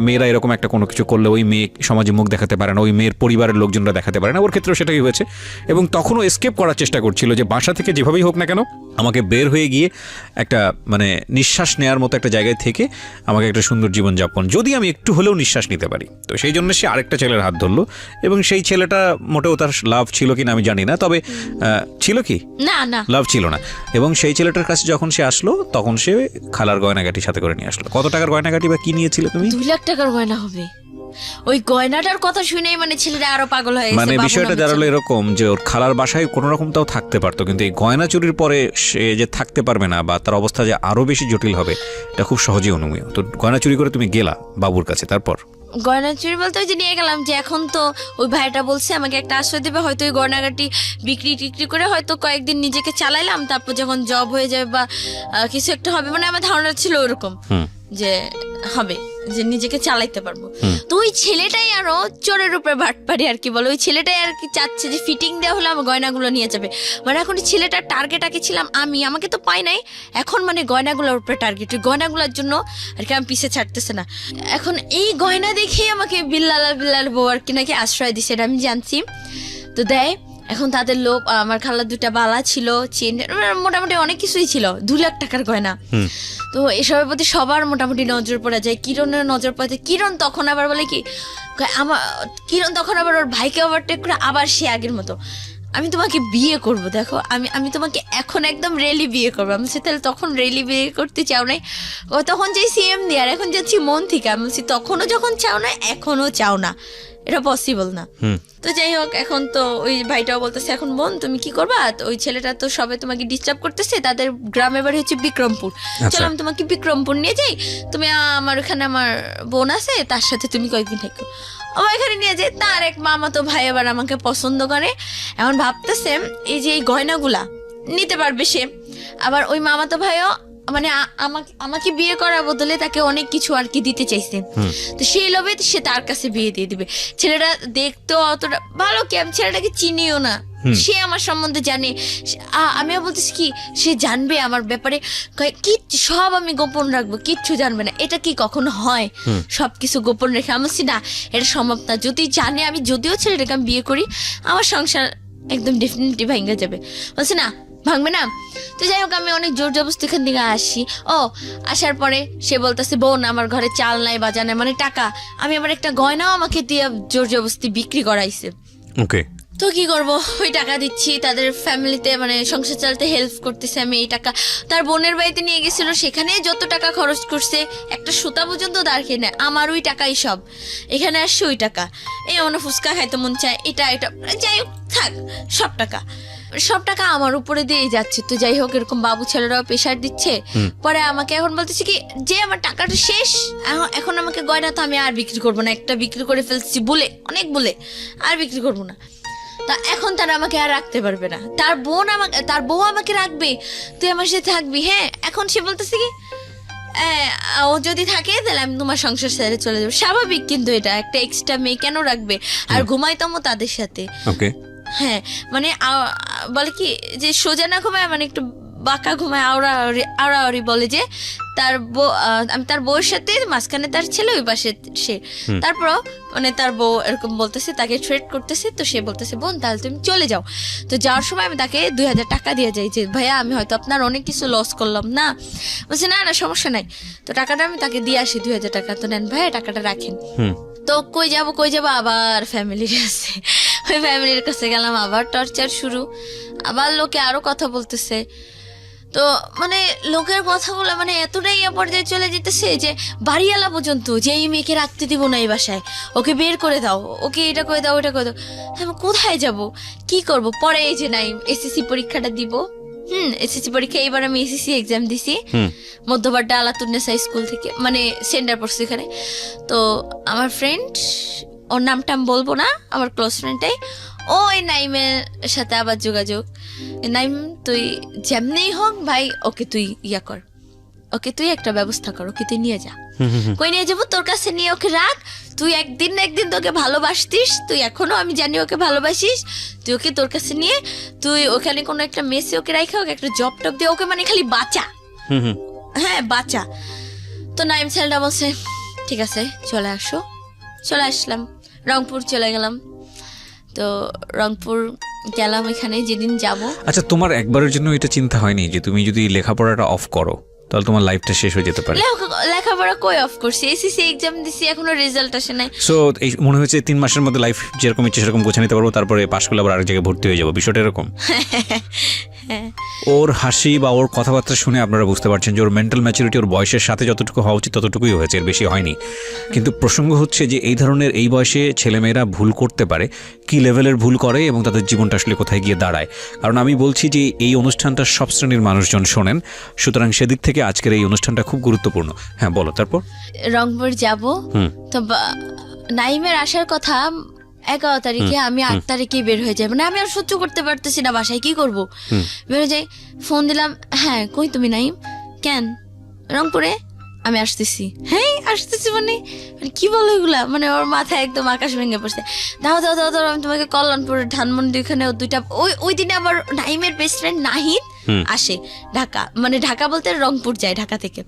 মেয়েরা এরকম একটা কোনো কিছু করলে ওই মেয়ে সমাজে মুখ দেখাতে পারে না, ওই মেয়ের পরিবারের লোকজনরা দেখাতে পারে না, ওর ক্ষেত্রেও সেটাই হয়েছে। এবং তখনও এসকেপ করার চেষ্টা করছিল যে বাসা থেকে যেভাবেই হোক না কেন আমাকে বের হয়ে গিয়ে একটা মানে নিঃশ্বাস নেওয়ার মতো একটা জায়গায় থেকে আমাকে একটা সুন্দর জীবনযাপন, যদি আমি একটু হলেও নিঃশ্বাস নিতে পারি। তো সেই জন্য সে আরেকটা ছেলের হাত ধরলো, এবং সেই ছেলেটা মোটেও তার লাভ ছিল কিনা আমি জানি না, তবে ছিল কি না লাভ ছিল না। এবং সেই ছেলেটার কাছে যখন সে আসলো তখন সে খালার গয়নাগাটি সাথে করে নিয়ে আসলো। কত টাকার গয়নাগাটি বা কি নিয়েছিলে তুমি? 2 লাখ টাকার গয়না হবে। ওই গয়নাটার কথা শুনেই মানে ছেলেটা আরো পাগল হয়ে গেছে। মানে বিষয়টা দাঁড়ালো এরকম যে ওর খালার বাসায় কোনো রকম তাও থাকতে পারতো, কিন্তু এই গয়না চুরির পরে সে যে থাকতে পারবে না বা তার অবস্থা যে আরো বেশি জটিল হবে এটা খুব সহজেই অনুমেয়। তো গয়না চুরি করে তুমি গেলা বাবুর কাছে, তারপর গয়না চুরি বলতে ওই যে নিয়ে গেলাম, যে এখন তো ওই ভাইটা বলছে আমাকে একটা আশ্রয় দেবে, হয়তো ওই গয়নাগাটি বিক্রি করে হয়তো কয়েকদিন নিজেকে চালাইলাম, তারপর যখন জব হয়ে যাবে বা কিছু একটা হবে, মানে আমার ধারণা ছিল ওরকম যে হবে, যে নিজেকে চালাইতে পারবো। তো ওই ছেলেটাই আরো চোরের উপরে বাটপারি আর কি বলে, ওই ছেলেটাই আর কি চাচ্ছে যে ফিটিং দেওয়া হলে আমার গয়নাগুলো নিয়ে যাবে। মানে এখন ছেলেটার টার্গেট আগে ছিলাম আমাকে তো পাই নাই, এখন মানে গয়নাগুলোর উপরে টার্গেট, ওই গয়নাগুলোর জন্য আর কি আমি পিছে ছাড়তেছে না। এখন এই গয়না দেখেই আমাকে বিল্লাল বউ আর কি নাকি আশ্রয় দিছে, এটা আমি জানছি। তো দেয় এখন তাদের লোভ, আমার খালার 2টা বালা ছিল, চেন, মোটামুটি অনেক কিছুই ছিল, 2 লাখ টাকার গয়না। তো এসবের প্রতি সবার মোটামুটি নজর পড়ে যায়, কিরণের নজর পড়ে। কিরণ তখন আবার বলে কি কিরণ তখন আবার ওর ভাইকে ওভারটেক করে আবার সে আগের মতো আমি তোমাকে বিয়ে করব, দেখো আমি তোমাকে এখন একদম রেলি বিয়ে করবো। আমি তাহলে তখন রেলি বিয়ে করতে চাও নাই, ও তখন যাই সিএম দিয়ে, আর এখন যাচ্ছি মন থেকে। আমি বলছি তখনও যখন চাও না এখনও চাও না, এটা পসিবল না। তো যাই হোক এখন তো ওই ভাইটাও বলতেছে এখন বোন তুমি কি করবা, ওই ছেলেটা তো সবে তোমাকে ডিস্টার্ব করতেছে, তাদের গ্রামের বাড়ি হচ্ছে বিক্রমপুর, চলো আমি তোমাকে বিক্রমপুর নিয়ে যাই, তুমি আমার ওখানে আমার বোন আছে তার সাথে তুমি কয়েকদিন থাকো। আমার এখানে নিয়ে যাই, তার এক মামাতো ভাই আবার আমাকে পছন্দ করে, এখন ভাবতেছে এই যে এই গয়নাগুলা নিতে পারবে সে, আবার ওই মামাতো ভাইও মানে আমাকে বিয়ে করার বদলে তাকে অনেক কিছু আর কি দিতে চাইছে। তো সেই লোভে সে তার কাছে বিয়ে দিয়ে দিবে। ছেলেটা দেখতো অতটা ভালো কি, আমি ছেলেটাকে চিনিও না, সে আমার সম্বন্ধে জানে। আমিও বলতেছি কি সে জানবে আমার ব্যাপারে, কি সব আমি গোপন রাখবো, কিচ্ছু জানবে না। এটা কি কখনো হয় সবকিছু গোপন রেখে? আমি বলছি না এটা সম্ভব না, যদি জানে আমি যদিও ছেলেটাকে আমি বিয়ে করি আমার সংসার একদম ডেফিনেটলি ভেঙে যাবে। বলছি না ভাঙবে না। তো যাই হোক আমি অনেক জোর জবরদস্তি এখান থেকে আসি। আসার পরে সে বলতেছে বোন আমার ঘরে চাল নাই বাজার নাই, মানে টাকা। আমি আবার একটা গয়নাও আমাকে দিয়ে জোর জবরদস্তি বিক্রি করাইছে। ওকে। তো কি করব, ওই টাকা দিচ্ছি, তাদের ফ্যামিলিতে মানে সংসার চালাতে হেল্প করতেছে আমি। এই টাকা তার বোনের বাড়িতে নিয়ে গেছিল, সেখানে যত টাকা খরচ করছে একটা সুতা পর্যন্ত দাঁড় খেয়ে নেয়, আমার ওই টাকাই সব। এখানে আসছে ওই টাকা, এই অন্য ফুচকা খাইতে মন চায়, এটা যাই হোক থাক, সব টাকা আমার উপরে দিয়েই যাচ্ছে। তো যাই হোক এরকম বাবু ছেলেরাও প্রেশার দিচ্ছে। পরে আমাকে এখন বলতেছি কি যে আমার টাকাটা শেষ, এখন আমাকে গয়না তো আমি আর বিক্রি করবো না, একটা বিক্রি করে ফেলছি বলে, অনেক বলে আর বিক্রি করবো না। তা এখন তারা আমাকে আর রাখতে পারবে না, তার বউ আমাকে রাখবে, তুই আমার সাথে থাকবি। হ্যাঁ, এখন সে বলতেছে কি ও যদি থাকে তাহলে আমি তোমার সংসার ছেড়ে চলে যাবো। স্বাভাবিক, কিন্তু এটা একটা এক্সট্রা মেয়ে কেন রাখবে? আর ঘুমাইতামও তাদের সাথে। ওকে। হ্যাঁ, মানে বলে কি যে সোজা না ঘুমায়, মানে একটু বাঁকা ঘুমায়, আওড়াআওড়ি বলে যে তার বউ, আমি তার বউয়ের সাথে, মাঝখানে তার ছেলে, ওই পাশে সে। তারপরও মানে তার বউ এরকম বলতেছে, তাকে থ্রেট করতেছে। তো সে বলতেছে বোন তাহলে তুমি চলে যাও। তো যাওয়ার সময় আমি তাকে 2000 টাকা দিয়ে যাই যে ভাইয়া আমি হয়তো আপনার অনেক কিছু লস করলাম না। বলছে না না সমস্যা নাই। তো টাকাটা আমি তাকে দিয়ে আসি 2000 টাকা। তো নেন ভাইয়া টাকাটা রাখেন। তো কই যাবো আবার ফ্যামিলির কাছে। ওই ফ্যামিলির কাছে গেলাম, আবার টর্চার শুরু, আবার লোকে আরো কথা বলতেছে। তো মানে লোকের কথাগুলো মানে এতটাই পর্যায়ে চলে যেতেছে যে বাড়িওয়ালা পর্যন্ত যে এই মেয়েকে রাখতে দিব না এই বাসায়, ওকে বের করে দাও, ওকে এটা করে দাও ওটা করে দাও। আমি কোথায় যাব, কি করব? পরে এই যে নাই এসএসসি পরীক্ষাটা দিব। এসএসসি পরীক্ষা এবার আমি এসএসসি এক্সাম দিছি মধ্যবাড্ডা আলাতুন্নেসা স্কুল থেকে, মানে সেন্টার পড়ছি এখানে। তো আমার ফ্রেন্ড, ওর নামটা আমি বলবো না, আমার ক্লোজ ফ্রেন্ডটাই, ওই নাইমের সাথে আবার যোগাযোগ। নাইম তুই যেমনি হোক ভাই ওকে তুই কর, ওকে তুই একটা ব্যবস্থা কর, ওকে তুই নিয়ে যা। কই নিয়ে যাবো? তোর কাছে নিয়ে ওকে রাখ, তুই একদিন না একদিন তোকে ভালোবাসতিস, তুই এখনো আমি জানি ওকে ভালোবাসিস, তুই ওকে তোর কাছে নিয়ে তুই ওখানে কোনো একটা মেসে ওকে রাখা, ওকে একটা জব টপ দিয়ে ওকে মানে খালি বাঁচা। হ্যাঁ বাঁচা। তো নাইম ছেলেটা বলছে ঠিক আছে চলে আসো। চলে আসলাম, রংপুর চলে গেলাম। তো রংপুর গেলাম, এখানে যেদিন যাব। আচ্ছা, তোমার একবারের জন্য এটা চিন্তা হয়নি যে তুমি যদি লেখাপড়াটা অফ করো তাহলে তোমার লাইফটা শেষ হয়ে যেতে পারে? লেখাপড়া কই অফ করছি, এসএসসি এক্সাম দিছি, এখনো রেজাল্ট আসে নাই। সো এই মনে হচ্ছে 3 মাসের মধ্যে লাইফ যেরকম ইচ্ছে সেরকম গোছা নিতে পারবো, তারপরে পাশ করলে আবার আরেক জায়গায় ভর্তি হয়ে যাবো, বিষয়টা এরকম? ওর হাসি বা ওর কথাবার্তা শুনে আপনারা বুঝতে পারছেন যে ওর মেন্টাল ম্যাচুরিটি ওর বয়সের সাথে যতটুকু হওয়া উচিত ততটুকুই হয়েছে, এর বেশি হয়নি। কিন্তু প্রসঙ্গ হচ্ছে যে এই ধরনের এই বয়সে ছেলেমেয়েরা ভুল করতে পারে, কি লেভেলের ভুল করে এবং তাদের জীবনটা আসলে কোথায় গিয়ে দাঁড়ায়। কারণ আমি বলছি যে এই অনুষ্ঠানটা সব শ্রেণীর মানুষজন শোনেন, সুতরাং সেদিক থেকে আজকের এই অনুষ্ঠানটা খুব গুরুত্বপূর্ণ। হ্যাঁ বলো। তারপর রংপুর যাব, তো নাইমের আসার কথা 11 তারিখে, আমি 8 তারিখে বের হয়ে যাই। মানে আমি আর সহ্য করতে পারতেছি না, বাসায় কি করব, বের হয়ে যাই। ফোন দিলাম, হ্যাঁ কই তুমি নাইম? কেন? রংপুরে আমি আসতেছি। হ্যাঁ আসতেছি মানে কি বলো এগুলা? মানে ওর মাথায় একদম আকাশ ভেঙে পড়ছে। দাও দাও দাও দাও, আমি তোমাকে কল্যাণপুরের ধানমন্ডি ওখানে দুইটা, ওই দিনে আবার নাইমের বেস্ট ফ্রেন্ড নাহিদ আসে ঢাকা, মানে ঢাকা বলতে রংপুর যায় ঢাকা থেকে।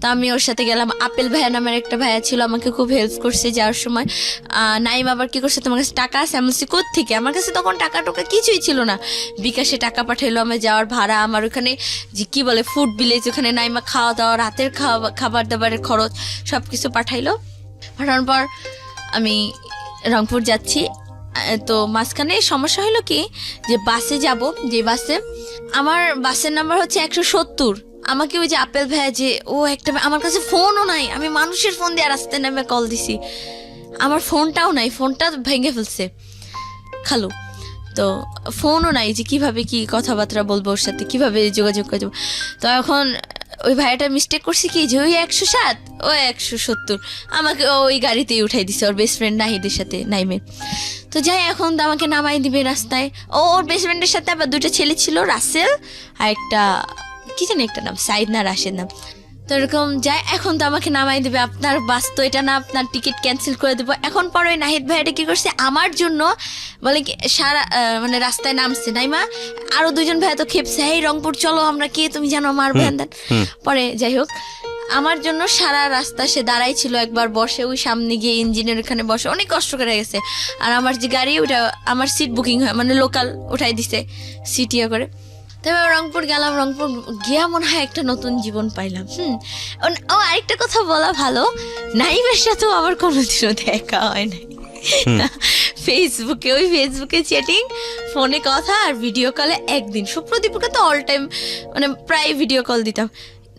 তো আমি ওর সাথে গেলাম। আপেল ভাইয়া নামের একটা ভাইয়া ছিল, আমাকে খুব হেল্প করছে যাওয়ার সময়। নাইম আবার কি করছে, তোমার কাছে টাকা আছে? আমি বলছি কোত্থেকে? আমার কাছে তখন টাকা টোকা কিছুই ছিল না। বিকাশে টাকা পাঠাইলো আমার যাওয়ার ভাড়া, আমার ওখানে যে কি বলে ফুড ভিলেজ, ওখানে নাইমা খাওয়া দাওয়া, রাতের খাবার দাবারের খরচ সব কিছু পাঠানোর পর আমি রংপুর যাচ্ছি। তো মাঝখানে সমস্যা হলো কি, যে বাসে যাব, যে বাসে আমার বাসের নাম্বার হচ্ছে 170। আমাকে ওই যে আপেল ভাইয়া যে একটা, আমার কাছে ফোনও নাই, আমি মানুষের ফোন দিয়ে রাস্তায় নামে কল দিছি, আমার ফোনটাও নাই, ফোনটা ভেঙে ফেলছে খালু। তো ফোনও নাই, যে কিভাবে কি কথাবার্তা বলবো ওর সাথে, কিভাবে যোগাযোগ করে যাবো। তো এখন ওই ভাইয়াটা মিস্টেক করছে কি, যে ওই 107 ও 170 আমাকে ওই গাড়িতেই উঠাই দিছে ওর বেস্ট ফ্রেন্ড নাহিদের সাথে, নাইমে। তো যাই, এখন তো আমাকে নামাই দিবে রাস্তায়। ওর বেস্ট ফ্রেন্ডের সাথে আবার 2টা ছেলে ছিল, রাসেল আর একটা কি জানি একটা নাম, সাইদ না রাশেদ নাম। তো এরকম যাই, এখন তো আমাকে নামাই দিবে, আপনার বাস তো এটা না, আপনার টিকিট ক্যান্সেল করে দেবো। এখন পরে ওই নাহিদ ভাইয়াটা কি করছে, আমার জন্য বলে কি সারা মানে রাস্তায় নামছে নাইমা, আরো 2জন ভাইয়া তো খেপছে, এই রংপুর চলো, আমরা কে তুমি জানো আমার ভ্যান দেন। পরে যাই হোক আমার জন্য সারা রাস্তা সে দাঁড়াই ছিল, একবার বসে ওই সামনে গিয়ে ইঞ্জিনের ওখানে বসে অনেক কষ্ট করে গেছে। আর আমার যে গাড়ি, ওটা আমার সিট বুকিং হয়, মানে লোকাল উঠাই দিছে সিট ইয়ে করে। তো তবে রংপুর গেলাম, রংপুর গিয়া মনে হয় একটা নতুন জীবন পাইলাম। ও আরেকটা কথা বলা ভালো, নাইমের সাথেও আমার কোনোদিনও দেখা হয় নাই। ফেসবুকে চ্যাটিং, ফোনে কথা, আর ভিডিও কলে একদিন। সুপ্রদীপকে তো অল টাইম মানে প্রায় ভিডিও কল দিতাম,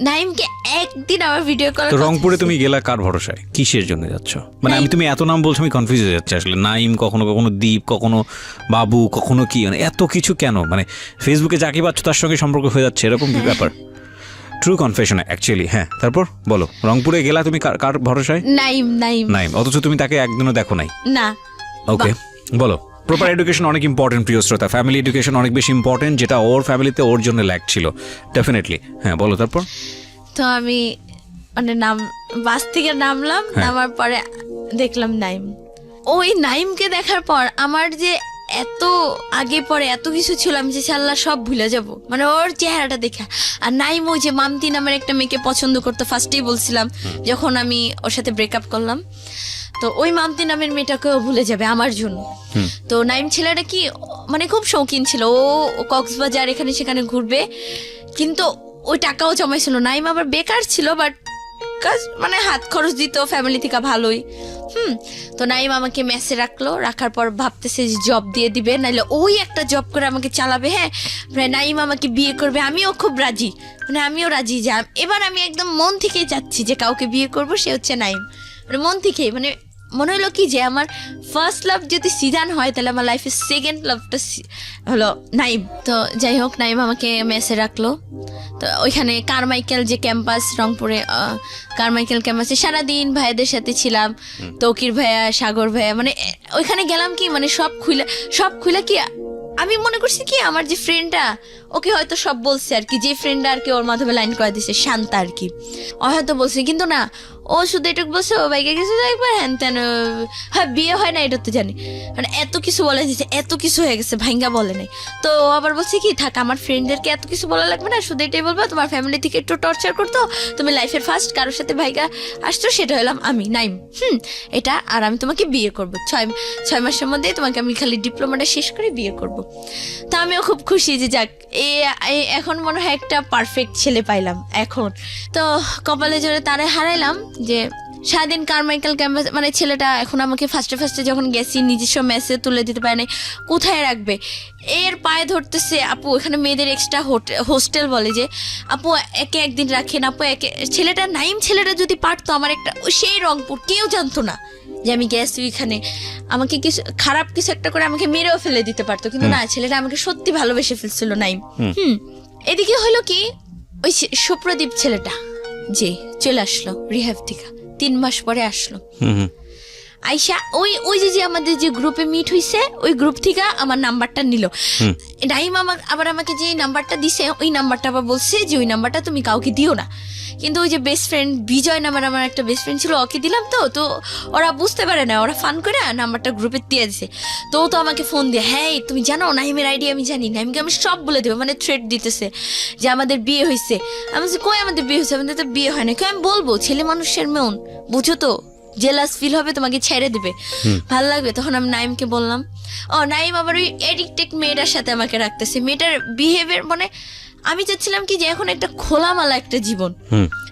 নাইমকে একদিন আমার ভিডিও কল। রংপুরে তুমি গেলা কার ভরসায়, কিসের জন্য যাচ্ছ? মানে তুমি এত নাম বলছো, আমি কনফিউজ হয়ে যাচ্ছি আসলে। নাইম, কখনো কখনো দীপ, কখনো বাবু, কখনো কি, মানে এত কিছু কেন? মানে ফেসবুকে যাকে পাচ্ছ তার সঙ্গে সম্পর্ক হয়ে যাচ্ছে, এরকম কি ব্যাপার? True confession actually. হ্যাঁ, তারপর বলো, রংপুরে গেলা তুমি কার ভরসায়? নাইম, অথচ তুমি তাকে একদিনও দেখো নাই? না। ওকে, বলো। প্রপার এডুকেশন অনেক ইম্পর্টেন্ট প্রিয় শ্রোতা, ফ্যামিলি এডুকেশন অনেক বেশি ইম্পর্টেন্ট, যেটা ওর ফ্যামিলিতে ওর জন্য ল্যাক ছিল ডেফিনেটলি। হ্যাঁ, বলো তারপর। তো আমি মানে বাস থেকে নামলাম, নামার পরে দেখলাম নাইম। ওই নাইমকে দেখার পর আমার যে এত আগে পরে এত কিছু ছিল, আমি যে আল্লাহ সব ভুলে যাব, মানে ওর চেহারাটা দেখা। আর নাইম ওই যে মামতি নামের একটা মেয়েকে পছন্দ করতো, ফার্স্টেই বলছিলাম যখন আমি ওর সাথে ব্রেকআপ করলাম। তো ওই মামতি নামের মেয়েটাকেও ভুলে যাবে আমার জন্য। তো নাইম ছেলেটা কি মানে খুব শৌখিন ছিল, ও কক্সবাজার এখানে সেখানে ঘুরবে, কিন্তু ওই টাকাও জমাইছিল। নাইম আবার বেকার ছিল, বাট কাজ মানে হাত খরচ দিত ফ্যামিলি থেকে ভালোই। তো নাইম আমাকে মেসে রাখলো, রাখার পর ভাবতেছে যে জব দিয়ে দিবে, নাইলে ওই একটা জব করে আমাকে চালাবে। হ্যাঁ, নাইম আমাকে বিয়ে করবে, আমিও খুব রাজি, মানে আমিও রাজি যে এবার আমি একদম মন থেকেই যাচ্ছি যে কাউকে বিয়ে করব, সে হচ্ছে নাইম। মানে মন থেকেই, মানে মনে হলো কি যে আমার ফার্স্ট লাভ যদি সিজান হয়, তাহলে আমার লাইফের সেকেন্ড লাভটা হলো নাইম। তো যাই হোক, নাইম আমাকে মেসে রাখলো। তো ওইখানে কারমাইকেল যে ক্যাম্পাস, রংপুরে কারমাইকেল ক্যাম্পাসে সারাদিন ভাইয়াদের সাথে ছিলাম, তৌকির ভাইয়া, সাগর ভাইয়া, মানে ওইখানে গেলাম কি মানে সব খুলে কি আমি মনে করছি কি আমার যে ফ্রেন্ডটা, ওকে হয়তো সব বলছে আর কি, যে ফ্রেন্ডটা আর কি ওর মাধ্যমে লাইন করে দিছে, শান্তা আর কি, ও হয়তো বলছে, কিন্তু না, ও শুধু এটুকু বলছে ও বাইকে গেছে একবার, হ্যান তেন, হ্যাঁ বিয়ে হয় না এটা তো জানি, মানে এত কিছু বলে দিচ্ছে, এত কিছু হয়ে গেছে, ভাইঙ্গা বলে নাই। তো ও আবার বলছে কি, থাক আমার ফ্রেন্ডদেরকে এত কিছু বলা লাগবে না, শুধু এটাই বলবো তোমার ফ্যামিলি থেকে একটু টর্চার করতো, তুমি লাইফের ফার্স্ট কারোর সাথে ভাইগা আসছো, সেটা হলাম আমি নাইম। এটা, আর আমি তোমাকে বিয়ে করবো 6 মাসের মধ্যে, তোমাকে আমি খালি ডিপ্লোমাটা শেষ করে বিয়ে করবো। তো আমিও খুব খুশি যে যাক, এখন মনে হয় একটা পারফেক্ট ছেলে পাইলাম এখন। তো কপালে জোরে তারে হারাইলাম যে সারাদিন কারমাইকেল ক্যাম্পাস, মানে ছেলেটা এখন আমাকে ফার্স্টে যখন গেছি নিজস্ব মেসে তুলে দিতে পারে নাই, কোথায় রাখবে, এর পায়ে ধরতেছে। আপু এখানে মেয়েদের এক্সট্রা হোস্টেল বলে, যে আপু একে একদিন রাখেন, আপু একে, ছেলেটা নাইম ছেলেটা যদি পারতো আমার একটা, সেই রংপুর কেউ জানতো না যে আমি গেছি ওইখানে, আমাকে কিছু খারাপ কিছু একটা করে আমাকে মেরেও ফেলে দিতে পারতো, কিন্তু না, ছেলেটা আমাকে সত্যি ভালোবেসে ফেলছিল নাইম। এদিকে হলো কি, ওই সুপ্রদীপ ছেলেটা যে চলে আসলো রিহ্যাব থেকে, 3 মাস পরে আসলো। আইসা ওই যে আমাদের যে গ্রুপে মিট হইছে, ওই গ্রুপ থেকে আমার নাম্বারটা নিল নাইম। আবার আমাকে যে নাম্বারটা দিছে, ওই নাম্বারটা আবার বলছে যে ওই নাম্বারটা তুমি কাউকে দিও না। কিন্তু ওই যে বেস্ট ফ্রেন্ড বিজয় নামের আমার একটা বেস্ট ফ্রেন্ড ছিল, ওকে দিলাম। তো ওরা বুঝতে পারে না, ওরা ফান করে নাম্বারটা গ্রুপে দিয়ে দিছে। তো আমাকে ফোন দিয়ে, হ্যাঁ তুমি জানো নাইমের আইডি আমি জানি, নাইমকে আমি সব বলে দেবো, মানে থ্রেট দিতেছে যে আমাদের বিয়ে হয়েছে। আমি বলছি কই আমাদের বিয়ে হয়েছে, আমাদের তো বিয়ে হয় না। কেউ আমি বলবো, ছেলে মানুষের মন বুঝো তো, জেলাস ফিল হবে, তোমাকে ছেড়ে দিবে, ভালো লাগবে। তখন আমি নাইমকে বললাম, নাইম আবার ওই এডিক্টেড মেয়েটার সাথে আমাকে রাখতেছে। মেয়েটার বিহেভিয়ার, মানে আমি চাচ্ছিলাম কি যে এখন একটা খোলামালা একটা জীবন,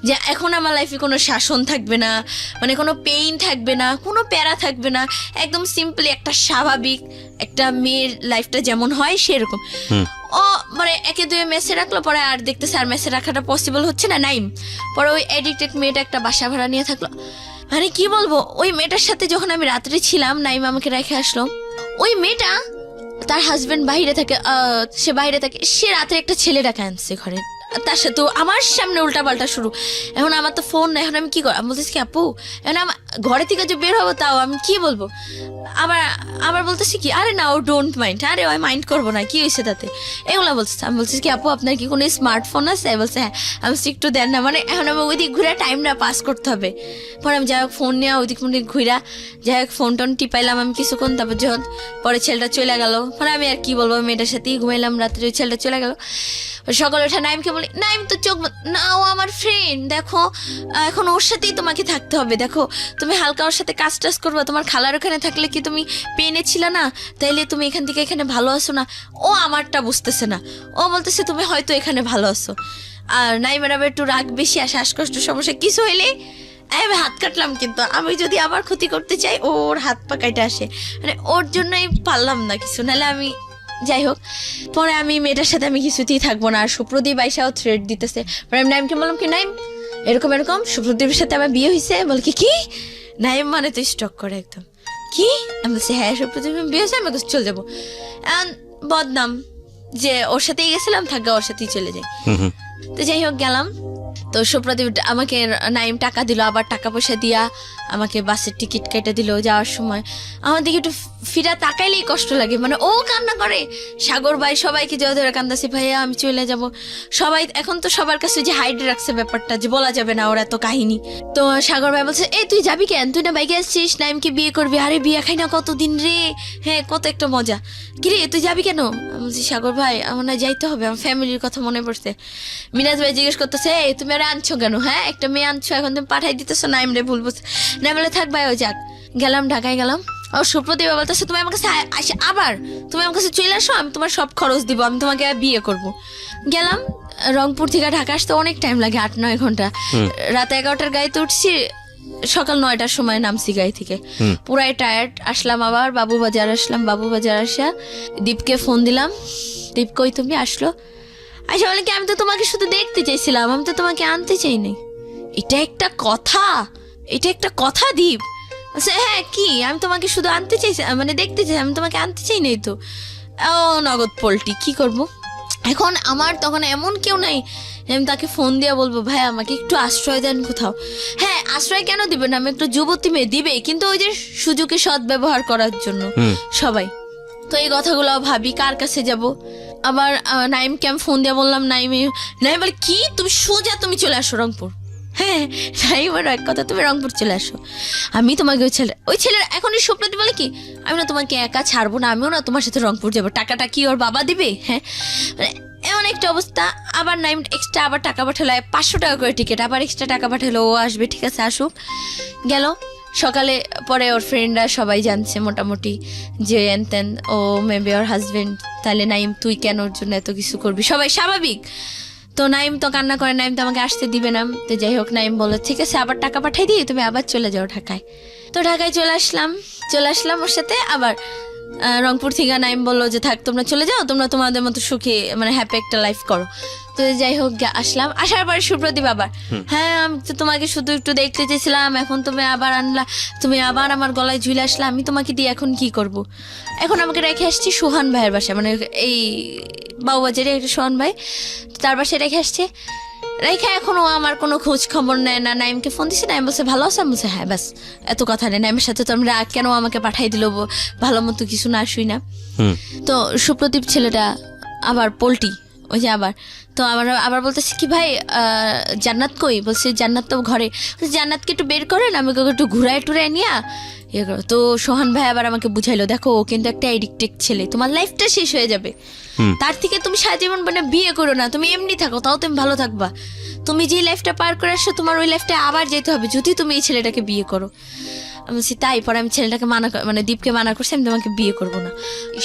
যে এখন আমার লাইফে কোনো শাসন থাকবে না, মানে কোনো পেইন থাকবে না, কোনো প্যারা থাকবে না, একদম সিম্পলি একটা স্বাভাবিক একটা মেয়ের লাইফটা যেমন হয় সেরকম। মানে 1-2 মেসে রাখলো, পরে আর দেখতেছে আর মেসে রাখাটা পসিবল হচ্ছে না নাইম। পরে ওই এডিক্টেড মেয়েটা একটা বাসা ভাড়া নিয়ে থাকলো। মানে কি বলবো, ওই মেয়েটার সাথে যখন আমি রাত্রে ছিলাম, নাইম আমাকে রেখে আসলো। ওই মেয়েটা, তার হাজবেন্ড বাইরে থাকে, সে বাইরে থাকে, সে রাতে একটা ছেলেটাকে আনছে ঘরে, তার সাথে আমার সামনে উল্টাপাল্টা শুরু। এখন আমার তো ফোন না, এখন আমি কি করবো, আমি বলতেছি কি আপু, এখন আমার ঘরে থেকে যে বের হবো, তাও আমি কি বলবো। আবার বলতেছি কি, আরে না ও ডোন্ট মাইন্ড, আরে ওই মাইন্ড করবো না, কি হয়েছে তাতে, এগুলো বলতেছে। আমি বলতেছি কি আপু আপনার কি কোনো স্মার্টফোন আছে, বলছে হ্যাঁ। আমি বলছি একটু দেন না, মানে এখন আমি ওই দিক ঘুরে টাইমটা পাস করতে হবে। পরে আমি যাই হোক ফোন নিয়ে ওই দিক ঘুরা, যাই হোক ফোন টোন টিপাইলাম আমি কিছুক্ষণ। তারপর যখন পরে ছেলেটা চলে গেল, পরে আমি আর কি বলবো, মেয়েটার সাথেই ঘুমাইলাম রাত্রে, ওই ছেলেটা চলে গেল। সকালে ওঠে নাইমকে বলি, নাইম তো চোখ না, ও আমার ফ্রেন্ড, দেখো এখন ওর সাথেই তোমাকে থাকতে হবে, দেখো তুমি হালকা ওর সাথে কাজ টাজ করবা, তোমার খালার ওখানে থাকলে কি তুমি পেনে ছিল না, তাইলে তুমি এখান থেকে এখানে ভালো আছো না। ও আমারটা বুঝতেছে না, ও বলতেছে তুমি হয়তো এখানে ভালো আছো। আর নাইমের আবার একটু রাগ বেশি আর শ্বাসকষ্ট সমস্যা কিছু হইলে আমি হাত কাটলাম, কিন্তু আমি যদি আবার ক্ষতি করতে চাই ওর হাত পা কাটে আসে, মানে ওর জন্যই পারলাম না কিছু, নাহলে আমি যাই হোক। পরে আমি মেয়েটার সাথে আমি কিছুতেই থাকবো না, আর সুপ্রদীপ আইসাও থ্রেট দিতেছে। পরে আমি নাইমকে বললাম কি, নাইম এরকম এরকম সুপ্রদীপের সাথে আমার বিয়ে হয়েছে। বল কি? নাইম মানে তো স্টক করে একদম, কি? আমি বলছি হ্যাঁ সুপ্রদীপের বিয়ে হয়েছে, আমি চলে যাবো। বদনাম যে ওর সাথেই গেছিলাম, থাকা ওর সাথেই চলে যাই। তো যাই হোক গেলাম, তো সুপ্রদীপ আমাকে নাইম টাকা দিল, আবার টাকা পয়সা দিয়া আমাকে বাসের টিকিট কেটে দিল যাওয়ার সময়। আমার দিকে একটু ফিরা তাকাইলেই কষ্ট লাগে, মানে ও কান্না করে, সাগর ভাই সবাইকে জয় ধরে কান্দাছি, ভাইয়া আমি চলে যাব। সবাই এখন তো সবার কাছে যে হাইড রাখছে ব্যাপারটা, যে বলা যাবে না ওর এত কাহিনী। তো সাগর ভাই বলছে, এই তুই যাবি কেন, তুই না বাইকে আসছিস, নাইমকে বিয়ে করবি। আরে বিয়ে খাই না কতদিন রে, হ্যাঁ কত একটা মজা, কিরে তুই যাবি কেন? আমি বলছি সাগর ভাই আমার না যাইতে হবে, আমার ফ্যামিলির কথা মনে পড়ছে। মিনাজ ভাই জিজ্ঞেস করতেছে, এই তুমি আরে আনছো কেন, হ্যাঁ একটা মেয়ে আনছো, এখন তুমি পাঠাই দিতেছো নাইম রে, ভুল বুঝছে না, বলে থাক ভাই ও যাক। গেলাম ঢাকায় গেলাম, ও সুপ্রদীপ বলতেছে তুমি আমার কাছে আসে, আবার তুমি আমার কাছে চলে আসো, আমি তোমার সব খরচ দিব, আমি তোমাকে বিয়ে করব। গেলাম, রংপুর থেকে ঢাকা আসতে অনেক টাইম লাগে, 8-9 ঘন্টা। রাত 11টার গাড়িতে উঠছি, সকাল 9টার সময় নামছি গাড়ি থেকে, পুরাই টায়ার্ড। আসলাম আবার বাবুবাজার আসলাম, বাবুবাজার আসা দীপকে ফোন দিলাম, দীপ কই তুমি? আসলো, আচ্ছা বলে কি আমি তো তোমাকে শুধু দেখতে চাইছিলাম, আমি তো তোমাকে আনতে চাই নাই। এটা একটা কথা, এটা একটা কথা দীপ। আচ্ছা হ্যাঁ কি, আমি তোমাকে শুধু আনতে চাইছি, মানে দেখতে চাই, আমি তোমাকে আনতে চাই নাই তো। ও নগদ পোল্টি, কি করব এখন? আমার তখন এমন কেউ নাই আমি তাকে ফোন দিয়ে বলবো ভাই আমাকে একটু আশ্রয় দেন কোথাও। হ্যাঁ আশ্রয় কেন দিবেন, আমি একটু যুবতী মেয়ে দিবে, কিন্তু ওই যে সুযোগে সদ্ব্যবহার করার জন্য সবাই। তো এই কথাগুলো ভাবি কার কাছে যাব। আবার নাইমকে আমি ফোন দিয়ে বললাম, নাইম বলে কি তুমি সোজা তুমি চলে আসো রংপুর। হ্যাঁ নাইমের এক কথা, তুমি রংপুর চলে আসো, আমি তোমাকে ওই ছেলের এখন এই স্বপ্নটি বলে কি, আমি না তোমাকে একা ছাড়বো না, আমিও না তোমার সাথে রংপুর যাবো, টাকাটা কি ওর বাবা দিবে? হ্যাঁ মানে এমন একটা অবস্থা। আবার নাইম এক্সট্রা আবার টাকা পাঠালো, 500 টাকা করে টিকিট, আবার এক্সট্রা টাকা পাঠালো, ও আসবে, ঠিক আছে আসুক। গেল সকালে, পরে ওর ফ্রেন্ডরা সবাই জানছে মোটামুটি যে এনতেন ও মেবি ওর হাজবেন্ড, তাহলে নাইম তুই কেন ওর জন্য এত কিছু করবি, সবাই স্বাভাবিক। তো নাইম তো কান্না করে, নাইম তো আমাকে আসতে দিবে না। তো যাই হোক নাইম বলে ঠিক আছে আবার টাকা পাঠাই দিই, তুমি আবার চলে যাও ঢাকায়। তো ঢাকায় চলে আসলাম ওর সাথে। আবার রংপুর থেকে নাইম বললো যে থাক তোমরা চলে যাও, তোমরা তোমাদের মতো সুখে মানে হ্যাপি একটা লাইফ করো। তো যাই হোক আসলাম, আসার পরে সুপ্রদীপ আবার, হ্যাঁ আমি তো তোমাকে শুধু একটু দেখতে চেয়েছিলাম, এখন তুমি আবার আনলা, তুমি আবার আমার গলায় ঝুলে আসলা, আমি তোমাকে দিয়ে এখন কি করব? এখন আমাকে রেখে আসছি সোহান ভাইয়ের বাসায়, মানে এই বাবুবাজারে একটা সোহান ভাই, তার বাসায় রেখে আসছে। রেখা এখনো আমার কোনো খোঁজ খবর নেয় না। নাইমকে ফোন দিচ্ছে, নাইম বলছে ভালো আছে, আমি বলছে হ্যাঁ, ব্যাস এত কথা নেই। নাইমের সাথে তো আমরা কেন আমাকে পাঠাই দিল, ভালো মতো কিছু না শুই না। তো সুপ্রদীপ ছেলেটা আবার পোল্টি, ওই যে আবার তো আবার বলতেছি কি ভাই জান্নাত কই? বলছে জান্নাত তো ঘরে। জান্নাতকে একটু বের করেন, আমি ওকে একটু ঘুরায় টুরায় নিয়া ইয়ে করো। তো সোহান ভাই আবার আমাকে বুঝাইলো, দেখো ও কিন্তু একটা এডিক্টেড ছেলে, তোমার লাইফটা শেষ হয়ে যাবে, তার থেকে তুমি সারা জীবন মানে বিয়ে করো না, তুমি এমনি থাকো, তাও তুমি ভালো থাকবা। তুমি যে লাইফটা পার করে আসছো, তোমার ওই লাইফটা আবার যেতে হবে যদি তুমি এই ছেলেটাকে বিয়ে করো। আমি বলছি তাই? পরে আমি ছেলেটাকে মানে দীপকে মানা করছি, আমি তোমাকে বিয়ে করবো না।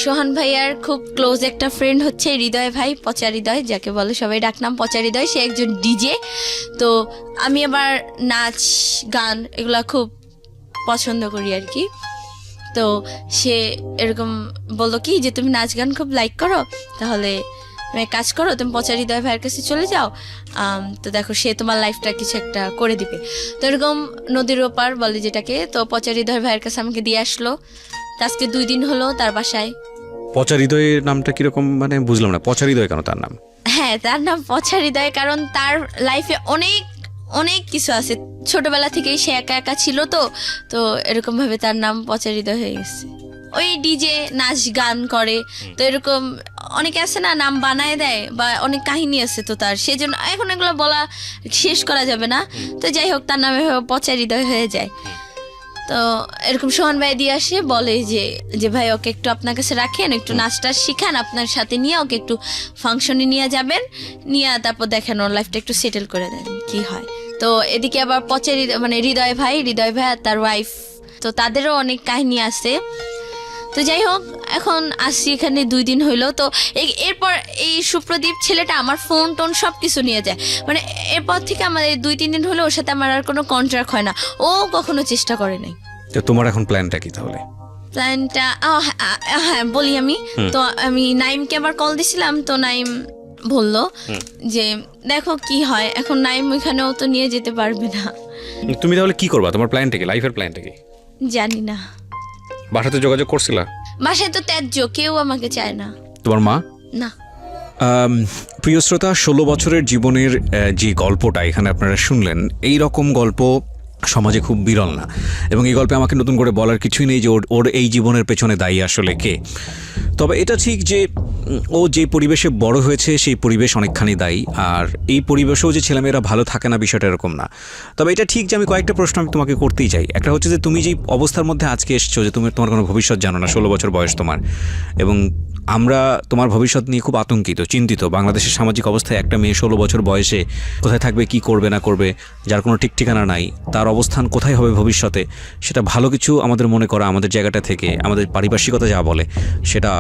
সোহান ভাইয়ার খুব ক্লোজ একটা ফ্রেন্ড হচ্ছে হৃদয় ভাই, পচা হৃদয় যাকে বলে সবাই ডাকনাম পচা হৃদয়, সে একজন ডিজে। তো আমি আবার নাচ গান এগুলা খুব পছন্দ করি আর কি। তো সে এরকম বললো কি যে তুমি নাচ গান খুব লাইক করো, তাহলে তুমি কাজ করো, তুমি পচা হৃদয় ভাইয়ের কাছে চলে যাও, তো দেখো সে তোমার লাইফটা কিছু একটা করে দিবে। তো এরকম নদীর ওপার বলে যেটাকে, তো পচা হৃদয় ভাইয়ের কাছে আমাকে দিয়ে আসলো। আজকে 2 দিন হলো তার বাসায়। পচা হৃদয়ের নামটা কিরকম, মানে বুঝলাম না, পচা হৃদয় কেন তার নাম? হ্যাঁ তার নাম পচা হৃদয় কারণ তার লাইফে অনেক অনেক কিছু আছে, ছোটবেলা থেকেই সে একা একা ছিল, তো এরকম ভাবে তার নাম পচা হৃদয় হয়ে গেছে। ওই ডিজে নাচ গান করে, তো এরকম অনেকে আছে না নাম বানায় দেয়, বা অনেক কাহিনী আছে তো তার, সেজন্য এখন এগুলো বলা শেষ করা যাবে না। তো যাই হোক তার নামে পচা হৃদয় হয়ে যায়। তো এরকম সোহান ভাই দিয়ে আসে, বলে যে ভাই ওকে একটু আপনার কাছে রাখেন, একটু নাচটা শিখান, আপনার সাথে নিয়ে ওকে একটু ফাংশনে নিয়ে যাবেন, নিয়ে তারপর দেখেন ওর লাইফটা একটু সেটেল করে দেন কি হয়। তো এদিকে আবার পচের মানে হৃদয় ভাই আর তার ওয়াইফ, তো তাদেরও অনেক কাহিনী আছে। তো যাই হোক, এখন আসছি এখানে 2 দিন হইলো। তো এরপর এই সুপ্রদীপ ছেলেটা আমার ফোন টোন সব কিছু নিয়ে যায়, মানে এরপর থেকে আমাদের 2-3 দিন হলো ওর সাথে আমার আর কোনো কন্ট্রাক্ট হয় না, ও কখনো চেষ্টা করে নাই। তো তোমার এখন প্ল্যানটা কি তাহলে? প্ল্যানটা হ্যাঁ বলি আমি। তো আমি নাইমকে আবার কল দিছিলাম, তো নাইম বললো যে দেখো কি হয়। এখন নাইম ওইখানেও তো নিয়ে যেতে পারবে না। তুমি তাহলে কি করবা? তোমার প্ল্যানটা কি, লাইফের প্ল্যানটা কি? জানি না। বাসাতে যোগাযোগ করছিলা? বাসায় তো ত্যায্য, কেউ আমাকে চায় না। তোমার মা? না। প্রিয় শ্রোতা, 16 বছরের জীবনের যে গল্পটা এখানে আপনারা শুনলেন, এই রকম গল্প সমাজে খুব বিরল না, এবং এই গল্পে আমাকে নতুন করে বলার কিছুই নেই যে ওর এই জীবনের পেছনে দায়ী আসলে কে। তবে এটা ঠিক যে ও যে পরিবেশে বড় হয়েছে সেই পরিবেশ অনেকখানি দায়ী, আর এই পরিবেশেও যে ছেলেমেয়েরা ভালো থাকে না বিষয়টা এরকম না। তবে এটা ঠিক যে আমি কয়েকটা প্রশ্ন আমি তোমাকে করতেই চাই। একটা হচ্ছে যে তুমি যেই অবস্থার মধ্যে আজকে এসছো, যে তোমার কোনো ভবিষ্যৎ জানো না, 16 বছর বয়স তোমার, এবং আমরা তোমার ভবিষ্যৎ নিয়ে খুব আতঙ্কিত, চিন্তিত। বাংলাদেশের সামাজিক অবস্থায় একটা মেয়ে 16 বছর বয়সে কোথায় থাকবে, কি করবে না করবে, যার কোনো ঠিক ঠিকানা নাই, তার অবস্থান কোথায় হবে ভবিষ্যতে, সেটা ভালো কিছু আমাদের মনে করা, আমাদের জায়গাটা থেকে, আমাদের পারিপার্শ্বিকতা যা বলে সেটা,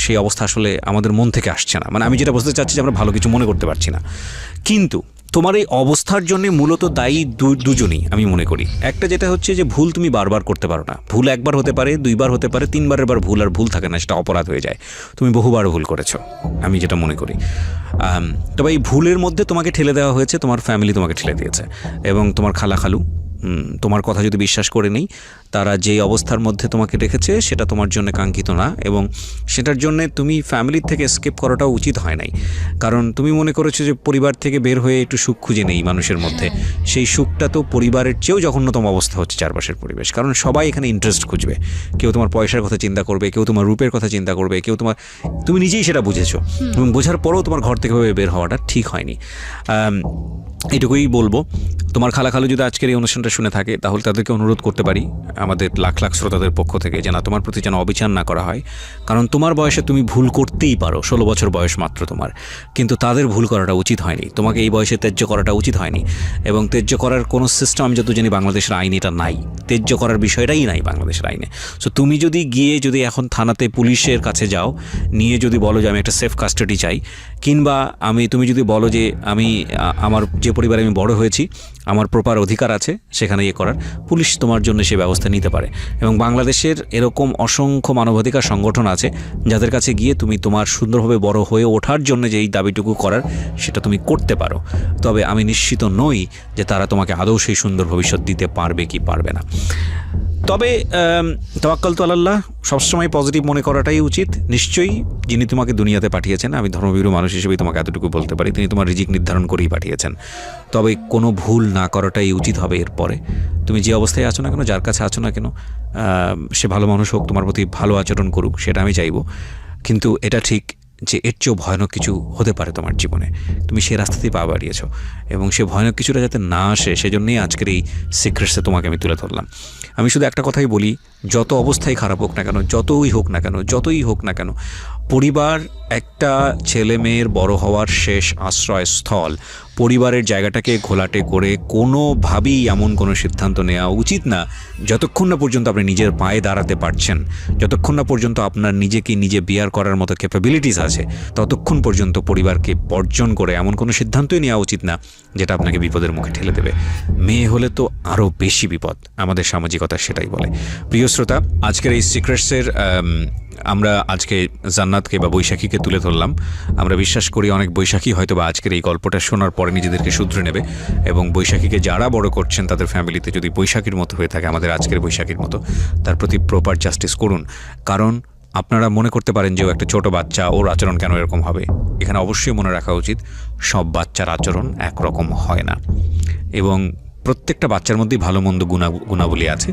সেই অবস্থা আসলে আমাদের মন থেকে আসছে না। মানে আমি যেটা বলতে চাচ্ছি যে আমরা ভালো কিছু মনে করতে পারছি না। কিন্তু তোমার এই অবস্থার জন্য মূলত দায়ী দুজনই আমি মনে করি। একটা যেটা হচ্ছে যে ভুল তুমি বারবার করতে পারো না। ভুল একবার হতে পারে, 2বার হতে পারে, 3বারের বার ভুল আর ভুল থাকে না, সেটা অপরাধ হয়ে যায়। তুমি বহুবার ভুল করেছো, আমি যেটা মনে করি। তবে এই ভুলের মধ্যে তোমাকে ঠেলে দেওয়া হয়েছে, তোমার ফ্যামিলি তোমাকে ঠেলে দিয়েছে, এবং তোমার খালু তোমার কথা যদি বিশ্বাস করে নেই, তারা যেই অবস্থার মধ্যে তোমাকে রেখেছে সেটা তোমার জন্য কাঙ্ক্ষিত না, এবং সেটার জন্য তুমি ফ্যামিলির থেকে স্কেপ করাটাও উচিত হয় নাই। কারণ তুমি মনে করেছো যে পরিবার থেকে বের হয়ে একটু সুখ খুঁজে নেই মানুষের মধ্যে। সেই সুখটা তো পরিবারের চেয়েও জঘন্যতম অবস্থা হচ্ছে চারপাশের পরিবেশ। কারণ সবাই এখানে ইন্টারেস্ট খুঁজবে, কেউ তোমার পয়সার কথা চিন্তা করবে, কেউ তোমার রূপের কথা চিন্তা করবে, কেউ তুমি নিজেই সেটা বুঝেছো, এবং বোঝার পরেও তোমার ঘর থেকে বের হওয়াটা ঠিক হয়নি। এটুকুই বলবো। তোমার খালু যদি আজকের এই অনুষ্ঠানটা শুনে থাকে, তাহলে তাদেরকে অনুরোধ করতে পারি আমাদের লাখ লাখ শ্রোতাদের পক্ষ থেকে, যে না, তোমার প্রতি যেন অবিচার না করা হয়। কারণ তোমার বয়সে তুমি ভুল করতেই পারো, 16 বছর বয়স মাত্র তোমার, কিন্তু তাদের ভুল করাটা উচিত হয়নি। তোমাকে এই বয়সে ত্যায্য করাটা উচিত হয়নি, এবং ত্যায্য করার কোনো সিস্টেম আমি যত জানি বাংলাদেশের আইনে এটা নাই। ত্যায্য করার বিষয়টাই নাই বাংলাদেশের আইনে। সো তুমি যদি যদি এখন থানাতে পুলিশের কাছে যাও, নিয়ে যদি বলো যে আমি একটা সেফ কাস্টাডি চাই, কিংবা তুমি যদি বলো যে আমার যে পরিবারে আমি বড় হয়েছি, আমার প্রপার অধিকার আছে সেখানে করার, পুলিশ তোমার জন্য সে ব্যবস্থা নিতে পারে। এবং বাংলাদেশের এরকম অসংখ্য মানবাধিকার সংগঠন আছে যাদের কাছে গিয়ে তুমি তোমার সুন্দরভাবে বড় হয়ে ওঠার জন্য যে এই দাবিটুকু করার, সেটা তুমি করতে পারো। তবে আমি নিশ্চিত নই যে তারা তোমাকে আদৌ সেই সুন্দর ভবিষ্যৎ দিতে পারবে কি পারবে না। তবে তাওয়াক্কাল তু আলাল্লাহ, সবসময় পজিটিভ মনে করাটাই উচিত। নিশ্চয়ই যিনি তোমাকে দুনিয়াতে পাঠিয়েছেন, আমি ধর্মভীরু মানুষ হিসেবেই তোমাকে এতটুকু বলতে পারি, তিনি তোমার রিজিক নির্ধারণ করেই পাঠিয়েছেন। তবে কোনো ভুল না করাটাই উচিত হবে এরপরে। তুমি যে অবস্থায় আছো না কেন, যার কাছে আছো না কেন, সে ভালো মানুষ হোক, তোমার প্রতি ভালো আচরণ করুক, সেটা আমি চাইবো। কিন্তু এটা ঠিক যে এর চেয়েও ভয়ানক কিছু হতে পারে তোমার জীবনে, তুমি সেই রাস্তাতেই পা বাড়িয়েছো, এবং সে ভয়ানক কিছুটা যাতে না আসে সেজন্যই আজকের এই সিক্রেটসে তোমাকে আমি তুলে ধরলাম। আমি শুধু একটা কথাই বলি, যত অবস্থায় খারাপ হোক না কেন, যতই হোক না কেন, পরিবার একটা ছেলে মেয়ের বড় হওয়ার শেষ আশ্রয়স্থল। পরিবারের জায়গাটাকে ঘোলাটে করে কোনোভাবেই এমন কোনো সিদ্ধান্ত নেওয়া উচিত না যতক্ষণ না পর্যন্ত আপনি নিজের পায়ে দাঁড়াতে পারছেন, যতক্ষণ না পর্যন্ত আপনার নিজেকে নিজে বিয়ার করার মতো ক্যাপাবিলিটিস আছে, ততক্ষণ পর্যন্ত পরিবারকে বর্জন করে এমন কোনো সিদ্ধান্তই নেওয়া উচিত না যেটা আপনাকে বিপদের মুখে ঠেলে দেবে। মেয়ে হলে তো আরও বেশি বিপদ, আমাদের সামাজিকতা সেটাই বলে। প্রিয় শ্রোতা, আজকের এই সিক্রেটসের আমরা আজকে জান্নাতকে বা বৈশাখীকে তুলে ধরলাম। আমরা বিশ্বাস করি অনেক বৈশাখী হয়তো বা আজকের এই গল্পটা শোনার পরে নিজেদেরকে শুধরে নেবে, এবং বৈশাখীকে যারা বড় করছেন তাদের ফ্যামিলিতে যদি বৈশাখীর মতো হয়ে থাকে, আমাদের আজকের বৈশাখীর মতো, তার প্রতি প্রপার জাস্টিস করুন। কারণ আপনারা মনে করতে পারেন যে ও একটা ছোট বাচ্চা, ওর আচরণ কেন এরকম হবে। এখানে অবশ্যই মনে রাখা উচিত, সব বাচ্চার আচরণ একরকম হয় না, এবং প্রত্যেকটা বাচ্চার মধ্যেই ভালো মন্দ গুণাবলী আছে।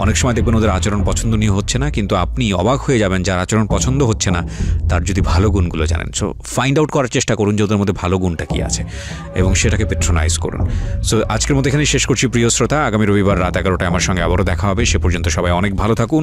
অনেক সময় দেখবেন ওদের আচরণ পছন্দনীয় হচ্ছে না, কিন্তু আপনি অবাক হয়ে যাবেন যার আচরণ পছন্দ হচ্ছে না তার যদি ভালো গুণগুলো জানেন। সো ফাইন্ড আউট করার চেষ্টা করুন যে ওদের মধ্যে ভালো গুণটা কী আছে এবং সেটাকে পেট্রোনাইজ করুন। সো আজকের মতো এখানেই শেষ করছি প্রিয় শ্রোতা। আগামী রবিবার রাত 11টায় আমার সঙ্গে আবারও দেখা হবে। সে পর্যন্ত সবাই অনেক ভালো থাকুন।